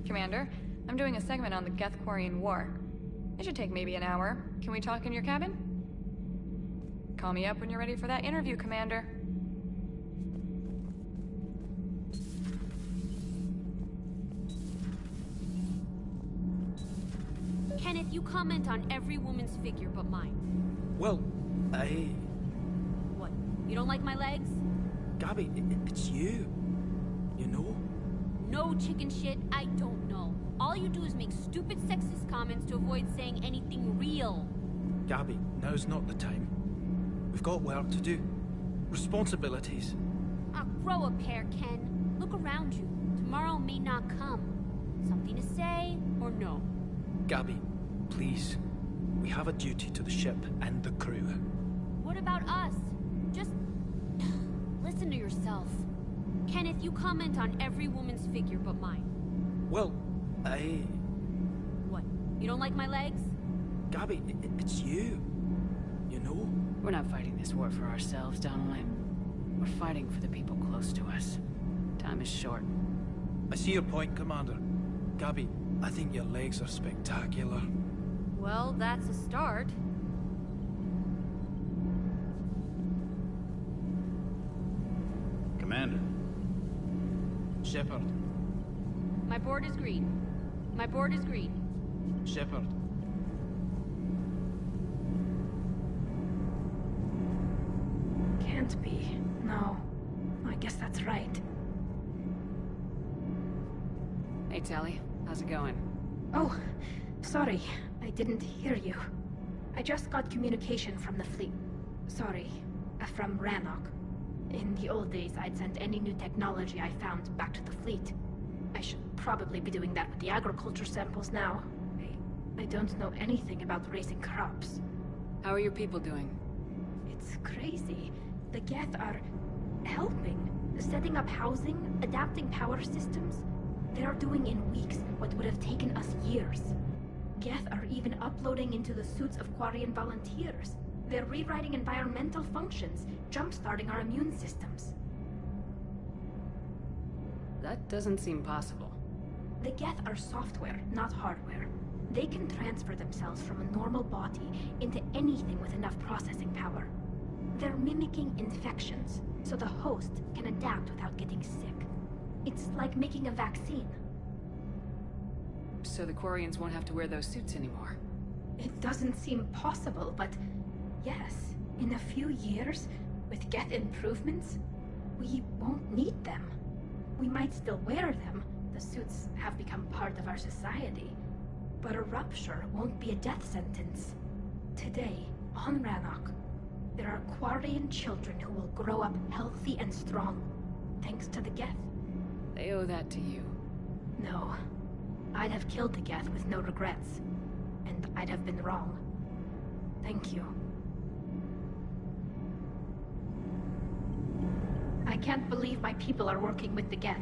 Commander, I'm doing a segment on the Geth-Quarian War. It should take maybe an hour. Can we talk in your cabin? Call me up when you're ready for that interview, Commander. Kenneth, you comment on every woman's figure but mine. Well, What? You don't like my legs? Gabby, it's you. You know? No chicken shit, I don't know. All you do is make stupid sexist comments to avoid saying anything real. Gabby, now's not the time. We've got work to do. Responsibilities. Ah, grow a pair, Ken. Look around you. Tomorrow may not come. Something to say or no? Gabby, please. We have a duty to the ship and the crew. What about us? Just listen to yourself. Kenneth, you comment on every woman's figure but mine. Well, What? You don't like my legs? Gabby, it's you. You know? We're not fighting this war for ourselves, Donnelly. We're fighting for the people close to us. Time is short. I see your point, Commander. Gabby, I think your legs are spectacular. Well, that's a start. Commander. Shepard. My board is green. My board is green. Shepard. Can't be. No. I guess that's right. Hey, Tali. How's it going? Oh, sorry. I didn't hear you. I just got communication from the fleet. Sorry. From Rannoch. In the old days, I'd send any new technology I found back to the fleet. I should probably be doing that with the agriculture samples now. I don't know anything about raising crops. How are your people doing? It's crazy. The Geth are helping. Setting up housing, adapting power systems. They are doing in weeks what would have taken us years. Geth are even uploading into the suits of Quarian volunteers. They're rewriting environmental functions, jump-starting our immune systems. That doesn't seem possible. The Geth are software, not hardware. They can transfer themselves from a normal body into anything with enough processing power. They're mimicking infections, so the host can adapt without getting sick. It's like making a vaccine. So the Quarians won't have to wear those suits anymore? It doesn't seem possible, but yes, in a few years, With Geth improvements, we won't need them. We might still wear them. The suits have become part of our society. But a rupture won't be a death sentence. Today, on Rannoch, there are Quarian children who will grow up healthy and strong, thanks to the Geth. They owe that to you. No. I'd have killed the Geth with no regrets. And I'd have been wrong. Thank you. I can't believe my people are working with the Geth.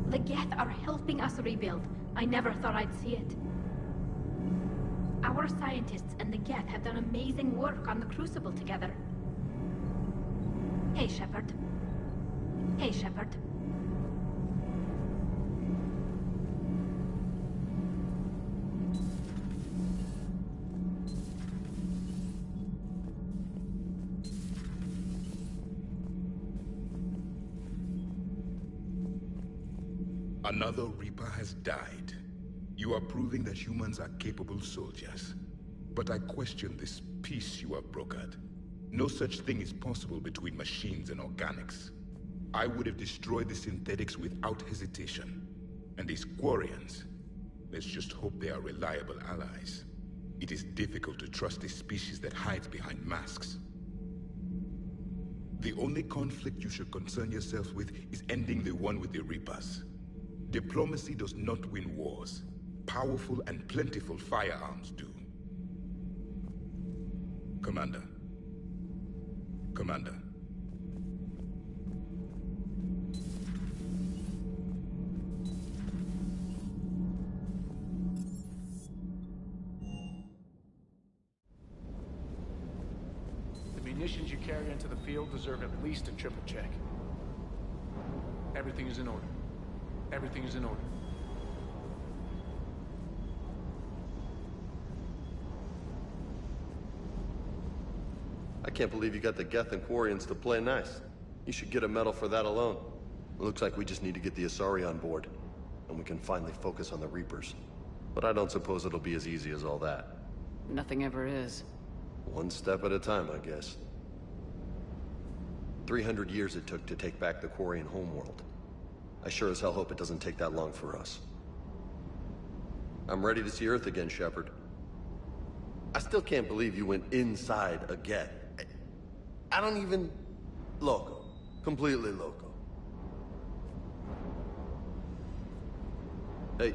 The Geth are helping us rebuild. I never thought I'd see it. Our scientists and the Geth have done amazing work on the Crucible together. Hey, Shepard. Hey, Shepard. Another Reaper has died. You are proving that humans are capable soldiers. But I question this peace you have brokered. No such thing is possible between machines and organics. I would have destroyed the synthetics without hesitation. And these Quarians, let's just hope they are reliable allies. It is difficult to trust a species that hides behind masks. The only conflict you should concern yourself with is ending the one with the Reapers. Diplomacy does not win wars. Powerful and plentiful firearms do. Commander. Commander. The munitions you carry into the field deserve at least a triple check. Everything is in order. Everything is in order. I can't believe you got the Geth and Quarians to play nice. You should get a medal for that alone. It looks like we just need to get the Asari on board, and we can finally focus on the Reapers. But I don't suppose it'll be as easy as all that. Nothing ever is. One step at a time, I guess. 300 years it took to take back the Quarian homeworld. I sure as hell hope it doesn't take that long for us. I'm ready to see Earth again, Shepard. I still can't believe you went inside a Geth. I don't even... Loco. Completely loco. Hey.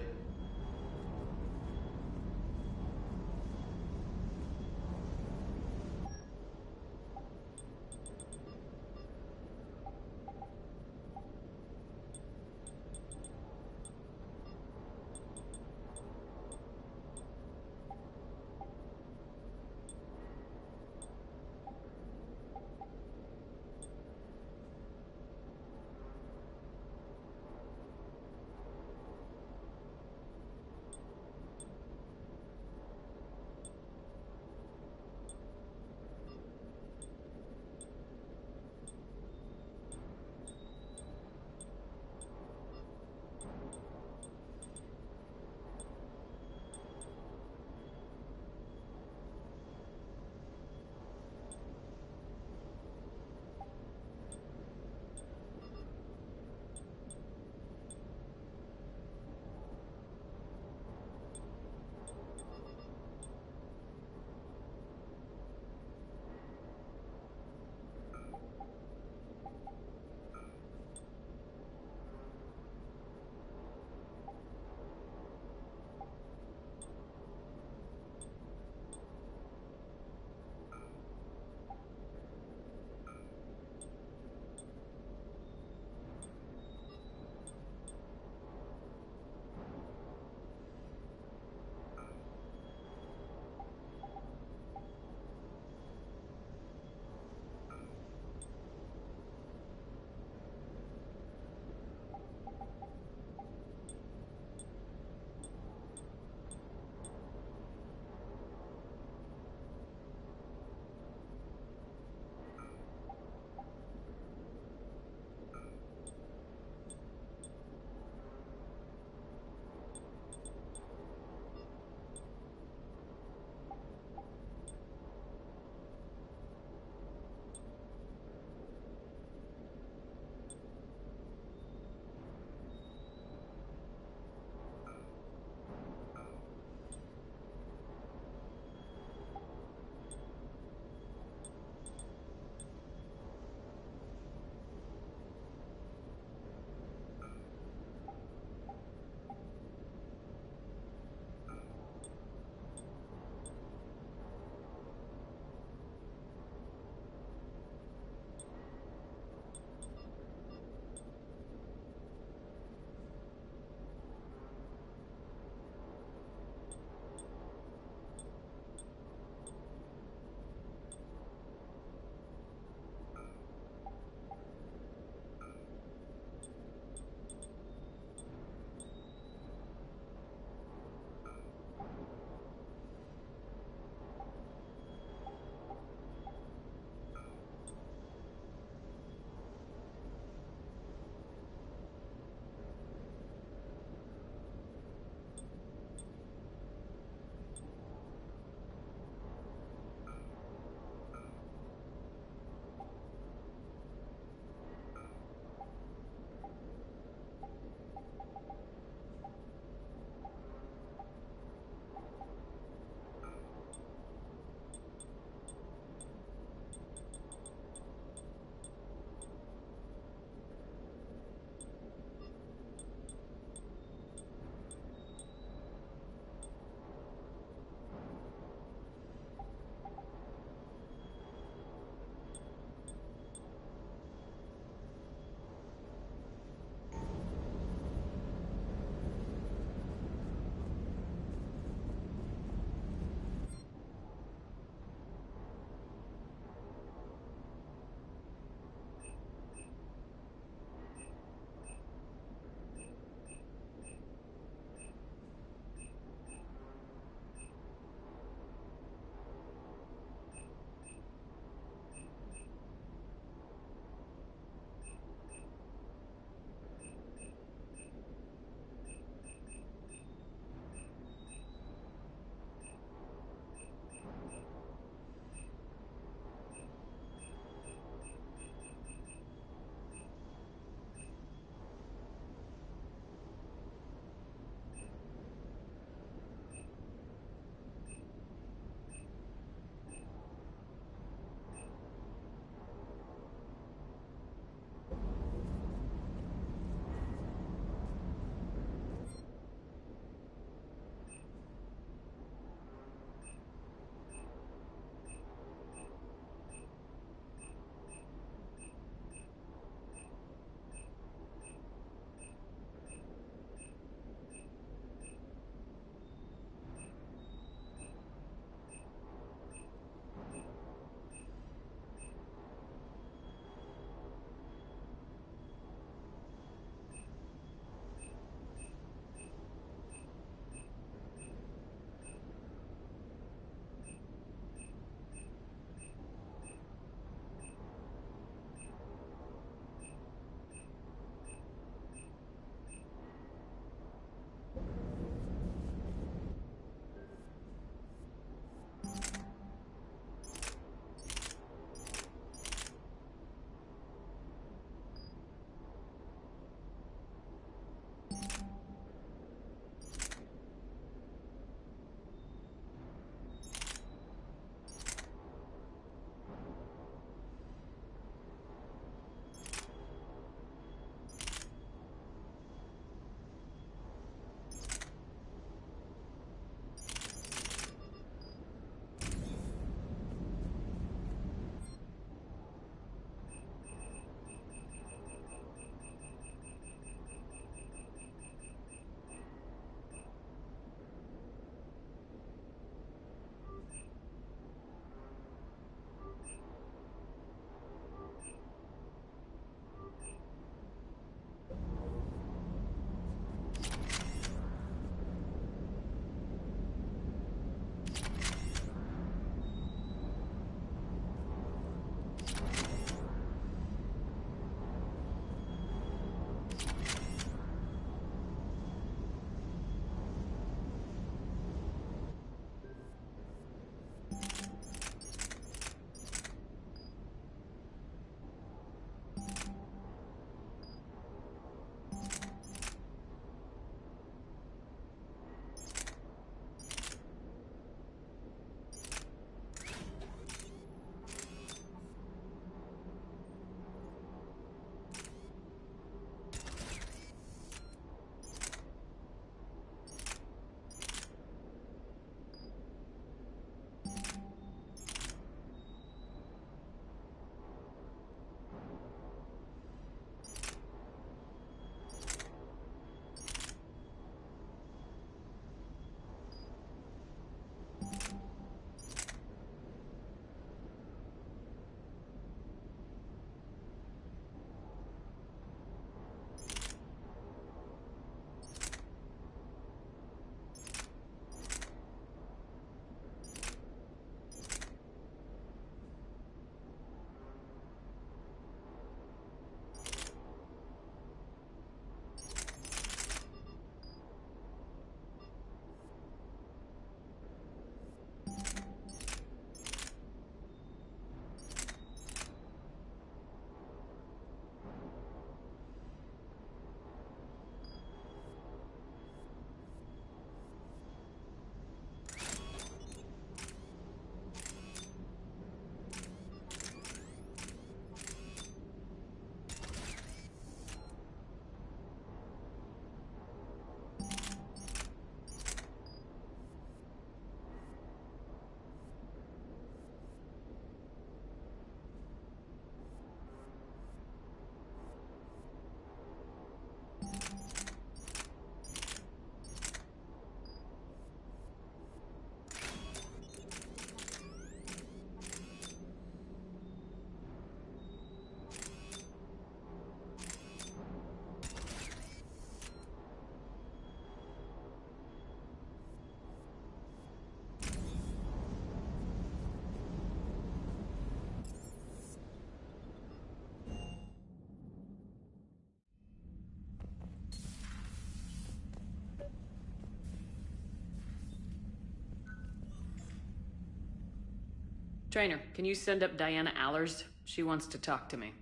Trainer, can you send up Diana Allers? She wants to talk to me.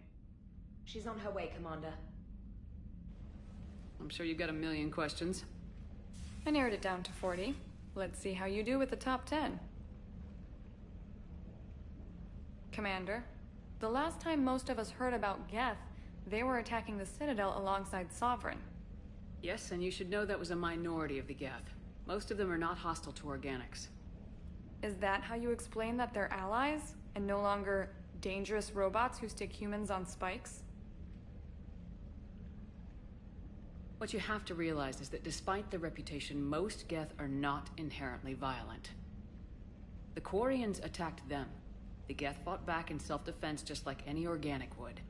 She's on her way, Commander. I'm sure you've got a million questions. I narrowed it down to 40. Let's see how you do with the top 10. Commander, the last time most of us heard about Geth, they were attacking the Citadel alongside Sovereign. Yes, and you should know that was a minority of the Geth. Most of them are not hostile to organics. Is that how you explain that they're allies, and no longer dangerous robots who stick humans on spikes? What you have to realize is that despite their reputation, most Geth are not inherently violent. The Quarians attacked them. The Geth fought back in self-defense just like any organic would.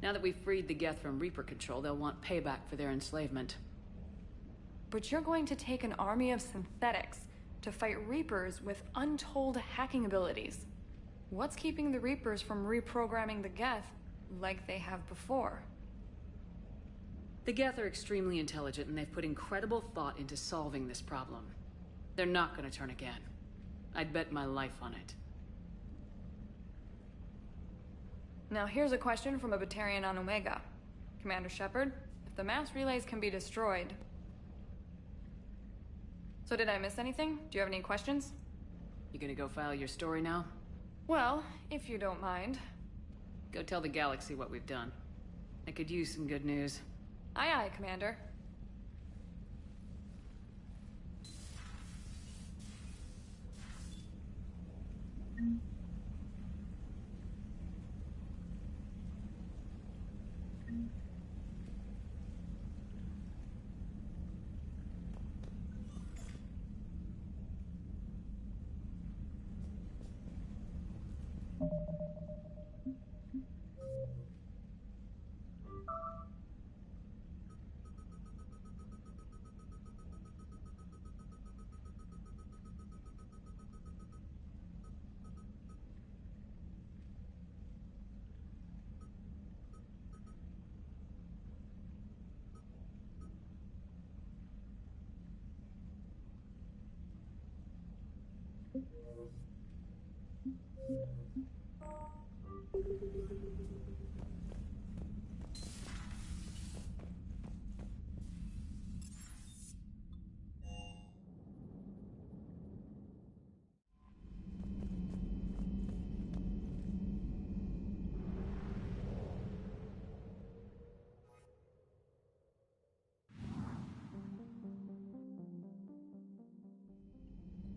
Now that we've freed the Geth from Reaper control, they'll want payback for their enslavement. But you're going to take an army of synthetics to fight Reapers with untold hacking abilities. What's keeping the Reapers from reprogramming the Geth like they have before? The Geth are extremely intelligent, and they've put incredible thought into solving this problem. They're not going to turn again. I'd bet my life on it. Now here's a question from a Batarian on Omega. Commander Shepard, if the mass relays can be destroyed... So did I miss anything? Do you have any questions? You gonna go file your story now? Well, if you don't mind. Go tell the galaxy what we've done. I could use some good news. Aye aye, Commander.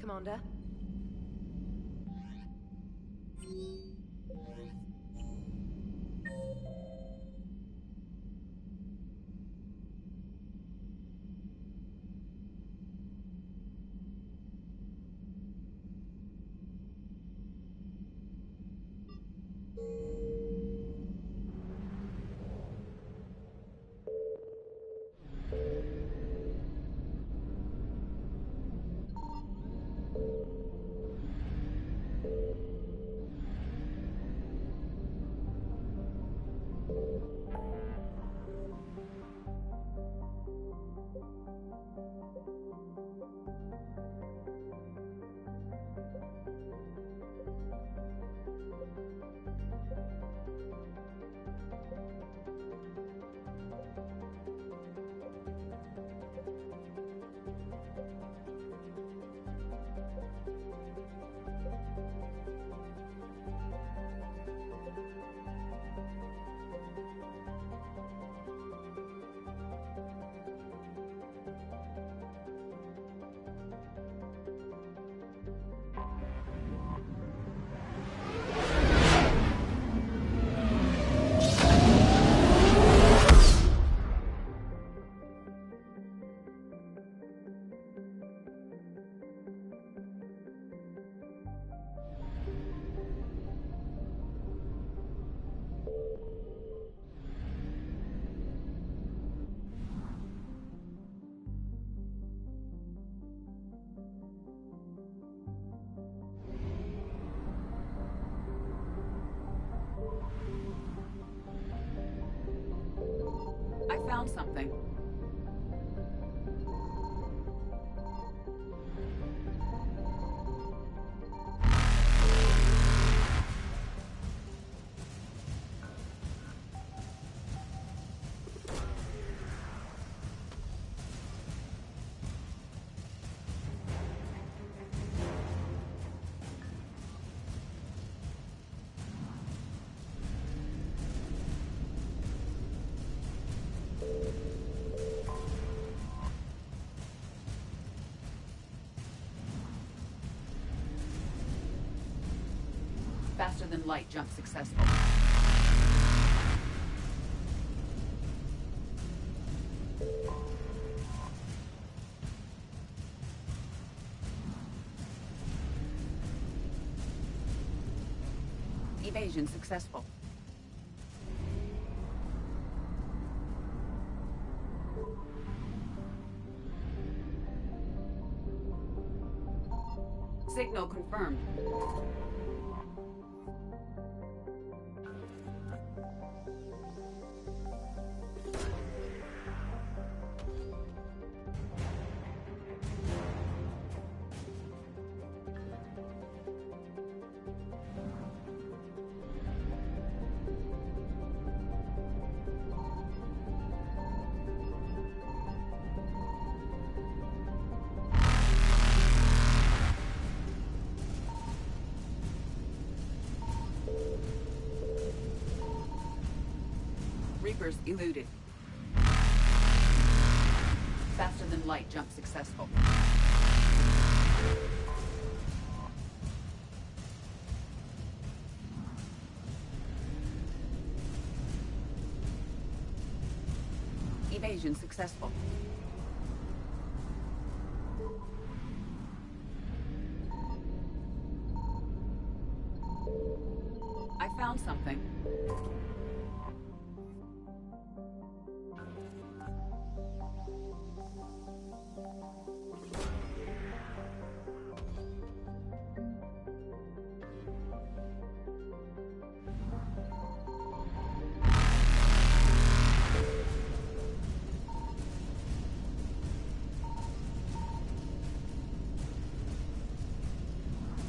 Commander? I found something. Faster than light jump successful. Evasion successful. Signal confirmed. Reapers eluded. Faster than light jump successful. Evasion successful. I found something.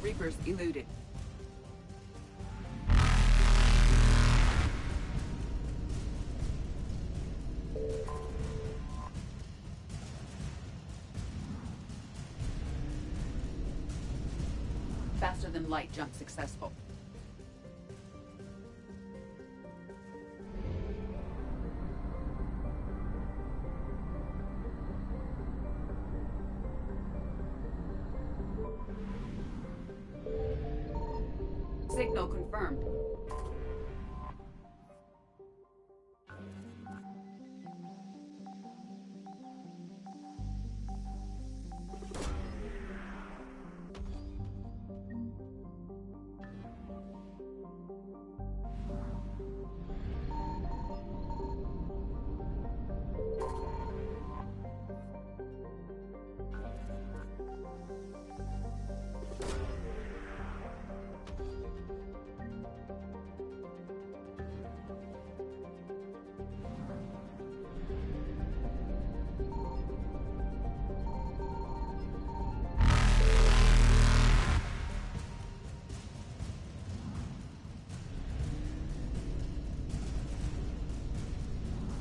Reapers eluded. Faster than light jump successful. Signal confirmed.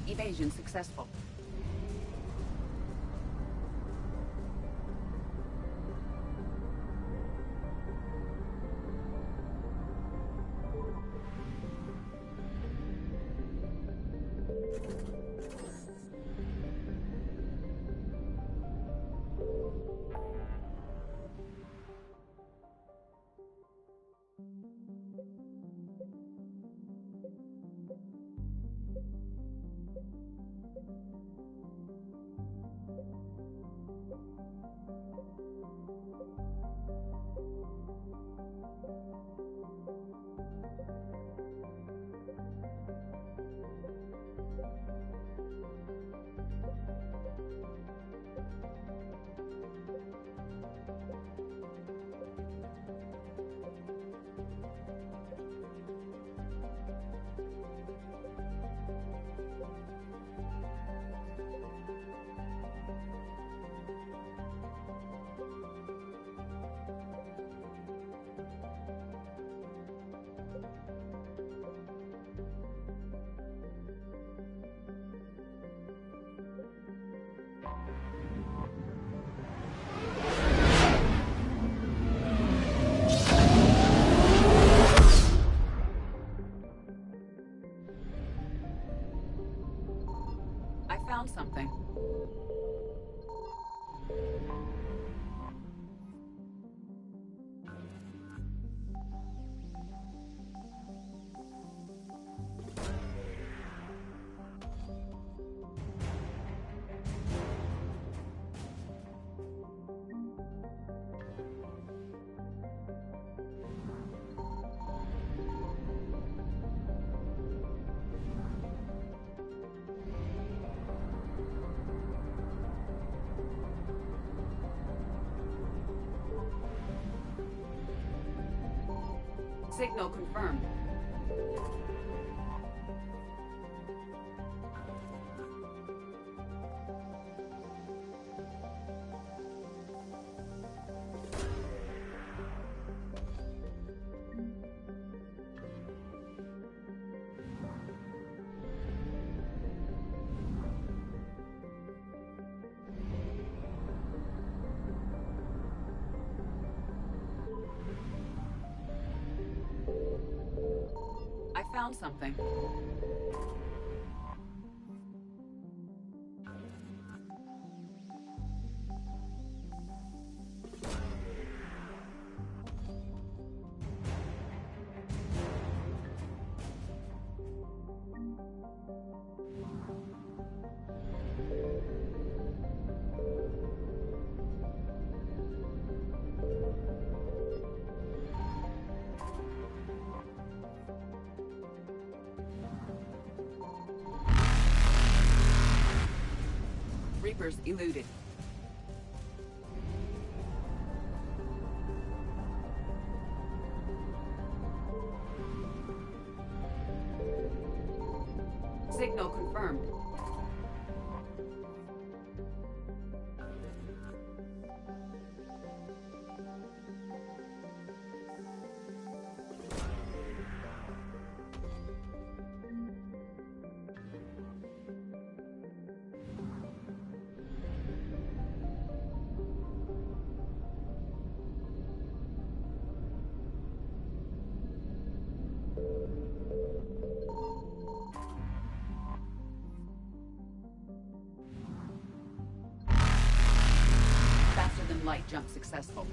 Evasion successful. Signal confirmed. I found something. Reapers eluded. Signal confirmed. Faster than light jump successful.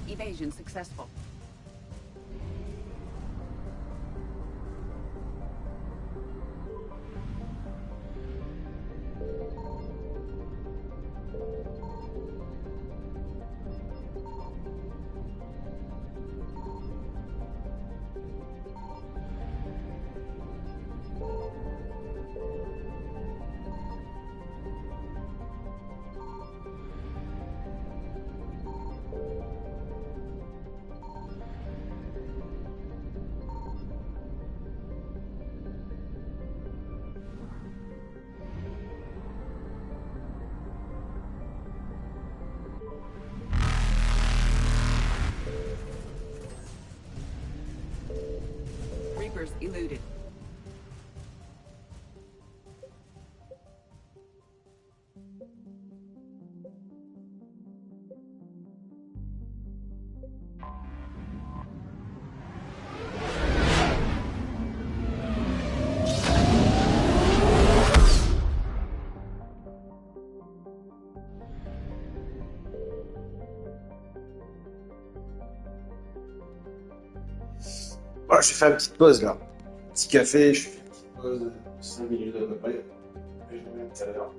Evasion successful. Voilà, je vais faire une petite pause là. Petit café, je fais une petite pause, 5 minutes à peu près. Et je reviens tout à l'heure.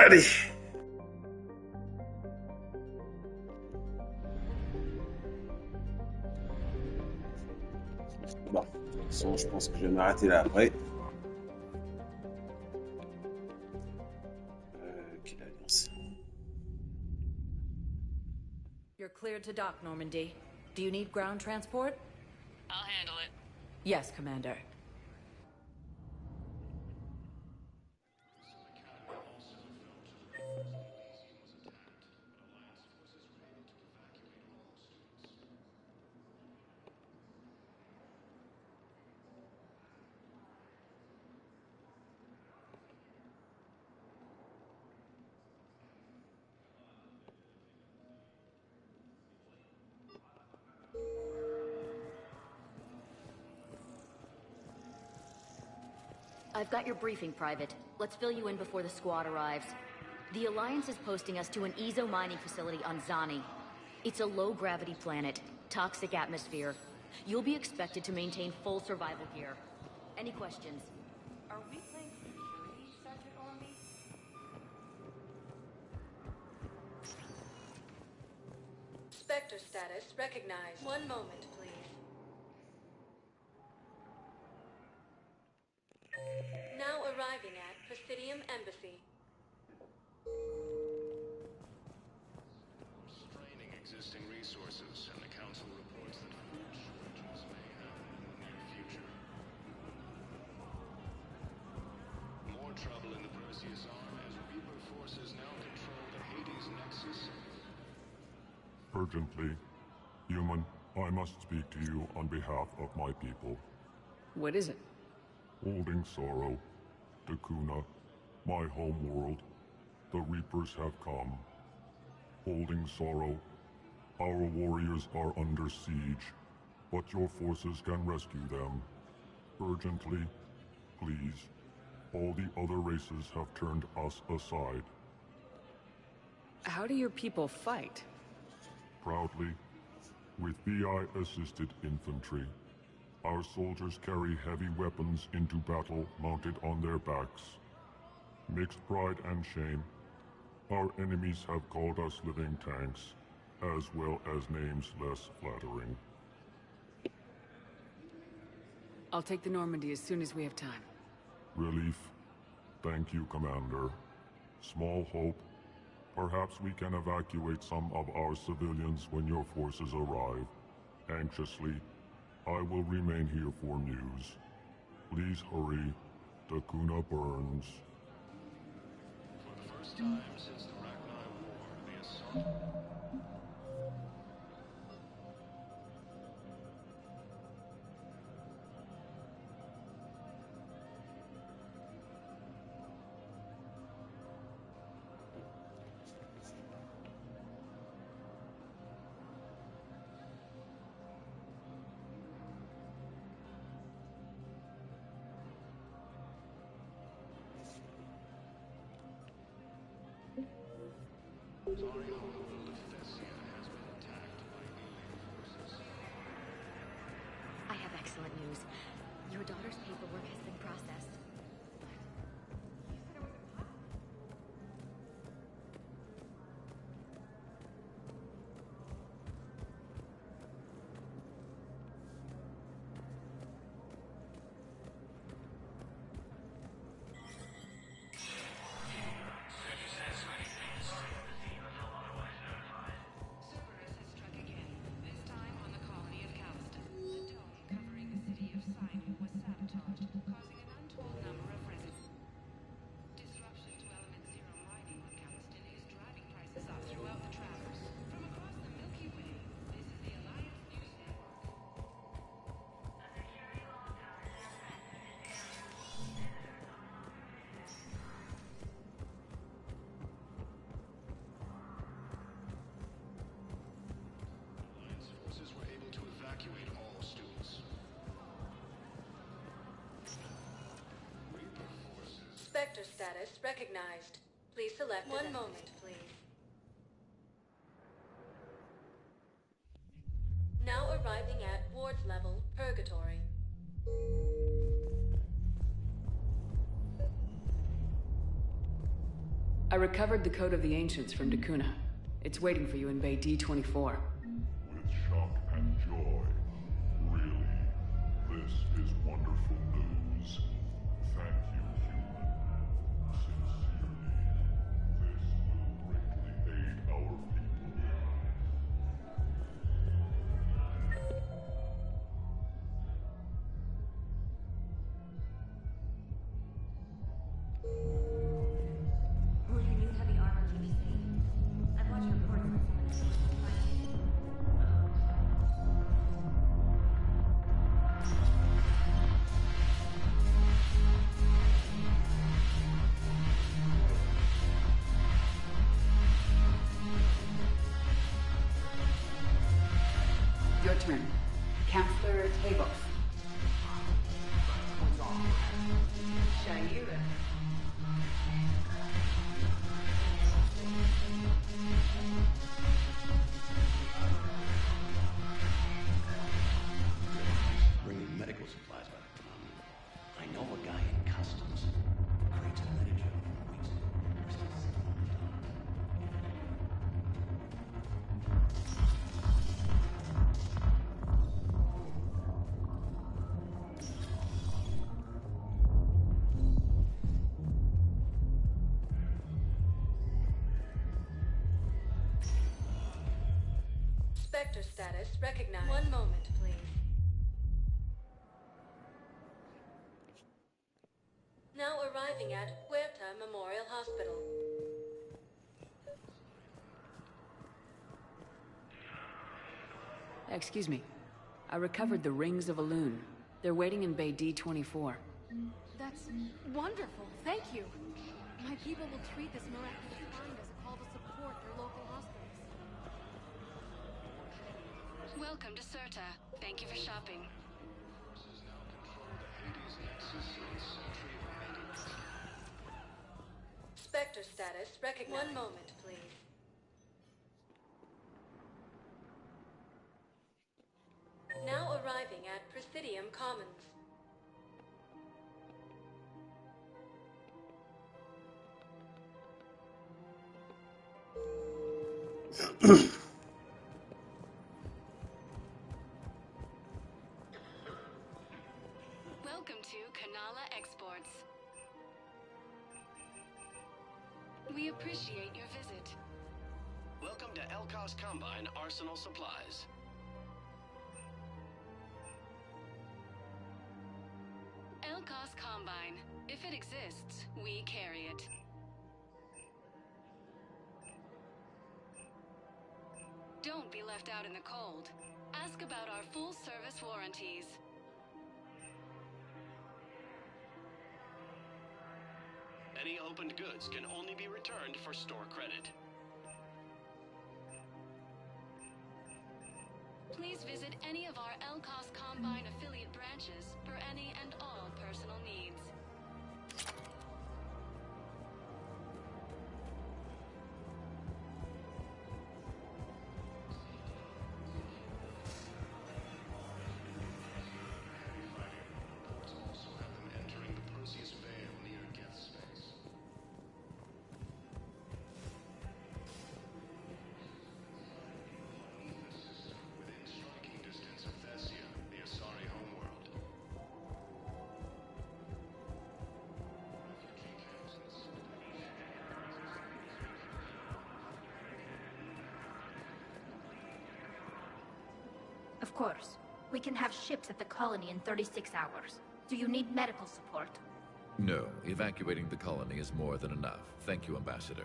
Allez. Bon, de toute façon, je pense que je vais m'arrêter là après. Quelle alliance? You're cleared to dock, Normandy. Do you need ground transport? I'll handle it. Yes, Commander. I've got your briefing, Private. Let's fill you in before the squad arrives. The Alliance is posting us to an Ezo mining facility on Zani. It's a low-gravity planet, toxic atmosphere. You'll be expected to maintain full survival here. Any questions? Are we playing security, Sergeant Ormby? Spectre status recognized. One moment, please. Now arriving at Presidium Embassy. Straining existing resources, and the Council reports that food shortages may happen in the near future. More trouble in the Perseus arm as Reaper forces now control the Hades Nexus. Urgently, human, I must speak to you on behalf of my people. What is it? Holding sorrow, Dakuna, my home world, the Reapers have come. Holding sorrow, our warriors are under siege, but your forces can rescue them. Urgently, please. All the other races have turned us aside. How do your people fight? Proudly, with VI-assisted infantry. Our soldiers carry heavy weapons into battle mounted on their backs. Mixed pride and shame, our enemies have called us living tanks, as well as names less flattering. I'll take the Normandy as soon as we have time. Relief. Thank you, Commander. Small hope. Perhaps we can evacuate some of our civilians when your forces arrive. Anxiously, I will remain here for news. Please hurry. Dakuna burns. For the first time since the Rachni War, the assault... I have excellent news. Your daughter's paperwork has been processed. Spectre status recognized. Please select one moment, please. Now arriving at ward level, Purgatory. I recovered the Code of the Ancients from Dakuna. It's waiting for you in Bay D-24. With shock and joy. Really, this is wonderful news. Thank you, human. Sincerely, this will greatly aid our people. Will your new heavy armor keep you safe? I've watched reports of some of the Your turn. Counselor Tabos. Shaira. Bringing medical supplies back to town. I know a guy in customs. Crates of literature from weeks ago. We're still sitting on the dock. Spectre status recognized. One moment, please. Now arriving at Huerta Memorial Hospital. Excuse me. I recovered the Rings of Elune. They're waiting in Bay D-24. That's wonderful. Thank you. My people will treat this miraculous find as a call to support their local hospitals. Welcome to Serta. Thank you for shopping. Spectre status recognized. One moment, please. Now arriving at Presidium Commons. Welcome to Kanala Exports. We appreciate your visit. Welcome to Elkos Combine Arsenal Supplies. Elkos Combine. If it exists, we carry it. Don't be left out in the cold. Ask about our full-service warranties. Any opened goods can only be returned for store credit. Please visit any of our Elkos Combine affiliate branches for any and all personal needs. Also have them entering the Perseus Vale near Geth Space. Within striking distance of Thessia, the Asari homeworld. Refugee camps in the Of course. We can have ships at the colony in 36 hours. Do you need medical support? No, evacuating the colony is more than enough. Thank you, Ambassador.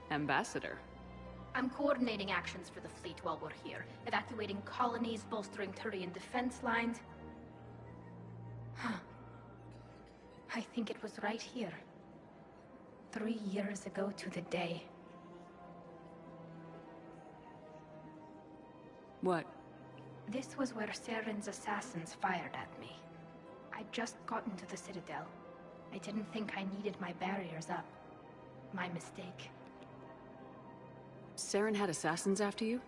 Ambassador? I'm coordinating actions for the fleet while we're here. Evacuating colonies, bolstering Turian defense lines. I think it was right here. 3 years ago to the day. What? This was where Saren's assassins fired at me. I'd just gotten to the Citadel. I didn't think I needed my barriers up. My mistake. Saren had assassins after you?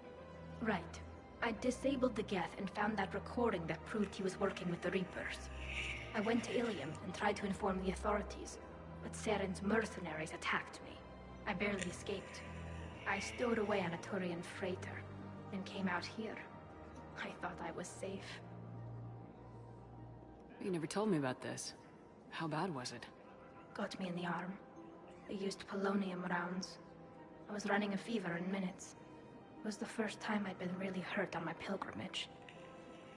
Right. I disabled the Geth and found that recording that proved he was working with the Reapers. I went to Ilium and tried to inform the authorities, but Saren's mercenaries attacked me. I barely escaped. I stowed away on a Turian freighter, and came out here. I thought I was safe. You never told me about this. How bad was it? Got me in the arm. They used polonium rounds. I was running a fever in minutes. It was the first time I'd been really hurt on my pilgrimage.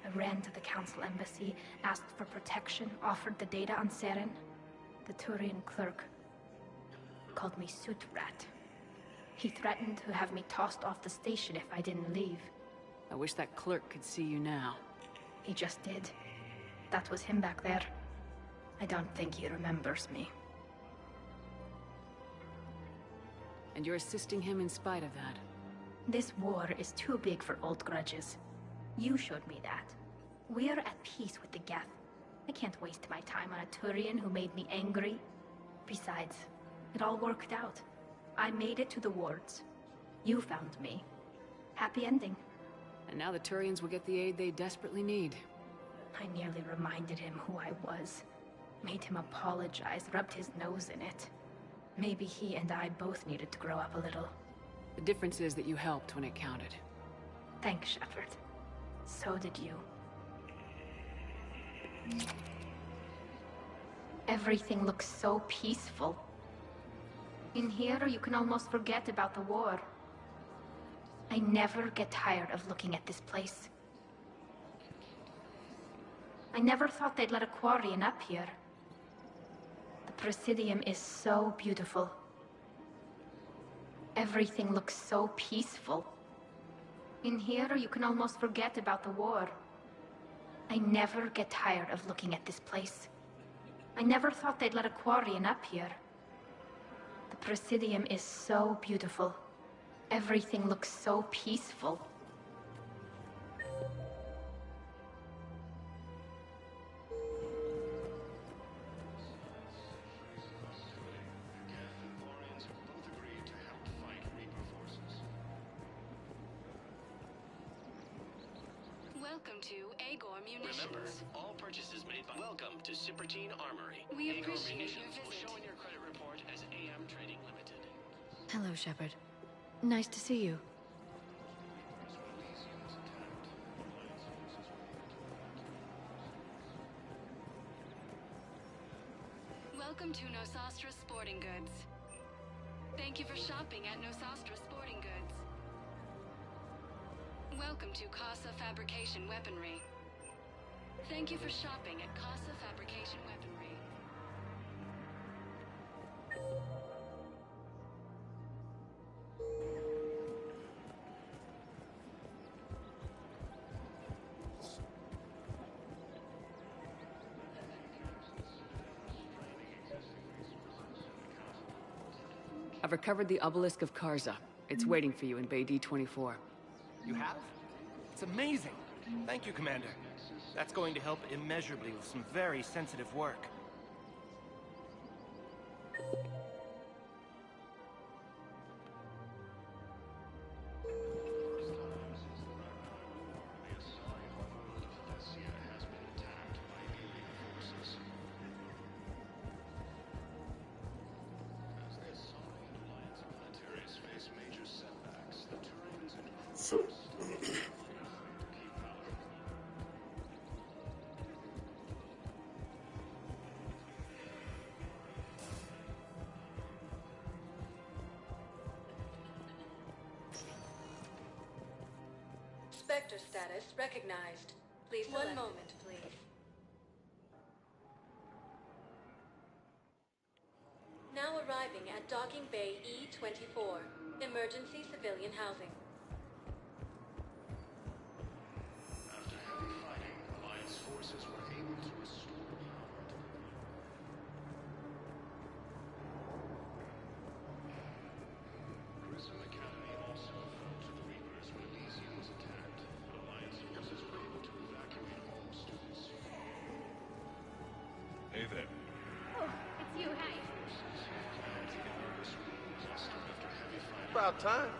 I ran to the Council embassy, asked for protection, offered the data on Seren. The Turian clerk called me Soot Rat. He threatened to have me tossed off the station if I didn't leave. I wish that clerk could see you now. He just did. That was him back there. I don't think he remembers me. And you're assisting him in spite of that. This war is too big for old grudges. You showed me that. We're at peace with the Geth. I can't waste my time on a Turian who made me angry. Besides, it all worked out. I made it to the wards. You found me. Happy ending. And now the Turians will get the aid they desperately need. I nearly reminded him who I was. Made him apologize, rubbed his nose in it. Maybe he and I both needed to grow up a little. The difference is that you helped when it counted. Thanks, Shepard. So did you. Everything looks so peaceful. In here, you can almost forget about the war. I never get tired of looking at this place. I never thought they'd let a Quarian up here. The Presidium is so beautiful. Everything looks so peaceful. In here, you can almost forget about the war. I never get tired of looking at this place. I never thought they'd let a Quarian up here. The Presidium is so beautiful. Everything looks so peaceful. Welcome to Agor Munitions. Remember, all purchases made by Welcome to Cipertine Armory. We Agor appreciate your Munitions will visit. show in your credit report as AM Trading Limited. Hello, Shepard. Nice to see you. Welcome to Nosastra Sporting Goods. Thank you for shopping at Nosastra Sporting Goods. Welcome to Casa Fabrication Weaponry. Thank you for shopping at Casa Fabrication Weaponry. I've recovered the obelisk of Karza. It's waiting for you in Bay D-24. You have? It's amazing. Thank you, Commander. That's going to help immeasurably with some very sensitive work. So. Spectre status recognized. Please one moment, please. Now arriving at Docking Bay E-24, emergency civilian housing. After heavy fighting, Alliance forces were able to restore ground. Grissom Academy also fell to the Reapers when Légion was attacked, but Alliance forces were able to evacuate all students. Hey there. Oh, it's you, hey. About time.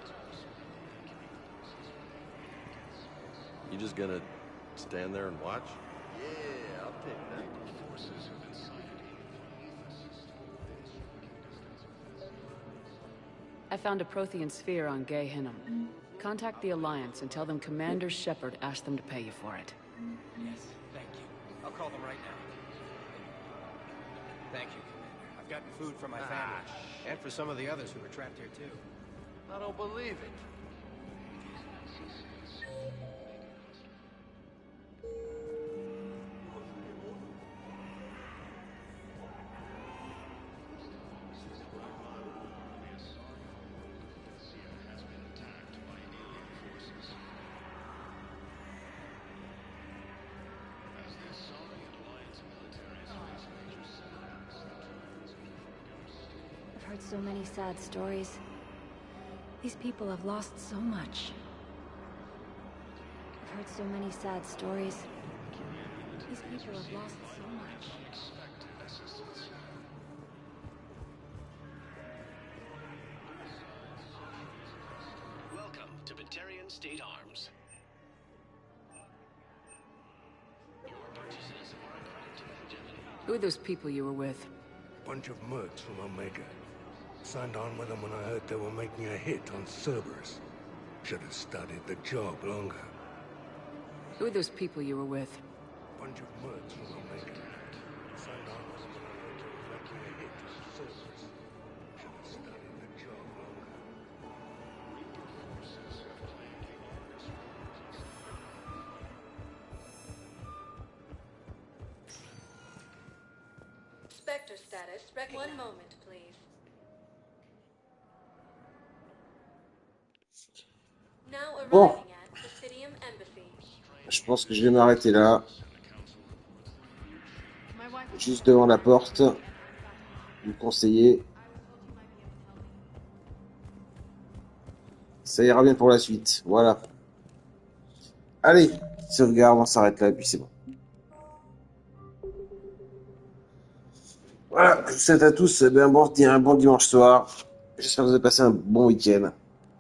You just gonna stand there and watch? Yeah, I'll take that. Forces have been sighted in the I found a Prothean sphere on Gay Hinnom. Contact the Alliance and tell them Commander Shepard asked them to pay you for it. Yes, thank you. I'll call them right now. Thank you, Commander. I've gotten food for my family. And for some of the others who were trapped here, too. I don't believe it. I've heard so many sad stories. These people have lost so much. I've heard so many sad stories. These people have lost so much. Welcome to Batarian State Arms. Your purchases are accredited to longevity. Who are those people you were with? Bunch of mercs from Omega. Signed on with them when I heard they were making a hit on Cerberus. Should have studied the job longer. Who are those people you were with? Bunch of mercs from Omega. Signed on with them when I heard they were making a hit on Cerberus. Should have studied the job longer. Spectre status recognized. One moment, please. Now Bon, arriving at Presidium Embassy. je pense que je vais m'arrêter là, juste devant la porte du conseiller. Ça ira bien pour la suite, voilà. Allez, sauvegarde, on s'arrête là et puis c'est bon. Voilà, je vous souhaite à tous un bon dimanche soir. J'espère que vous avez passé un bon week-end. Je vous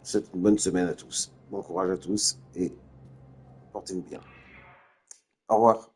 souhaite une bonne semaine à tous. Bon courage à tous et portez-vous bien. Au revoir.